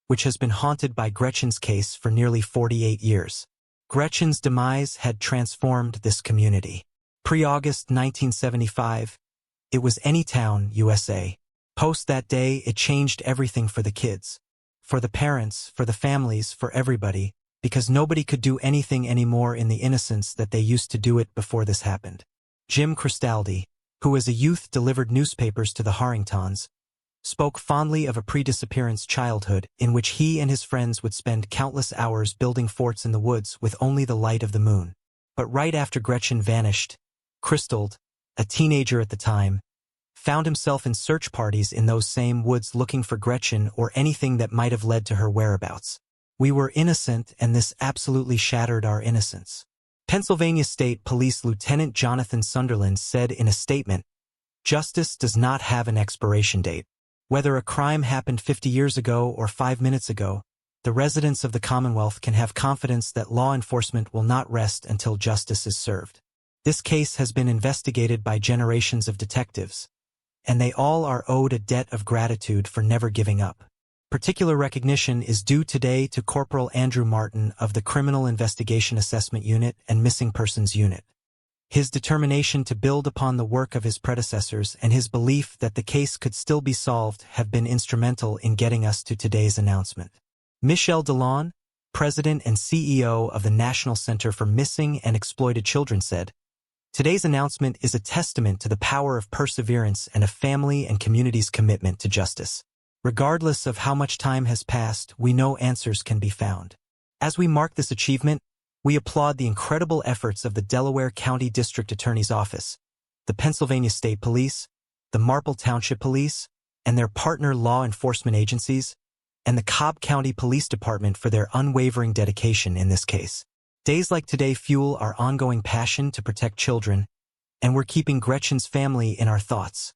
which has been haunted by Gretchen's case for nearly 48 years. Gretchen's demise had transformed this community. Pre-August 1975, it was Anytown, USA. Post that day, it changed everything for the kids, for the parents, for the families, for everybody, because nobody could do anything anymore in the innocence that they used to do it before this happened. Jim Cristaldi, who as a youth delivered newspapers to the Harringtons, spoke fondly of a pre-disappearance childhood in which he and his friends would spend countless hours building forts in the woods with only the light of the moon. But right after Gretchen vanished, Cristald, a teenager at the time, found himself in search parties in those same woods looking for Gretchen or anything that might have led to her whereabouts. "We were innocent, and this absolutely shattered our innocence." Pennsylvania State Police Lieutenant Jonathan Sunderland said in a statement, "Justice does not have an expiration date. Whether a crime happened 50 years ago or 5 minutes ago, the residents of the Commonwealth can have confidence that law enforcement will not rest until justice is served. This case has been investigated by generations of detectives, and they all are owed a debt of gratitude for never giving up. Particular recognition is due today to Corporal Andrew Martin of the Criminal Investigation Assessment Unit and Missing Persons Unit. His determination to build upon the work of his predecessors and his belief that the case could still be solved have been instrumental in getting us to today's announcement." Michelle DeLon, President and CEO of the National Center for Missing and Exploited Children, said, "Today's announcement is a testament to the power of perseverance and a family and community's commitment to justice. Regardless of how much time has passed, we know answers can be found. As we mark this achievement, we applaud the incredible efforts of the Delaware County District Attorney's Office, the Pennsylvania State Police, the Marple Township Police, and their partner law enforcement agencies, and the Cobb County Police Department for their unwavering dedication in this case. Days like today fuel our ongoing passion to protect children, and we're keeping Gretchen's family in our thoughts,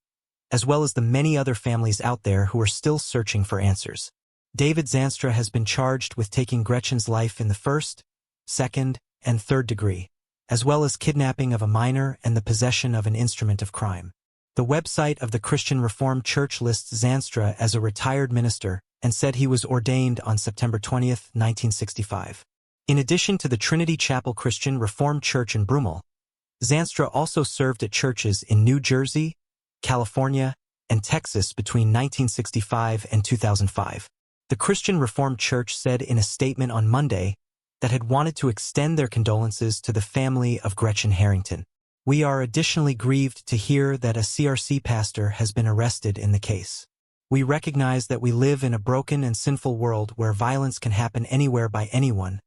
as well as the many other families out there who are still searching for answers. David Zanstra has been charged with taking Gretchen's life in the first, second, and third degree, as well as kidnapping of a minor and the possession of an instrument of crime. The website of the Christian Reformed Church lists Zanstra as a retired minister and said he was ordained on September 20, 1965. In addition to the Trinity Chapel Christian Reformed Church in Broomall, Zanstra also served at churches in New Jersey, California, and Texas between 1965 and 2005. The Christian Reformed Church said in a statement on Monday that had wanted to extend their condolences to the family of Gretchen Harrington. We are additionally grieved to hear that a CRC pastor has been arrested in the case. We recognize that we live in a broken and sinful world where violence can happen anywhere by anyone,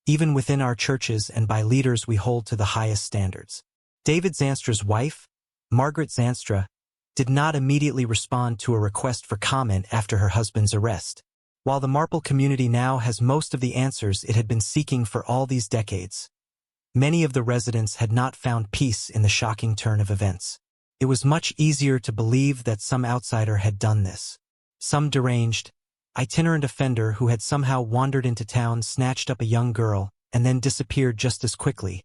even within our churches and by leaders we hold to the highest standards. David Zanstra's wife, Margaret Zanstra, did not immediately respond to a request for comment after her husband's arrest. While the Marple community now has most of the answers it had been seeking for all these decades, many of the residents had not found peace in the shocking turn of events. It was much easier to believe that some outsider had done this. Some deranged, itinerant offender who had somehow wandered into town snatched up a young girl and then disappeared just as quickly,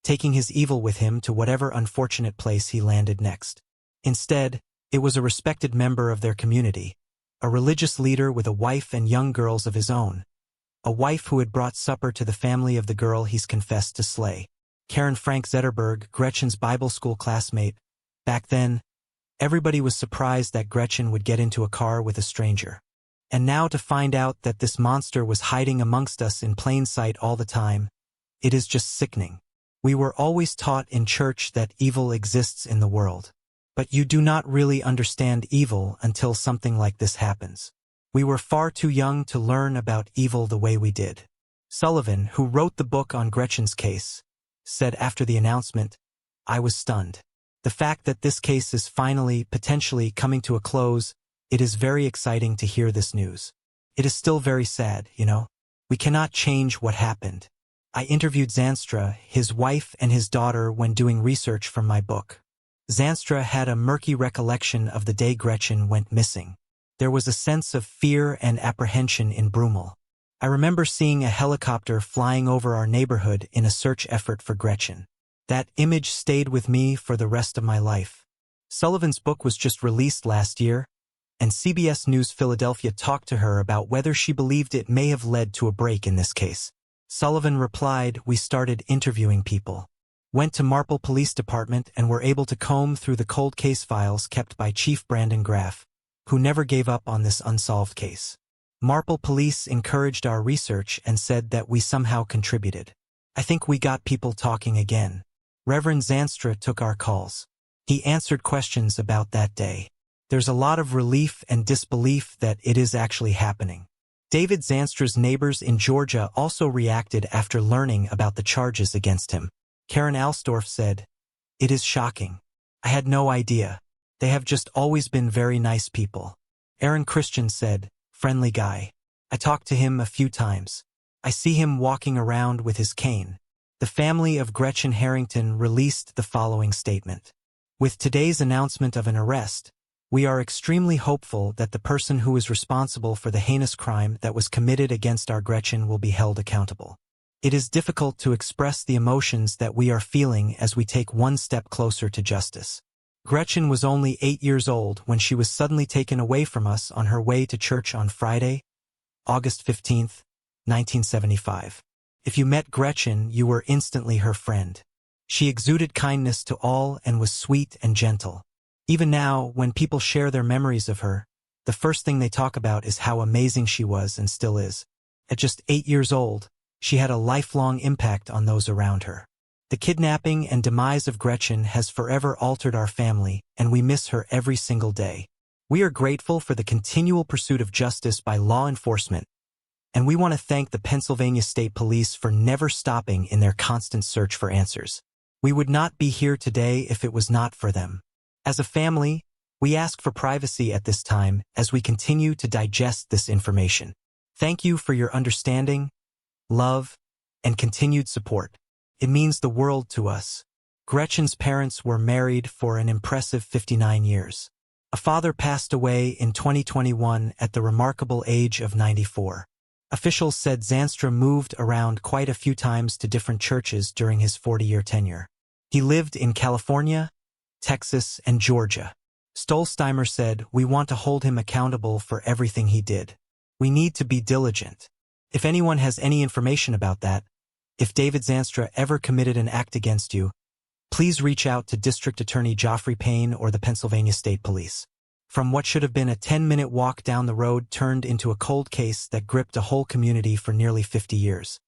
taking his evil with him to whatever unfortunate place he landed next. Instead, it was a respected member of their community, a religious leader with a wife and young girls of his own, a wife who had brought supper to the family of the girl he's confessed to slay. Karen Frank Zetterberg, Gretchen's Bible school classmate. Back then, everybody was surprised that Gretchen would get into a car with a stranger. And now to find out that this monster was hiding amongst us in plain sight all the time, it is just sickening. We were always taught in church that evil exists in the world. But you do not really understand evil until something like this happens. We were far too young to learn about evil the way we did. Sullivan, who wrote the book on Gretchen's case, said after the announcement, "I was stunned. The fact that this case is finally, potentially coming to a close, it is very exciting to hear this news. It is still very sad, you know. We cannot change what happened." I interviewed Zanstra, his wife and his daughter when doing research from my book. Zanstra had a murky recollection of the day Gretchen went missing. There was a sense of fear and apprehension in Brummel. I remember seeing a helicopter flying over our neighborhood in a search effort for Gretchen. That image stayed with me for the rest of my life. Sullivan's book was just released last year, and CBS News Philadelphia talked to her about whether she believed it may have led to a break in this case. Sullivan replied, "We started interviewing people. Went to Marple Police Department and were able to comb through the cold case files kept by Chief Brandon Graff, who never gave up on this unsolved case. Marple Police encouraged our research and said that we somehow contributed. I think we got people talking again. Reverend Zanstra took our calls. He answered questions about that day. There's a lot of relief and disbelief that it is actually happening." David Zanstra's neighbors in Georgia also reacted after learning about the charges against him. Karen Alstorff said, "It is shocking. I had no idea. They have just always been very nice people." Aaron Christian said, "Friendly guy. I talked to him a few times. I see him walking around with his cane." The family of Gretchen Harrington released the following statement. "With today's announcement of an arrest, we are extremely hopeful that the person who is responsible for the heinous crime that was committed against our Gretchen will be held accountable. It is difficult to express the emotions that we are feeling as we take one step closer to justice. Gretchen was only 8 years old when she was suddenly taken away from us on her way to church on Friday, August 15, 1975. If you met Gretchen, you were instantly her friend. She exuded kindness to all and was sweet and gentle. Even now, when people share their memories of her, the first thing they talk about is how amazing she was and still is. At just 8 years old, she had a lifelong impact on those around her. The kidnapping and demise of Gretchen has forever altered our family, and we miss her every single day. We are grateful for the continual pursuit of justice by law enforcement, and we want to thank the Pennsylvania State Police for never stopping in their constant search for answers. We would not be here today if it was not for them. As a family, we ask for privacy at this time as we continue to digest this information. Thank you for your understanding, love, and continued support. It means the world to us. Gretchen's parents were married for an impressive 59 years. A father passed away in 2021 at the remarkable age of 94. Officials said Zanstra moved around quite a few times to different churches during his 40-year tenure. He lived in California, Texas, and Georgia. Stolzheimer said, "We want to hold him accountable for everything he did. We need to be diligent. If anyone has any information about that, if David Zanstra ever committed an act against you, please reach out to District Attorney Geoffrey Payne or the Pennsylvania State Police." From what should have been a 10-minute walk down the road turned into a cold case that gripped a whole community for nearly 50 years.